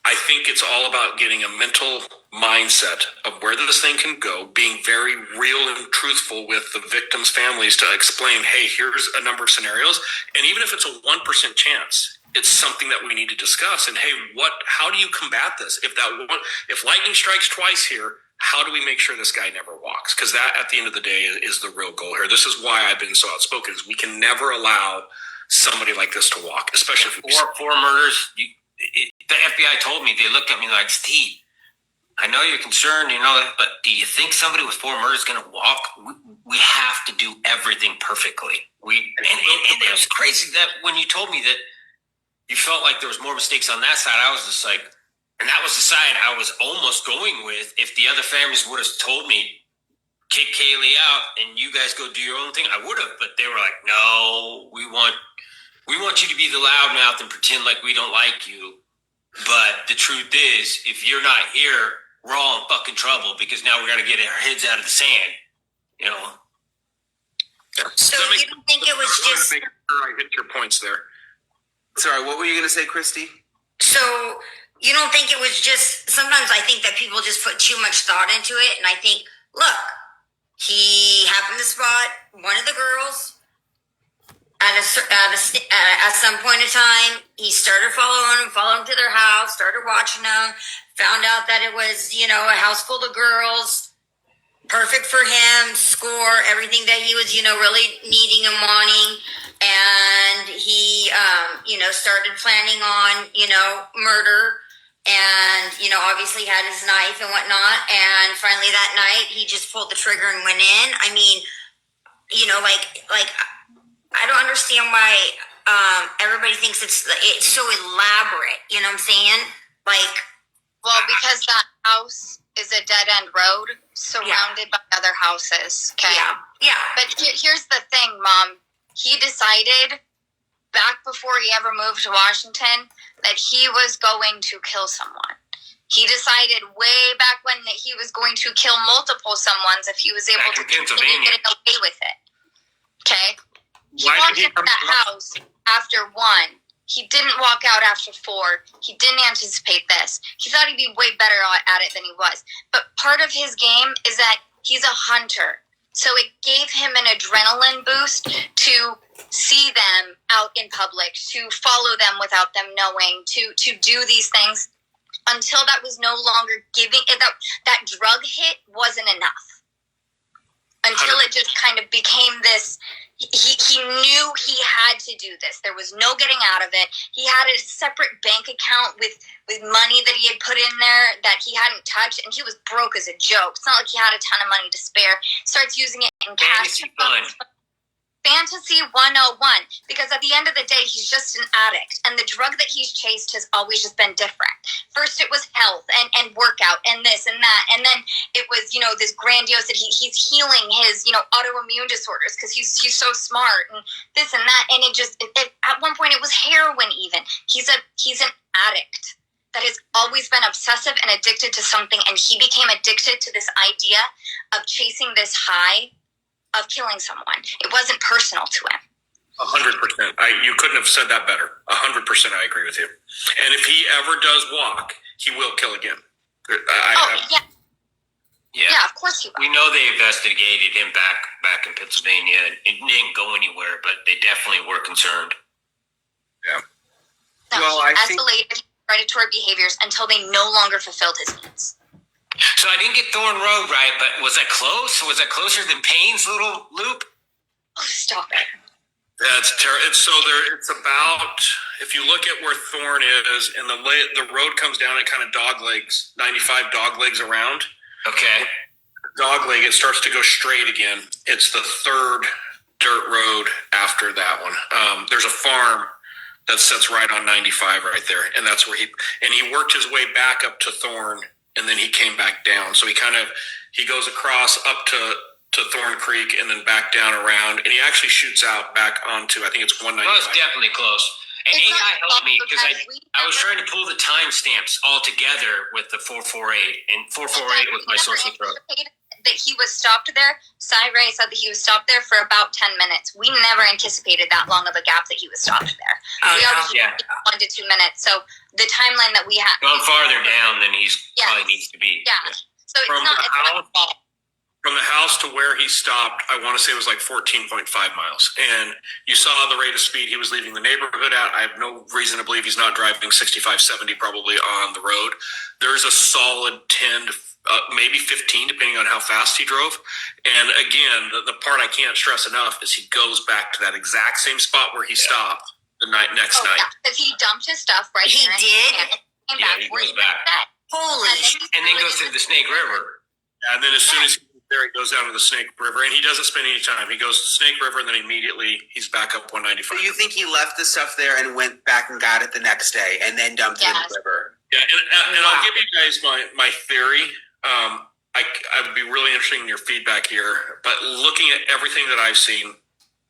E: I think it's all about getting a mental mindset of where this thing can go, being very real and truthful with the victims' families to explain, hey, here's a number of scenarios. And even if it's a 1% chance, it's something that we need to discuss. And hey, how do you combat this? If lightning strikes twice here, how do we make sure this guy never walks? Because that, at the end of the day, is the real goal here. This is why I've been so outspoken, is we can never allow somebody like this to walk, especially if
F: four murders. The FBI told me, they looked at me like, Steve, I know you're concerned, but do you think somebody with 4 murders is going to walk? We have to do everything perfectly. And it was crazy that when you told me that you felt like there was more mistakes on that side, I was just like, and that was the side I was almost going with. If the other families would have told me, kick Kaylee out and you guys go do your own thing, I would have. But they were like, no, we want you to be the loudmouth and pretend like we don't like you. But the truth is, if you're not here, we're all in fucking trouble because now we got to get our heads out of the sand,
N: So you don't think it was just...
E: Make sure I hit your points there.
C: Sorry, what were you going to say, Christy?
N: So you don't think it was just... Sometimes I think that people just put too much thought into it. And I think, look, he happened to spot one of the girls at some point in time. He started following them to their house, started watching them, found out that it was, a house full of girls, perfect for him, score, everything that he was, really needing and wanting. And he, started planning on, murder and, obviously had his knife and whatnot. And finally that night he just pulled the trigger and went in. I mean, I don't understand why everybody thinks it's so elaborate. You know what I'm saying?
D: Well, because that house is a dead end road surrounded by other houses. Okay.
N: Yeah.
D: But here's the thing, Mom. He decided back before he ever moved to Washington, that he was going to kill someone. He decided way back when that he was going to kill multiple someones if he was able to continue getting away with it. Okay? He walked into that house after 1. He didn't walk out after 4. He didn't anticipate this. He thought he'd be way better at it than he was. But part of his game is that he's a hunter. So it gave him an adrenaline boost to see them out in public, to follow them without them knowing, to do these things until that was no longer giving, that drug hit wasn't enough. Until it just kind of became this, he knew he had to do this. There was no getting out of it. He had a separate bank account with money that he had put in there that he hadn't touched, and he was broke as a joke. It's not like he had a ton of money to spare. Starts using it in cash. Fantasy 101, because at the end of the day, he's just an addict, and the drug that he's chased has always just been different. First, it was health and workout and this and that, and then it was, this grandiose that he's healing his, autoimmune disorders because he's so smart and this and that, and at one point it was heroin even. He's an addict that has always been obsessive and addicted to something, and he became addicted to this idea of chasing this high of killing someone. It wasn't personal to him.
E: 100%. You couldn't have said that better. 100%. I agree with you. And if he ever does walk, he will kill again.
D: Yeah, of course he will.
F: We know they investigated him back in Pennsylvania. It didn't go anywhere, but they definitely were concerned.
E: Yeah.
D: No, he escalated predatory behaviors until they no longer fulfilled his needs.
F: So I didn't get Thorn Road right, but was that close? Was that closer than Payne's little loop?
D: Oh, stop it.
E: That's terrible. It's about, if you look at where Thorn is, and the road comes down, it kind of 95 doglegs around.
F: Okay.
E: Dogleg, it starts to go straight again. It's the third dirt road after that one. There's a farm that sits right on 95 right there, and that's where he worked his way back up to Thorn, and then he came back down. So he goes across up to Thorn Creek and then back down around, and he actually shoots out back onto, I think it's 195.
F: Well, it's definitely close. And AI helped me because I was trying to pull the timestamps all together with the 448, and 448 was my source of truth.
D: That he was stopped there. Ray said that he was stopped there for about 10 minutes. We never anticipated that long of a gap that he was stopped there. We always 1 to 2 minutes. So the timeline that we had
F: gone farther down than he's probably needs to be.
D: Yeah. So it's not fault.
E: From the house to where he stopped, I want to say it was like 14.5 miles. And you saw the rate of speed he was leaving the neighborhood at. I have no reason to believe he's not driving 65, 70 probably on the road. There's a solid 10 to maybe 15, depending on how fast he drove. And again, the part I can't stress enough is he goes back to that exact same spot where he stopped the next night.
D: Because he dumped his stuff right
N: He
D: there.
N: did?
F: He goes back.
N: Holy
F: and then goes through the Snake River.
E: And then as soon as he's there, he goes down to the Snake River, and he doesn't spend any time. He goes to Snake River, and then immediately he's back up 195.
C: So you think he left the stuff there and went back and got it the next day and then dumped it in the river?
E: Yeah, and I'll give you guys my theory. I would be really interested in your feedback here, but looking at everything that I've seen,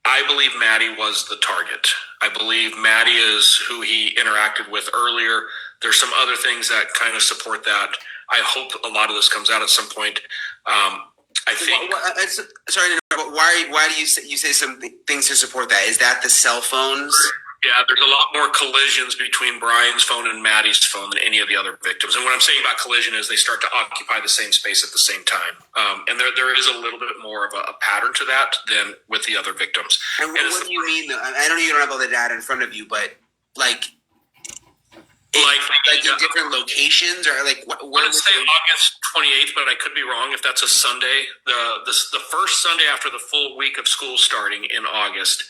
E: I believe Maddie was the target. I believe Maddie is who he interacted with earlier. There's some other things that kind of support that. I hope a lot of this comes out at some point. I think.
C: Sorry to interrupt, but why do you say some things to support that? Is that the cell phones?
E: Yeah, there's a lot more collisions between Brian's phone and Maddie's phone than any of the other victims. And what I'm saying about collision is they start to occupy the same space at the same time. And there is a little bit more of a pattern to that than with the other victims.
C: And what do you mean, though? I know you don't have all the data in front of you, but like in different locations, or like what?
E: I want to say August 28th, but I could be wrong if that's a Sunday. The first Sunday after the full week of school starting in August,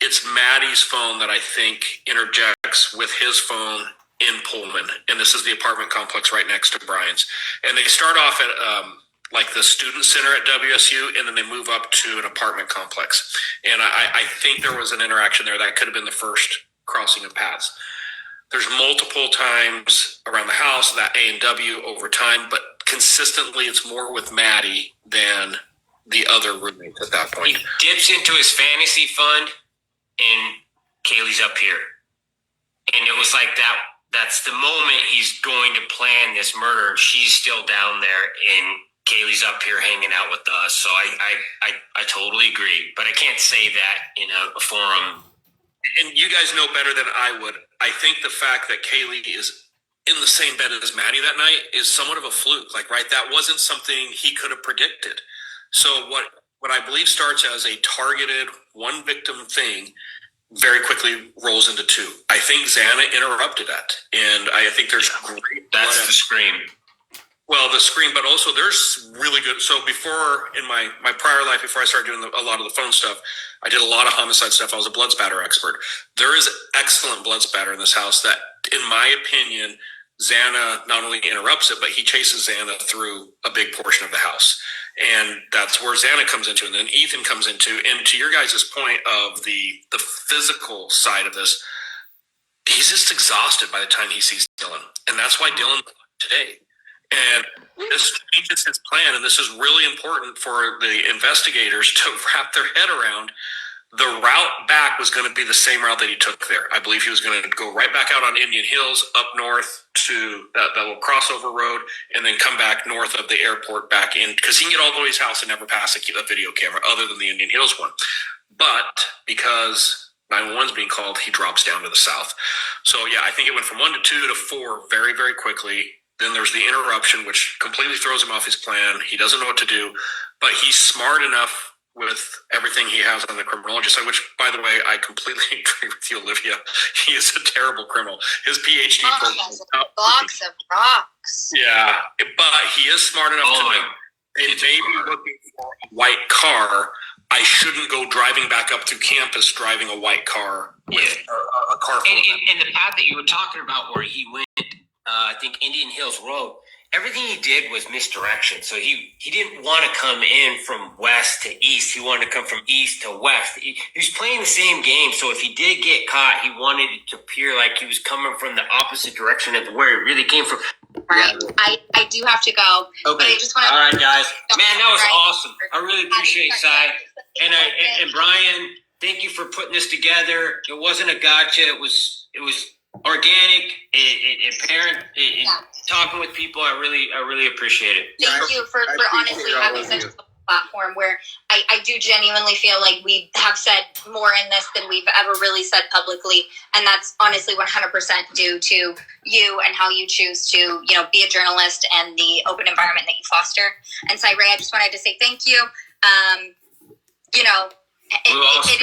E: it's Maddie's phone that I think interjects with his phone in Pullman, and this is the apartment complex right next to Brian's. And they start off at like the student center at WSU, and then they move up to an apartment complex. And I think there was an interaction there that could have been the first crossing of paths. There's multiple times around the house that A&W over time, but consistently it's more with Maddie than the other roommates at that point.
F: He dips into his fantasy fund and Kaylee's up here. And it was like that. That's the moment he's going to plan this murder. She's still down there, and Kaylee's up here hanging out with us. So I totally agree, but I can't say that in a forum.
E: And you guys know better than I would. I think the fact that Kaylee is in the same bed as Maddie that night is somewhat of a fluke. Like, right, that wasn't something he could have predicted. So what I believe starts as a targeted one victim thing very quickly rolls into two. I think Xana interrupted that, and I think there's great.
F: That's the scream.
E: Well, the scream, but also there's really good. So before, in my prior life, before I started doing a lot of the phone stuff, I did a lot of homicide stuff. I was a blood spatter expert. There is excellent blood spatter in this house that, in my opinion, Xana not only interrupts it, but he chases Xana through a big portion of the house. And that's where Xana comes into, and then Ethan comes into. And to your guys' point of the physical side of this, he's just exhausted by the time he sees Dylan. And that's why Dylan today. And this changes his plan, and this is really important for the investigators to wrap their head around. The route back was going to be the same route that he took there. I believe he was going to go right back out on Indian Hills, up north to that little crossover road, and then come back north of the airport back in, because he can get all the way to his house and never pass a video camera other than the Indian Hills one. But because 911 is being called, he drops down to the south. So yeah, I think it went from 1 to 2 to 4 very, very quickly. Then there's the interruption, which completely throws him off his plan. He doesn't know what to do, but he's smart enough with everything he has on the criminology side, which, by the way, I completely agree with you, Olivia. He is a terrible criminal. His PhD program is
N: box of rocks.
E: Yeah, but he is smart enough to know. And maybe looking for a white car, I shouldn't go driving back up to campus driving a white car with a car full of them.
F: And the path that you were talking about where he went, I think Indian Hills Road, everything he did was misdirection. So he didn't want to come in from west to east. He wanted to come from east to west. He was playing the same game. So if he did get caught, he wanted it to appear like he was coming from the opposite direction of where it really came from.
D: Right. I do have to go.
F: Okay.
D: But I just want to.
F: All right, guys. Man, that was awesome. I really appreciate Cy. And Brian, thank you for putting this together. It wasn't a gotcha. It was organic, apparent, talking with people. I really appreciate it.
D: Thank you for honestly having such a platform where I do genuinely feel like we have said more in this than we've ever really said publicly, and that's honestly 100% due to you and how you choose to be a journalist and the open environment that you foster. And Cy Ray, I just wanted to say thank you. It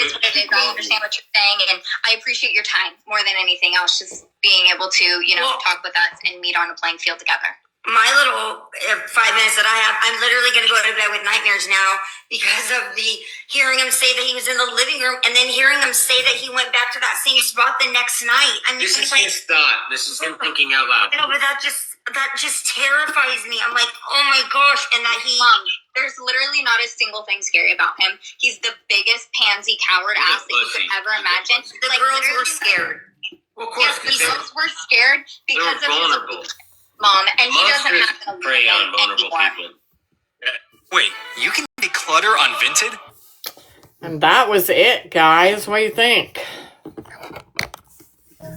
D: is what it is. I understand what you're saying, and I appreciate your time more than anything else. Just being able to, talk with us and meet on a playing field together.
N: My little 5 minutes that I have, I'm literally going to go to bed with nightmares now because of the hearing him say that he was in the living room and then hearing him say that he went back to that same spot the next night. I mean,
F: this is his thought. This is him thinking out loud.
N: I know, but that just terrifies me. I'm like, oh my gosh, and that he.
D: Mom, there's literally not a single thing scary about him. He's the biggest pansy coward ass that you could ever imagine.
N: The girls were scared.
F: Well, of course,
D: the girls were scared because
F: they were vulnerable.
D: Mom, and he doesn't
F: Monsters
D: have to
F: prey on vulnerable people.
P: Wait, you can declutter unvented?
A: And that was it, guys. What do you think?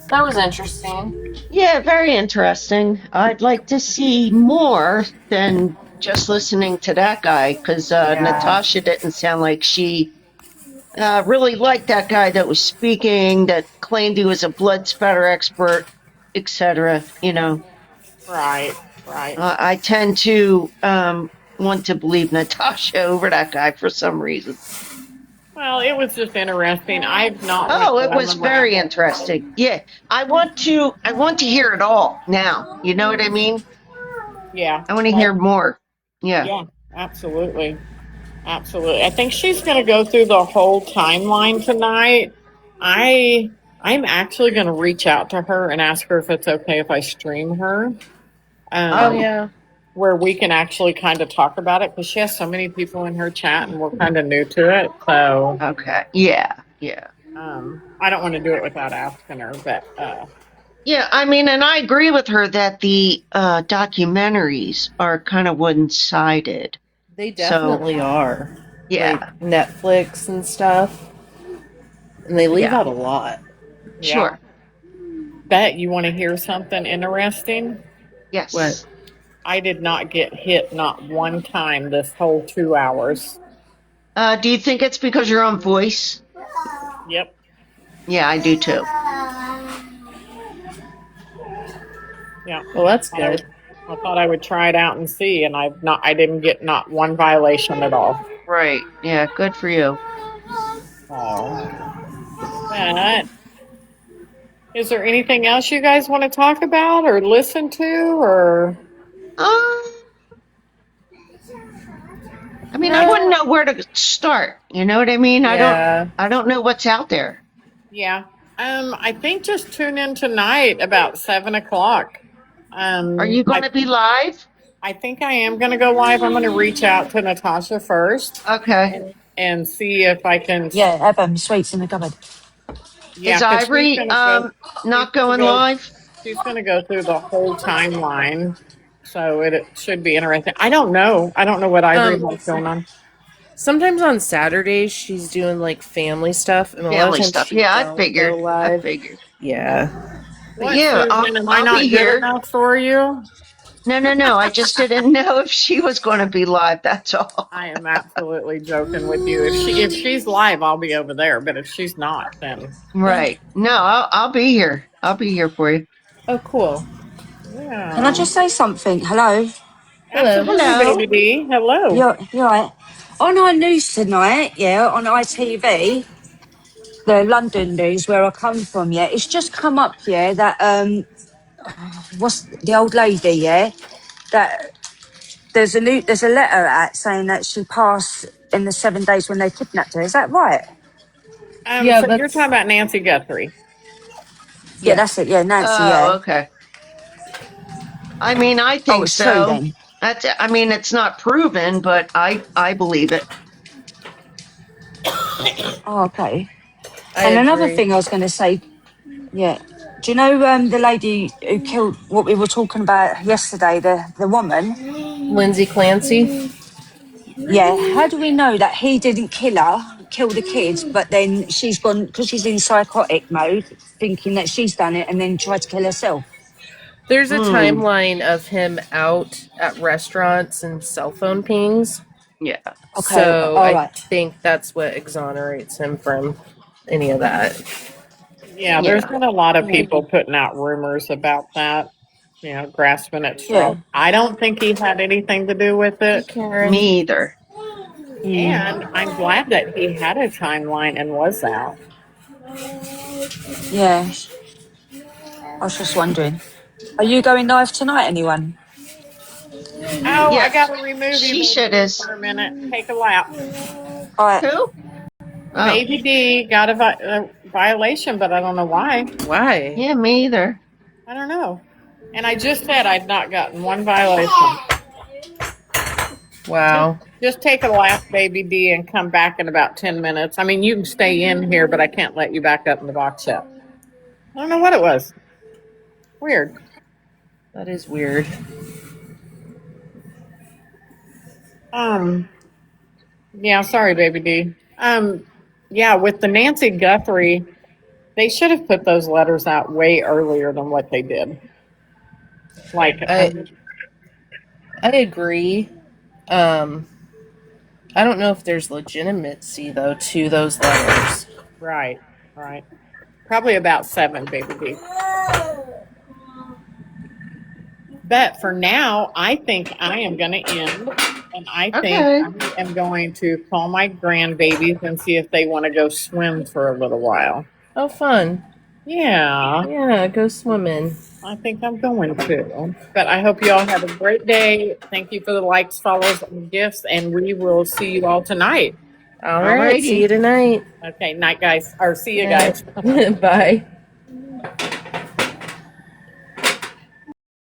K: That was interesting.
J: Yeah, very interesting. I'd like to see more than just listening to that guy, because Natasha didn't sound like she really liked that guy that was speaking, that claimed he was a blood spatter expert, etc.
A: Right.
J: I tend to want to believe Natasha over that guy for some reason.
A: Well, it was just interesting. I've not.
J: Oh, it was very interesting. Yeah, I want to hear it all now. You know what I mean?
A: Yeah.
J: I want to hear more. Yeah.
A: Yeah, absolutely. I think she's going to go through the whole timeline tonight. I'm actually going to reach out to her and ask her if it's okay if I stream her.
K: Yeah.
A: Where we can actually kind of talk about it, because she has so many people in her chat and we're kind of new to it. So
J: okay, yeah.
A: I don't want to do it without asking her, but
J: yeah, I mean, and I agree with her that the documentaries are kind of one-sided.
K: They definitely are.
J: Yeah,
K: like Netflix and stuff, and they leave out a lot.
J: Sure.
A: Bet you want to hear something interesting?
J: Yes.
K: What?
A: I did not get hit not one time this whole 2 hours.
J: Do you think it's because you're on voice?
A: Yep.
J: Yeah, I do too.
A: Yeah.
K: Well, that's
A: I
K: good.
A: thought I would try it out and see, and I didn't get not one violation at all.
J: Right. Yeah, good for you.
A: But is there anything else you guys want to talk about or listen to or?
J: I mean, I wouldn't know where to start. You know what I mean?
K: Yeah.
J: I don't know what's out there.
A: Yeah. I think just tune in tonight about 7 o'clock.
J: Are you going to be live?
A: I think I am going to go live. I'm going to reach out to Natasha first.
J: Okay.
A: And see if I can.
I: Yeah, have sweets in the cupboard.
A: Yeah,
J: Is
A: because she's
J: Ivory
A: going to go.
J: not going
A: Go,
J: live?
A: she's going to go through the whole timeline, so it should be interesting. I don't know. I don't know what Ivory has going on.
K: Sometimes on Saturdays she's doing like family stuff, and a lot of
J: Family
K: times
J: stuff.
K: she
J: Yeah, I
K: don't
J: figured.
K: go live.
J: I figured.
K: Yeah.
J: But
A: What,
J: yeah,
A: Susan? Am I
J: I'll
A: not
J: be
A: good
J: here.
A: enough for you?
J: No. I just didn't know if she was going to be live. That's all.
A: I am absolutely joking with you. If she's live, I'll be over there. But if she's not, then
J: Right. No, I'll be here. I'll be here for you.
K: Oh, cool.
A: yeah.
I: Can I just say something? Hello?
K: Hello.
A: Absolutely,
J: Hello.
A: baby D. Hello.
I: You're right. On our news tonight, yeah, on ITV, the London news where I come from, yeah, it's just come up, yeah, that what's the old lady, yeah, that there's a letter out saying that she passed in the 7 days when they kidnapped her. Is that right?
K: Yeah,
A: So you're
K: that's
A: talking about Nancy Guthrie.
I: Yeah,
K: yeah.
I: that's it. Yeah, Nancy.
J: Oh,
I: Yeah.
J: okay. I mean, I
I: Oh,
J: think
I: it's true
J: so.
I: then.
J: I mean, it's not proven, but I believe it.
I: Oh, okay.
K: I
I: And another
K: agree.
I: thing I was going to say, yeah. Do you know the lady who killed what we were talking about yesterday, the woman?
K: Lindsay Clancy.
I: Yeah. How do we know that he didn't kill the kids, but then she's gone because she's in psychotic mode, thinking that she's done it and then tried to kill herself?
K: There's a timeline of him out at restaurants and cell phone pings.
J: Yeah.
I: Okay.
K: So
I: All
K: I
I: right.
K: think that's what exonerates him from any of that.
A: Yeah, there's been a lot of people putting out rumors about that. Grasping at straws.
I: Yeah.
A: I don't think he had anything to do with
K: Hey,
A: it.
K: Karen.
J: Me either.
A: And I'm glad that he had a timeline and was out.
I: Yeah. I was just wondering. Are you going live tonight, anyone?
A: Oh, I
J: Yes.
A: got to remove you
J: Sheshed is.
A: for a minute. Take a lap.
I: All right.
J: Who? Oh.
A: Baby D got a violation, but I don't know why.
K: Why?
J: Yeah, me either.
A: I don't know. And I just said I'd not gotten one violation.
K: Wow.
A: Just take a lap, Baby D, and come back in about 10 minutes. I mean, you can stay in here, but I can't let you back up in the box yet. I don't know what it was. Weird.
K: That is weird.
A: Yeah, sorry, Baby D. Yeah, with the Nancy Guthrie, they should have put those letters out way earlier than what they did. Like,
K: I agree. I don't know if there's legitimacy though to those letters.
A: right. Probably about 7, Baby D. But for now, I think I am going to end, and I think I am going to call my grandbabies and see if they want to go swim for a little while.
K: Oh, fun.
A: Yeah.
K: Yeah, go swimming.
A: I think I'm going to. But I hope you all have a great day. Thank you for the likes, follows, and gifts, and we will see you all tonight.
K: All right. See you tonight.
A: Okay, night, guys. Or see you guys.
K: Bye.